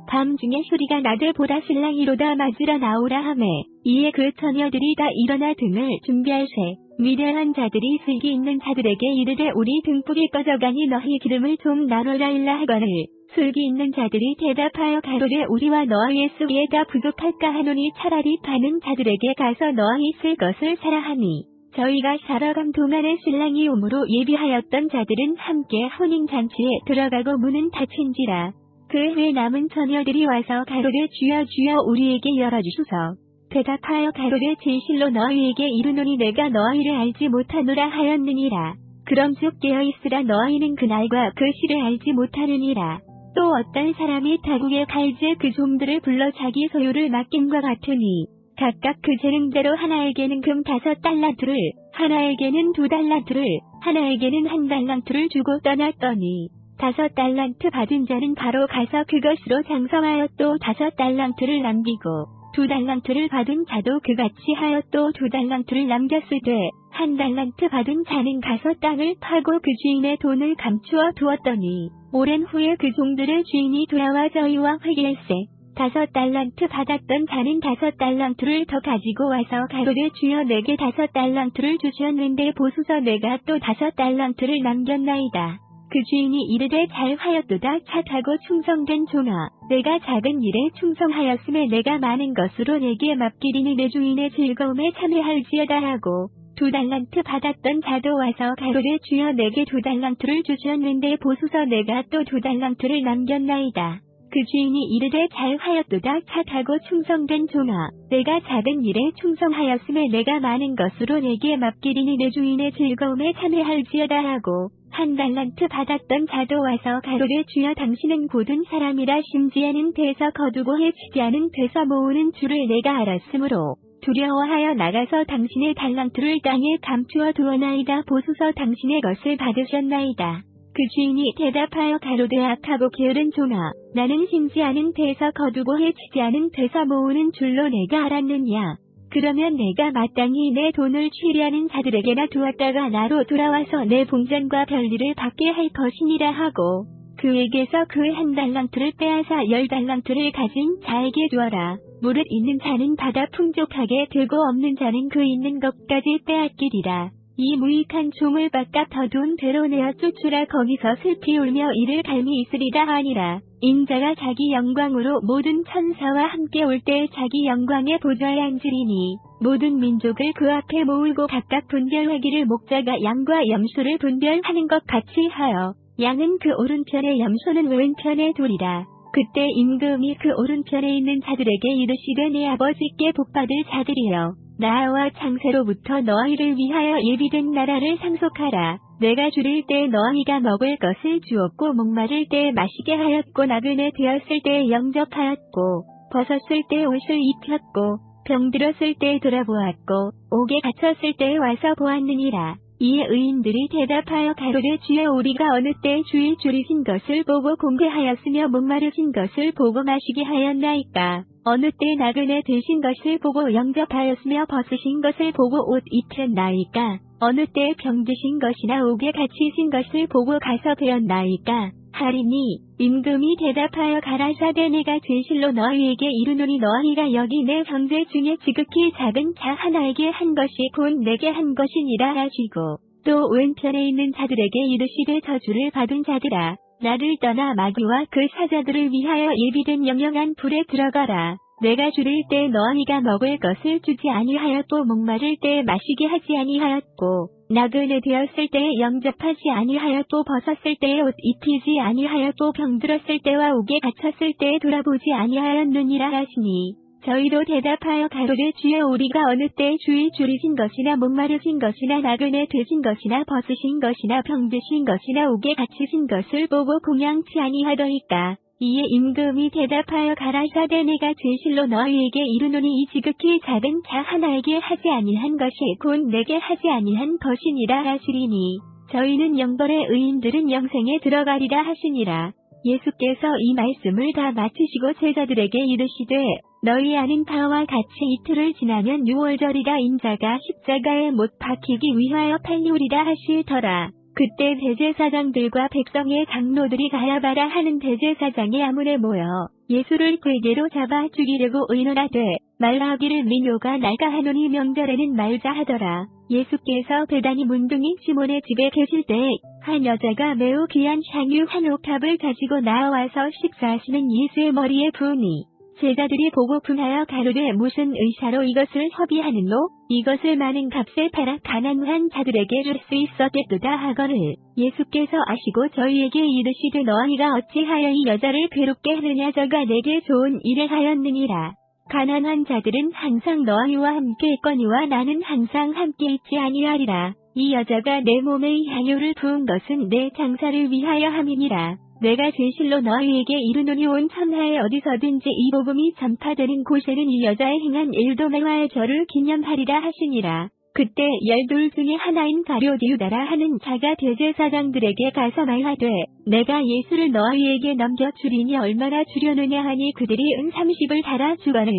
밤중에 소리가 나되 보라 신랑이로다 맞으러 나오라 하매 이에 그 처녀들이 다 일어나 등을 준비할세. 미련한 자들이 슬기 있는 자들에게 이르되 우리 등불이 꺼져가니 너희 기름을 좀 나눠라 일라 하거늘 슬기 있는 자들이 대답하여 가로되 우리와 너희의 수에 다 부족할까 하노니 차라리 파는 자들에게 가서 너희 쓸 것을 사라 하니 저희가 사러 간 동안에 신랑이 오므로 예비하였던 자들은 함께 혼인잔치에 들어가고 문은 닫힌지라. 그 후에 남은 처녀들이 와서 가로되 주여 주여 우리에게 열어주소서. 대답하여 가로되 진실로 너희에게 이르노니 내가 너희를 알지 못하노라 하였느니라. 그럼즉 깨어있으라. 너희는 그날과 그 시를 알지 못하느니라. 또 어떤 사람이 타국의 칼지에 그 종들을 불러 자기 소유를 맡김과 같으니 각각 그 재능대로 하나에게는 금 5달란트를 하나에게는 2달란트를 하나에게는 1달란트를 주고 떠났더니 5달란트 받은 자는 바로 가서 그것으로 장성하여 또 5달란트를 남기고 2달란트를 받은 자도 그같이 하여 또 2달란트를 남겼을 때 1달란트 받은 자는 가서 땅을 파고 그 주인의 돈을 감추어 두었더니 오랜 후에 그 종들의 주인이 돌아와 저희와 회개할세. 5달란트 받았던 자는 5달란트를 더 가지고 와서 가로되 주여 내게 5달란트를 주셨는데 보소서 내가 또 5달란트를 남겼나이다. 그 주인이 이르되 잘하였도다 착하고 충성된 종아. 내가 작은 일에 충성하였음에 내가 많은 것으로 내게 맡기리니 내 주인의 즐거움에 참여할지어다 하고 2달란트 받았던 자도 와서 가로되 주여 내게 2달란트를 주셨는데 보소서 내가 또 2달란트를 남겼나이다. 그 주인이 이르되 잘하였도다 착하고 충성된 종아. 내가 작은 일에 충성하였음에 내가 많은 것으로 내게 맡기리니 내 주인의 즐거움에 참여할지어다 하고 1달란트 받았던 자도 와서 가로되 주여 당신은 고든 사람이라 심지에는 대서 거두고 해치지 않은 대서 모으는 줄을 내가 알았으므로 두려워하여 나가서 당신의 달란트를 땅에 감추어 두었나이다. 보소서 당신의 것을 받으셨나이다. 그 주인이 대답하여 가로되 악하고 게으른 종아. 나는 심지 않은 대서 거두고 해치지 않은 대서 모으는 줄로 내가 알았느냐. 그러면 내가 마땅히 내 돈을 취리하는 자들에게나 두었다가 나로 돌아와서 내 봉전과 별리를 받게 할 것이니라 하고 그에게서 그 1달란트를 빼앗아 10달란트를 가진 자에게 주어라. 무릇 있는 자는 받아 풍족하게 들고 없는 자는 그 있는 것까지 빼앗기리라. 이 무익한 종을 바깥 더두운 배로 내어 쫓으라. 거기서 슬피 울며 이를 갈미 있으리라 하니라. 인자가 자기 영광으로 모든 천사와 함께 올 때 자기 영광의 보좌에 앉으리니 모든 민족을 그 앞에 모으고 각각 분별하기를 목자가 양과 염소를 분별하는 것 같이 하여 양은 그 오른편에 염소는 왼편에 두리라. 그때 임금이 그 오른편에 있는 자들에게 이르시되 내 아버지께 복받을 자들이여 나와 창세로부터 너희를 위하여 예비된 나라를 상속하라. 내가 줄일 때 너희가 먹을 것을 주었고 목마를 때 마시게 하였고 나그네 되었을 때 영접하였고 벗었을 때 옷을 입혔고 병들었을 때 돌아보았고 옥에 갇혔을 때 와서 보았느니라. 이에 의인들이 대답하여 가로되 주여 우리가 어느 때 주의 줄이신 것을 보고 공개하였으며 목마르신 것을 보고 마시게 하였나이까. 어느 때 나그네 되신 것을 보고 영접하였으며 벗으신 것을 보고 옷 입혔나이까. 어느 때 병드신 것이나 옥에 갇히신 것을 보고 가서 배웠나이까. 하리니 임금이 대답하여 가라사대 내가 진실로 너희에게 이르노니 너희가 여기 내 형제 중에 지극히 작은 자 하나에게 한 것이 곧 내게 한 것이니라 하시고 또 왼편에 있는 자들에게 이르시되 저주를 받은 자들아 나를 떠나 마귀와 그 사자들을 위하여 예비된 영영한 불에 들어가라. 내가 주릴 때 너희가 먹을 것을 주지 아니하였고 목마를 때 마시게 하지 아니하였고 나그네 되었을 때에 영접하지 아니하였고 벗었을 때에 옷 입히지 아니하였고 병들었을 때와 옥에 갇혔을 때에 돌아보지 아니하였느니라 하시니 저희도 대답하여 가로되 주여 우리가 어느 때에 주의 줄이신 것이나 목마르신 것이나 나그네 되신 것이나 벗으신 것이나 병드신 것이나 옥에 갇히신 것을 보고 공양치 아니하더이까. 이에 임금이 대답하여 가라사대 내가 진실로 너희에게 이르노니 이 지극히 작은 자 하나에게 하지 아니한 것이 곧 내게 하지 아니한 것이니라 하시리니 저희는 영벌의 의인들은 영생에 들어가리라 하시니라. 예수께서 이 말씀을 다 마치시고 제자들에게 이르시되 너희 아는 바와 같이 이틀을 지나면 유월절이라 인자가 십자가에 못 박히기 위하여 팔리우리라 하시더라. 그때 대제사장들과 백성의 장로들이 가야바라 하는 대제사장의 아문에 모여 예수를 궤계로 잡아 죽이려고 의논하되 말하기를 민요가 날까 하노니 명절에는 말자 하더라. 예수께서 베다니 문둥이 시몬의 집에 계실 때에 한 여자가 매우 귀한 향유 한 옥합을 가지고 나와서 식사하시는 예수의 머리에 부으니 제자들이 보고 분하여 가로되 무슨 의사로 이것을 허비하는노? 이것을 많은 값에 팔아 가난한 자들에게 줄 수 있었겠도다 하거늘 예수께서 아시고 저희에게 이르시되 너희가 어찌하여 이 여자를 괴롭게 하느냐 저가 내게 좋은 일을 하였느니라. 가난한 자들은 항상 너희와 함께 있거니와 나는 항상 함께 있지 아니하리라. 이 여자가 내 몸에 이 향유를 부은 것은 내 장사를 위하여 함이니라. 내가 진실로 너희에게 이르노니 온 천하에 어디서든지 이 복음이 전파되는 곳에는 이 여자의 행한 일도 매화의 저를 기념하리라 하시니라. 그때 12 중에 하나인 가룟 유다라 하는 자가 대제사장들에게 가서 말하되 내가 예수를 너희에게 넘겨주리니 얼마나 주려느냐 하니 그들이 은 30을 달아 주거늘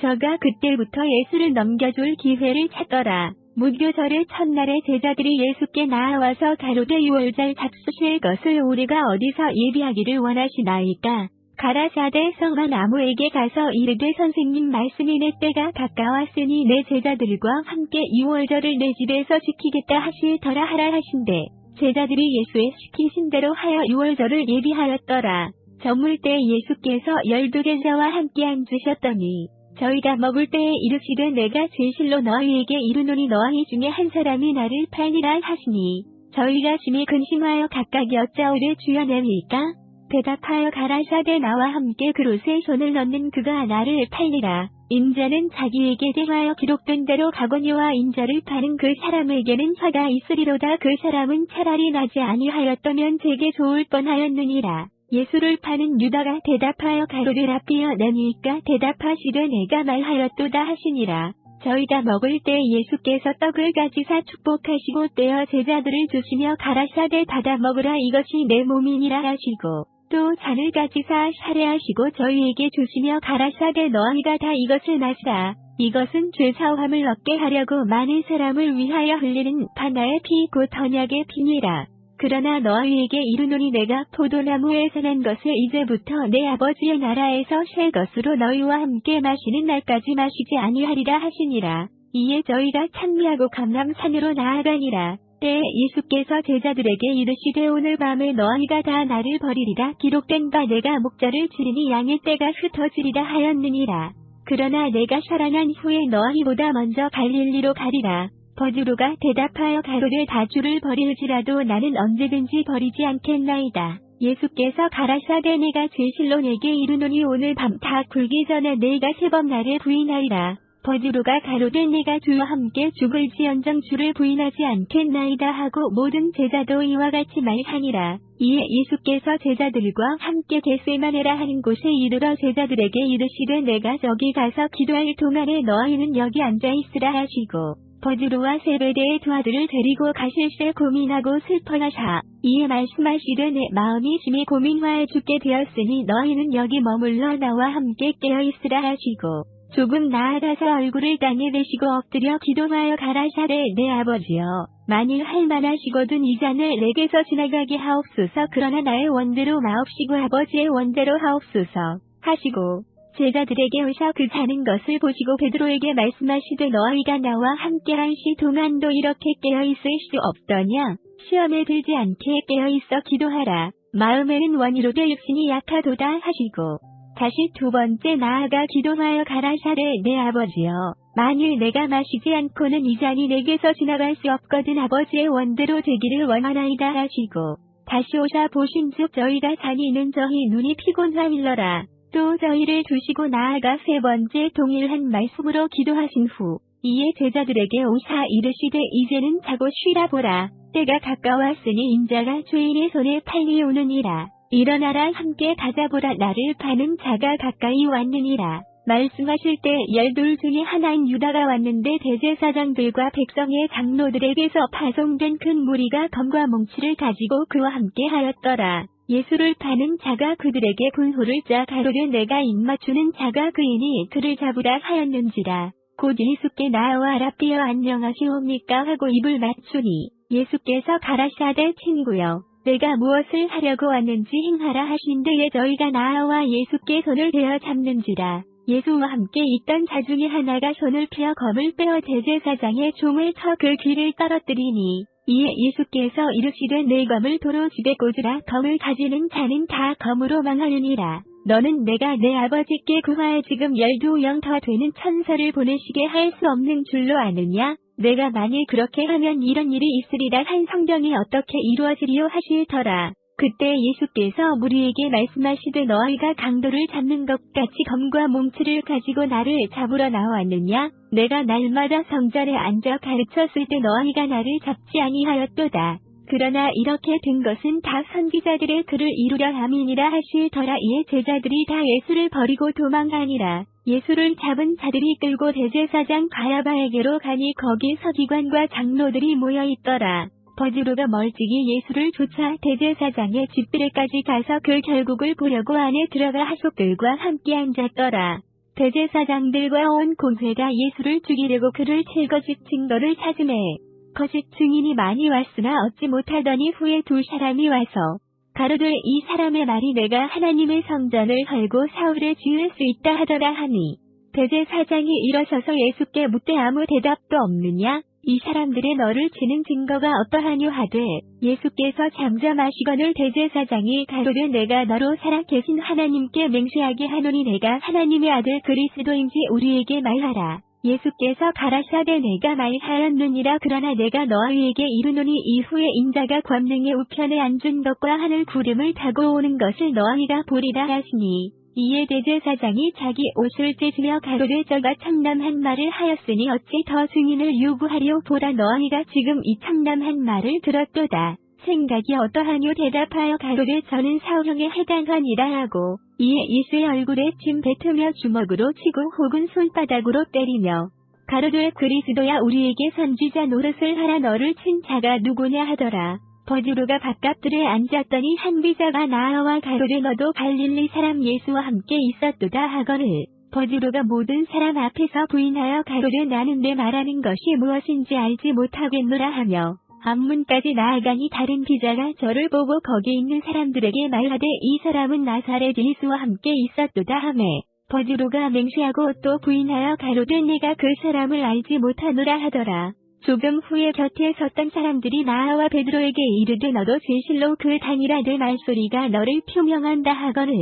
저가 그때부터 예수를 넘겨줄 기회를 찾더라. 무교절의 첫날에 제자들이 예수께 나아와서 가로되 유월절 잡수실 것을 우리가 어디서 예비하기를 원하시나이까? 가라사대 성한 아무에게 가서 이르되 선생님 말씀이 내 때가 가까웠으니 내 제자들과 함께 유월절을 내 집에서 지키겠다 하시더라 하라 하신대. 제자들이 예수의 시키신 대로 하여 유월절을 예비하였더라. 저물 때 예수께서 12계자와 함께 앉으셨더니 저희가 먹을 때에 이르시되 내가 진실로 너희에게 이르노니 너희 중에 한 사람이 나를 팔리라 하시니 저희가 심히 근심하여 각각 여짜오되 주여 내미까? 대답하여 가라사대 나와 함께 그릇에 손을 넣는 그가 나를 팔리라. 인자는 자기에게 대하여 기록된 대로 가거니와 인자를 파는 그 사람에게는 화가 있으리로다. 그 사람은 차라리 나지 아니하였다면 제게 좋을 뻔하였느니라. 예수를 파는 유다가 대답하여 가로되 라삐여 내미까? 대답하시되 내가 말하였도다 하시니라. 저희가 먹을 때 예수께서 떡을 가지사 축복하시고 떼어 제자들을 주시며 가라사대 받아 먹으라 이것이 내 몸이니라 하시고 또 잔을 가지사 사례하시고 저희에게 주시며 가라사대 너희가 다 이것을 마시라. 이것은 죄사함을 얻게 하려고 많은 사람을 위하여 흘리는 바나의 피 곧 언약의 피니라. 그러나 너희에게 이르노니 내가 포도나무에서 난 것을 이제부터 내 아버지의 나라에서 새 것으로 너희와 함께 마시는 날까지 마시지 아니하리라 하시니라. 이에 저희가 찬미하고 감람산으로 나아가니라. 때에 예수께서 제자들에게 이르시되 오늘 밤에 너희가 다 나를 버리리라. 기록된 바 내가 목자를 치리니 양의 떼가 흩어지리라 하였느니라. 그러나 내가 살아난 후에 너희보다 먼저 갈릴리로 가리라. 버드로가 대답하여 가로되 다 주를 버릴지라도 나는 언제든지 버리지 않겠나이다. 예수께서 가라사대 내가 진실로 내게 이르노니 오늘 밤 다 굴기 전에 내가 3번 나를 부인하리라. 버드로가 가로되 내가 주와 함께 죽을지언정 주를 부인하지 않겠나이다 하고 모든 제자도 이와 같이 말하니라. 이에 예수께서 제자들과 함께 겟세마네라 하는 곳에 이르러 제자들에게 이르시되 내가 저기 가서 기도할 동안에 너희는 여기 앉아있으라 하시고 버드로와 세베대의 두 아들을 데리고 가실새 고민하고 슬퍼하사 이에 말씀하시되 내 마음이 심히 고민하여 죽게 되었으니 너희는 여기 머물러 나와 함께 깨어있으라 하시고 조금 나아가서 얼굴을 땅에 대시고 엎드려 기도하여 가라사대 내 아버지여 만일 할만하시거든 이 잔을 내게서 지나가게 하옵소서. 그러나 나의 원대로 마옵시고 아버지의 원대로 하옵소서 하시고 제자들에게 오셔 그 자는 것을 보시고 베드로에게 말씀하시되 너희가 나와 함께한 시 동안도 이렇게 깨어있을 수 없더냐? 시험에 들지 않게 깨어있어 기도하라. 마음에는 원이로되 육신이 약하도다 하시고 다시 두 번째 나아가 기도하여 가라사대 내 아버지여 만일 내가 마시지 않고는 이 잔이 내게서 지나갈 수 없거든 아버지의 원대로 되기를 원하나이다 하시고 다시 오사 보신즉 저희가 잔이 있는 저희 눈이 피곤하일러라. 또 저희를 두시고 나아가 세 번째 동일한 말씀으로 기도하신 후 이에 제자들에게 오사 이르시되 이제는 자고 쉬라 보라. 때가 가까웠으니 인자가 죄인의 손에 팔리오느니라. 일어나라 함께 가자보라 나를 파는 자가 가까이 왔느니라. 말씀하실 때 12 중에 하나인 유다가 왔는데 대제사장들과 백성의 장로들에게서 파송된 큰 무리가 검과 몽치를 가지고 그와 함께 하였더라. 예수를 파는 자가 그들에게 분호를 짜 가로되 내가 입맞추는 자가 그이니 그를 잡으라 하였는지라. 곧 예수께 나아와라 삐어 안녕하시옵니까 하고 입을 맞추니 예수께서 가라사대 친구여 내가 무엇을 하려고 왔는지 행하라 하신데에 저희가 나아와 예수께 손을 대어 잡는지라. 예수와 함께 있던 자 중에 하나가 손을 펴 검을 빼어 대제사장의 종을 쳐 그 귀를 떨어뜨리니 이에 예수께서 이르시되 내 검을 도로 집에 꽂으라. 검을 가지는 자는 다 검으로 망하느니라. 너는 내가 내 아버지께 구하여 지금 12영 더 되는 천사를 보내시게 할 수 없는 줄로 아느냐? 내가 만일 그렇게 하면 이런 일이 있으리라 한 성경이 어떻게 이루어지리요 하시더라. 그때 예수께서 무리에게 말씀하시되 너희가 강도를 잡는 것 같이 검과 몽치를 가지고 나를 잡으러 나왔느냐? 내가 날마다 성전에 앉아 가르쳤을 때 너희가 나를 잡지 아니하였도다. 그러나 이렇게 된 것은 다 선지자들의 글을 이루려 함이니라 하시더라. 이에 제자들이 다 예수를 버리고 도망하니라. 예수를 잡은 자들이 끌고 대제사장 가야바에게로 가니 거기 서기관과 장로들이 모여있더라. 버드로가 멀찍이 예수를 쫓아 대제사장의 집들에까지 가서 그 결국을 보려고 안에 들어가 하속들과 함께 앉았더라. 대제사장들과 온 공회가 예수를 죽이려고 그를 칠 거짓 증거를 찾으매 거짓 증인이 많이 왔으나 얻지 못하더니 후에 두 사람이 와서 가로되 이 사람의 말이 내가 하나님의 성전을 헐고 사울을 지을 수 있다 하더라 하니 대제사장이 일어서서 예수께 묻되 아무 대답도 없느냐? 이 사람들의 너를 치는 증거가 어떠하뇨 하되 예수께서 잠잠하시거늘 대제사장이 가로되 내가 너로 살아계신 하나님께 맹세하게 하노니 내가 하나님의 아들 그리스도인지 우리에게 말하라. 예수께서 가라사대 내가 말하였느니라. 그러나 내가 너희에게 이르노니 이후에 인자가 권능의 우편에 앉은 것과 하늘 구름을 타고 오는 것을 너희가 보리라 하시니 이에 대제사장이 자기 옷을 찢으며 가로되 저가 청남한 말을 하였으니 어찌 더 증인을 요구하리오. 보라 너희가 지금 이 청남한 말을 들었도다. 생각이 어떠하뇨? 대답하여 가로되 저는 사형에 해당하니라 하고 이에 예수의 얼굴에 침 뱉으며 주먹으로 치고 혹은 손바닥으로 때리며 가로되 그리스도야 우리에게 선지자 노릇을 하라. 너를 친 자가 누구냐 하더라. 버드로가 바깥들에 앉았더니 한 비자가 나아와 가로되 너도 갈릴리 사람 예수와 함께 있었도다 하거늘 버드로가 모든 사람 앞에서 부인하여 가로되 나는 내 말하는 것이 무엇인지 알지 못하겠노라 하며 앞문까지 나아가니 다른 비자가 저를 보고 거기 있는 사람들에게 말하되 이 사람은 나사렛 예수와 함께 있었도다 하매 버드로가 맹세하고 또 부인하여 가로되 내가 그 사람을 알지 못하노라 하더라. 조금 후에 곁에 섰던 사람들이 나아와 베드로에게 이르되 너도 진실로 그 당이라 내 말소리가 너를 표명한다 하거늘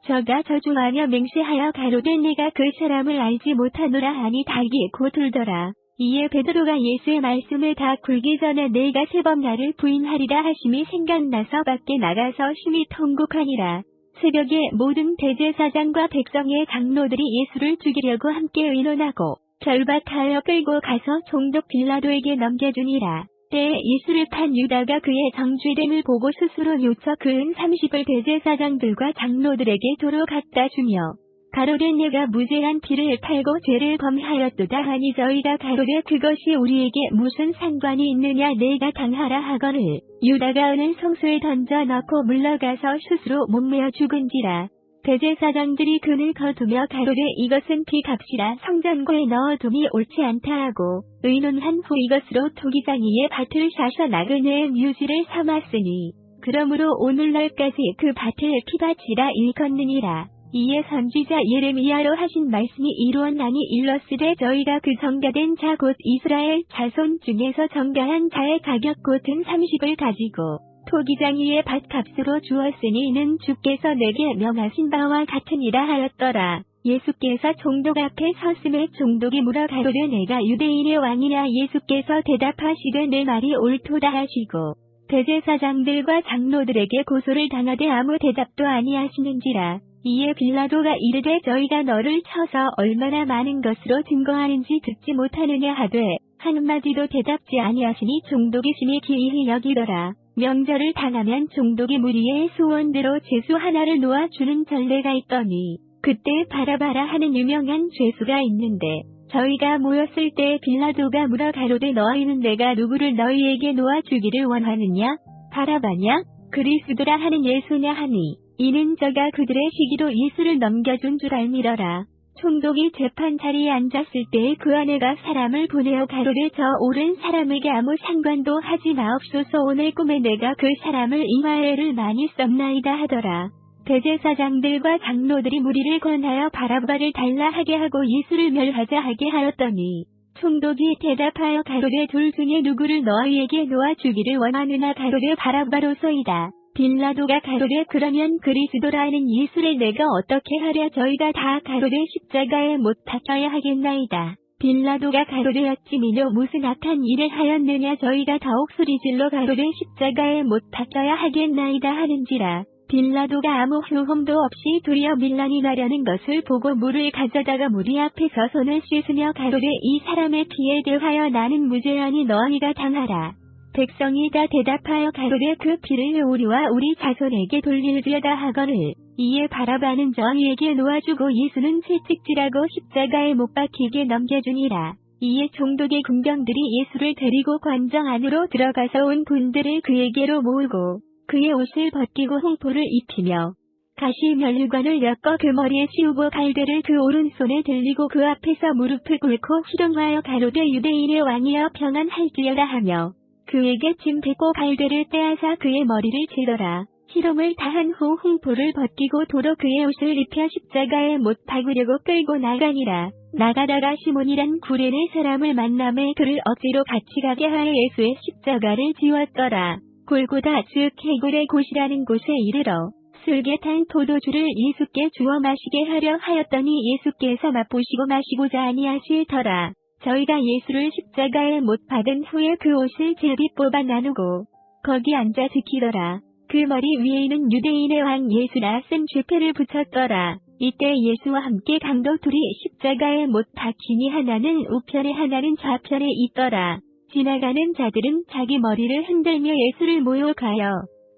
저가 저주하며 맹세하여 가로되 내가 그 사람을 알지 못하노라 하니 닭이 곧 울더라. 이에 베드로가 예수의 말씀을 다 굴기 전에 내가 세 번 나를 부인하리라 하심이 생각나서 밖에 나가서 심히 통곡하니라. 새벽에 모든 대제사장과 백성의 장로들이 예수를 죽이려고 함께 의논하고 결박하여 끌고 가서 총독 빌라도에게 넘겨주니라. 때에 예수를 판 유다가 그의 정죄됨을 보고 스스로 요처 그은 30을 대제사장들과 장로들에게 도로 갖다 주며 가로되 내가 무죄한 피를 팔고 죄를 범하였도다 하니 저희가 가로되 그것이 우리에게 무슨 상관이 있느냐 내가 당하라 하거늘 유다가 은은 성소에 던져 넣고 물러가서 스스로 목매어 죽은지라. 대제사장들이 그를 거두며 가로되 이것은 피값이라 성전고에 넣어둠이 옳지 않다 하고 의논한 후 이것으로 토기장이의 밭을 사서 나그네의 뮤지를 삼았으니 그러므로 오늘날까지 그 밭을 피밭이라 일컫느니라. 이에 선지자 예레미야로 하신 말씀이 이루어나니 일러스되 저희가 그 정가된 자 곧 이스라엘 자손 중에서 정가한 자의 가격 곧 은 30을 가지고 토기장 위에 밭값으로 주었으니 이는 주께서 내게 명하신 바와 같으니라 하였더라. 예수께서 총독 앞에 섰음에 총독이 물어 가로되 내가 유대인의 왕이냐. 예수께서 대답하시되 내 말이 옳도다 하시고 대제사장들과 장로들에게 고소를 당하되 아무 대답도 아니하시는지라. 이에 빌라도가 이르되 저희가 너를 쳐서 얼마나 많은 것으로 증거하는지 듣지 못하느냐 하되 한마디도 대답지 아니하시니 총독이 심히 기이히 여기더라. 명절을 당하면 총독이 무리의 소원대로 제수 하나를 놓아 주는 전례가 있더니 그때 바라바라 하는 유명한 죄수가 있는데 저희가 모였을 때 빌라도가 물어 가로되 너희는 내가 누구를 너희에게 놓아 주기를 원하느냐? 바라바냐? 그리스도라 하는 예수냐 하니 이는 저가 그들의 시기로 예수를 넘겨준 줄 알미러라. 총독이 재판 자리에 앉았을 때에 그 아내가 사람을 보내어 가로되 저 옳은 사람에게 아무 상관도 하지 마옵소서. 오늘 꿈에 내가 그 사람을 이마에를 많이 썸나이다 하더라. 대제사장들과 장로들이 무리를 권하여 바라바를 달라 하게 하고 예수를 멸하자 하게 하였더니 총독이 대답하여 가로되 둘 중에 누구를 너희에게 놓아 주기를 원하느냐. 가로되 바라바로소이다. 빌라도가 가로되 그러면 그리스도라 하는 예수를 내가 어떻게 하랴. 저희가 다 가로되 십자가에 못 박혀야 하겠나이다. 빌라도가 가로되 어찌 미뇨 무슨 악한 일을 하였느냐. 저희가 더욱 소리질러 가로되 십자가에 못 박혀야 하겠나이다 하는지라. 빌라도가 아무 후홈도 없이 도리어 밀란이 나려는 것을 보고 물을 가져다가 무리 앞에서 손을 씻으며 가로되 이 사람의 피에 대하여 나는 무죄하니 너희가 당하라. 백성이 다 대답하여 가로되 그 피를 우리와 우리 자손에게 돌릴지어다 하거늘. 이에 바라바는 저희에게 놓아주고 예수는 채찍질하고 십자가에 못 박히게 넘겨주니라. 이에 총독의 군병들이 예수를 데리고 관정 안으로 들어가서 온 군대를 그에게로 모으고 그의 옷을 벗기고 홍포를 입히며 가시면류관을 엮어 그 머리에 씌우고 갈대를 그 오른손에 들리고 그 앞에서 무릎을 꿇고 희롱하여 가로되 유대인의 왕이여 평안할지어다 하며 그에게 침 뱉고 갈대를 빼앗아 그의 머리를 치더라. 희롱을 다한 후 홍포를 벗기고 도로 그의 옷을 입혀 십자가에 못 박으려고 끌고 나가니라. 나가다가 시몬이란 구레네 사람을 만남에 그를 억지로 같이 가게 하여 예수의 십자가를 지웠더라. 골고다 즉 해골의 곳이라는 곳에 이르러 술게 탄 포도주를 예수께 주어 마시게 하려 하였더니 예수께서 맛보시고 마시고자 아니하시더라. 저희가 예수를 십자가에 못 박은 후에 그 옷을 제비 뽑아 나누고 거기 앉아 지키더라. 그 머리 위에는 유대인의 왕 예수라 쓴 쥐패를 붙였더라. 이때 예수와 함께 강도 둘이 십자가에 못 박히니 하나는 우편에 하나는 좌편에 있더라. 지나가는 자들은 자기 머리를 흔들며 예수를 모욕하여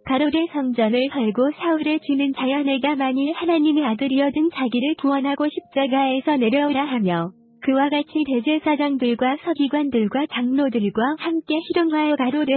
가로되 성전을 헐고 사울을 쥐는 자여 내가 만일 하나님의 아들이어든 자기를 구원하고 십자가에서 내려오라 하며 그와 같이 대제사장들과 서기관들과 장로들과 함께 희롱하여 가로되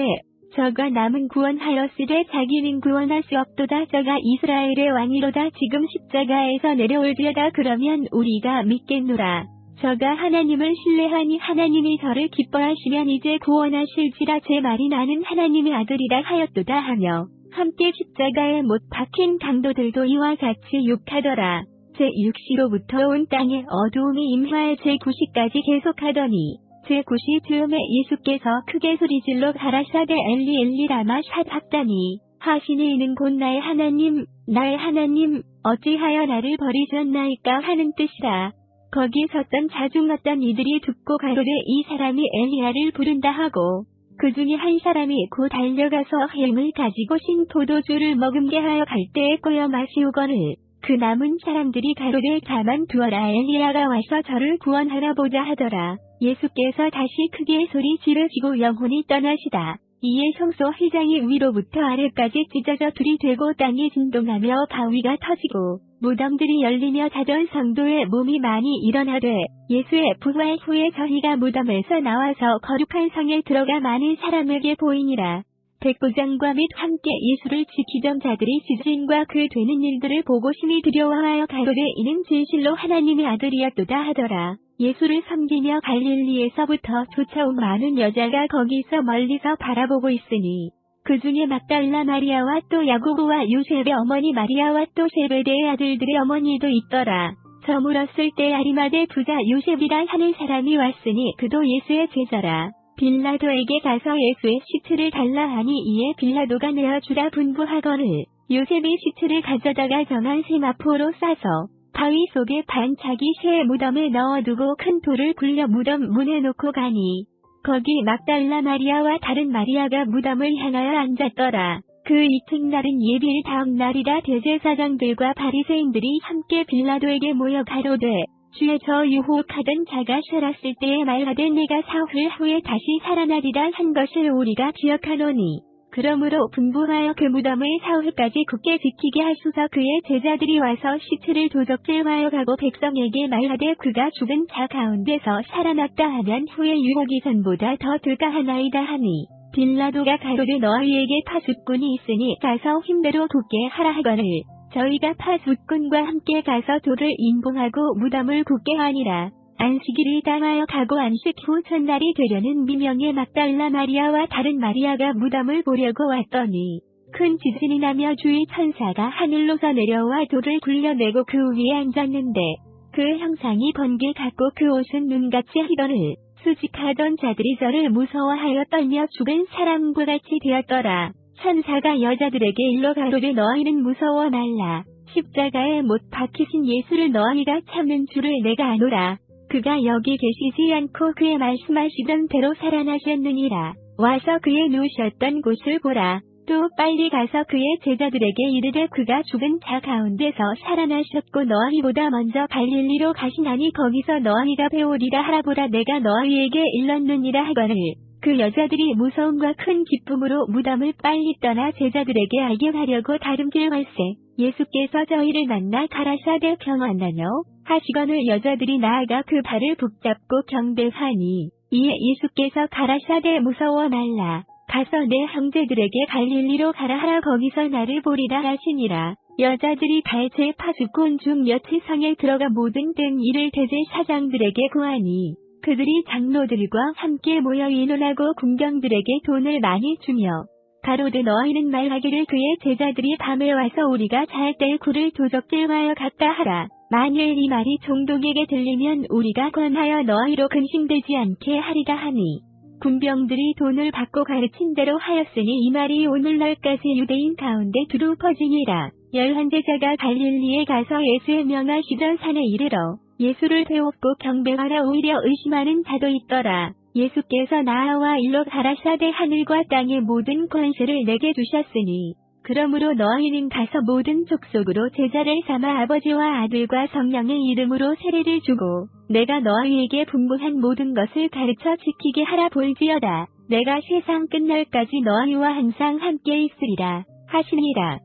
저가 남은 구원하였으되 자기는 구원할 수 없도다. 저가 이스라엘의 왕이로다. 지금 십자가에서 내려올지어다. 그러면 우리가 믿겠노라. 저가 하나님을 신뢰하니 하나님이 저를 기뻐하시면 이제 구원하실지라. 제 말이 나는 하나님의 아들이라 하였도다 하며 함께 십자가에 못 박힌 강도들도 이와 같이 욕하더라. 제6시로부터 온 땅에 어두움이 임하여 제9시까지 계속하더니 제9시 즈음에 예수께서 크게 소리질러 가라사대 엘리 엘리 라마 샤박다니 하시니 이는 곧 나의 하나님 어찌하여 나를 버리셨나이까 하는 뜻이라. 거기 섰던 자중 어떤 이들이 듣고 가로되 이 사람이 엘리야를 부른다 하고 그 중에 한 사람이 곧 달려가서 햄을 가지고 신 포도주를 머금게 하여 갈대에 꽂어 마시우거늘 그 남은 사람들이 가로되 가만 두어라. 엘리야가 와서 저를 구원하나 보자 하더라. 예수께서 다시 크게 소리 지르시고 영혼이 떠나시다. 이에 성소 회장이 위로부터 아래까지 찢어져 둘이 되고 땅이 진동하며 바위가 터지고 무덤들이 열리며 자던 성도의 몸이 많이 일어나되 예수의 부활 후에 저희가 무덤에서 나와서 거룩한 성에 들어가 많은 사람에게 보이니라. 백부장과 및 함께 예수를 지키던 자들이 지진과 그 되는 일들을 보고 심히 두려워하여 가로되 이는 진실로 하나님의 아들이었도다 하더라. 예수를 섬기며 갈릴리에서부터 쫓아온 많은 여자가 거기서 멀리서 바라보고 있으니 그 중에 막달라 마리아와 또 야고보와 요셉의 어머니 마리아와 또 세베대의 아들들의 어머니도 있더라. 저물었을 때 아리마대 부자 요셉이라 하는 사람이 왔으니 그도 예수의 제자라. 빌라도에게 가서 예수의 시체를 달라 하니 이에 빌라도가 내어주라 분부하거늘 요셉이 시체를 가져다가 정한 세마포로 싸서 바위 속에 반차기 쇠 무덤에 넣어두고 큰 돌을 굴려 무덤 문에 놓고 가니 거기 막달라 마리아와 다른 마리아가 무덤을 향하여 앉았더라. 그 이튿날은 예비일 다음 날이라 대제사장들과 바리새인들이 함께 빌라도에게 모여 가로되 주의 저 유혹하던 자가 살았을 때에 말하되 내가 사흘 후에 다시 살아나리라 한 것을 우리가 기억하노니 그러므로 분부하여 그 무덤을 사흘까지 굳게 지키게 하소서. 그의 제자들이 와서 시체를 도적질하여 가고 백성에게 말하되 그가 죽은 자 가운데서 살아났다 하면 후에 유혹이 전보다 더 들까하나이다 하니 빌라도가 가로되 너희에게 파수꾼이 있으니 가서 힘대로 굳게 하라 하거늘 저희가 파수꾼과 함께 가서 돌을 인봉하고 무덤을 굳게 하니라. 안식일을 당하여 가고 안식 후 첫날이 되려는 미명의 막달라 마리아와 다른 마리아가 무덤을 보려고 왔더니 큰 지진이 나며 주의 천사가 하늘로서 내려와 돌을 굴려내고 그 위에 앉았는데 그 형상이 번개 같고 그 옷은 눈같이 희거늘 수직하던 자들이 저를 무서워하여 떨며 죽은 사람과 같이 되었더라. 천사가 여자들에게 일러 가로되 너희는 무서워 말라. 십자가에 못 박히신 예수를 너희가 찾는 줄을 내가 아노라. 그가 여기 계시지 않고 그의 말씀하시던 대로 살아나셨느니라. 와서 그의 누우셨던 곳을 보라. 또 빨리 가서 그의 제자들에게 이르되 그가 죽은 자 가운데서 살아나셨고 너희보다 먼저 갈릴리로 가시나니 거기서 너희가 배우리라 하라보라. 내가 너희에게 일렀느니라 하거늘 그 여자들이 무서움과 큰 기쁨으로 무덤을 빨리 떠나 제자들에게 알게 하려고 다름질할세 예수께서 저희를 만나 가라사대 평안하뇨 하시거늘 여자들이 나아가 그 발을 붙잡고 경배하니 이에 예수께서 가라사대 무서워 말라. 가서 내 형제들에게 갈릴리로 가라 하라. 거기서 나를 보리라 하시니라. 여자들이 발제 파수꾼 중 여트 성에 들어가 모든 된 일을 대제사장들에게 구하니 그들이 장로들과 함께 모여 의논하고 군병들에게 돈을 많이 주며 가로되 너희는 말하기를 그의 제자들이 밤에 와서 우리가 잘 때 굴을 도적질하여 갔다 하라. 만일 이 말이 종독에게 들리면 우리가 권하여 너희로 근심되지 않게 하리라 하니 군병들이 돈을 받고 가르친 대로 하였으니 이 말이 오늘날까지 유대인 가운데 두루 퍼지니라. 11제자가 갈릴리에 가서 예수의 명하시던 산에 이르러 예수를 배웠고 경배하라. 오히려 의심하는 자도 있더라. 예수께서 나와 일러 가라사대 하늘과 땅의 모든 권세를 내게 주셨으니 그러므로 너희는 가서 모든 족속으로 제자를 삼아 아버지와 아들과 성령의 이름으로 세례를 주고 내가 너희에게 분부한 모든 것을 가르쳐 지키게 하라. 볼지어다 내가 세상 끝날까지 너희와 항상 함께 있으리라 하시니라.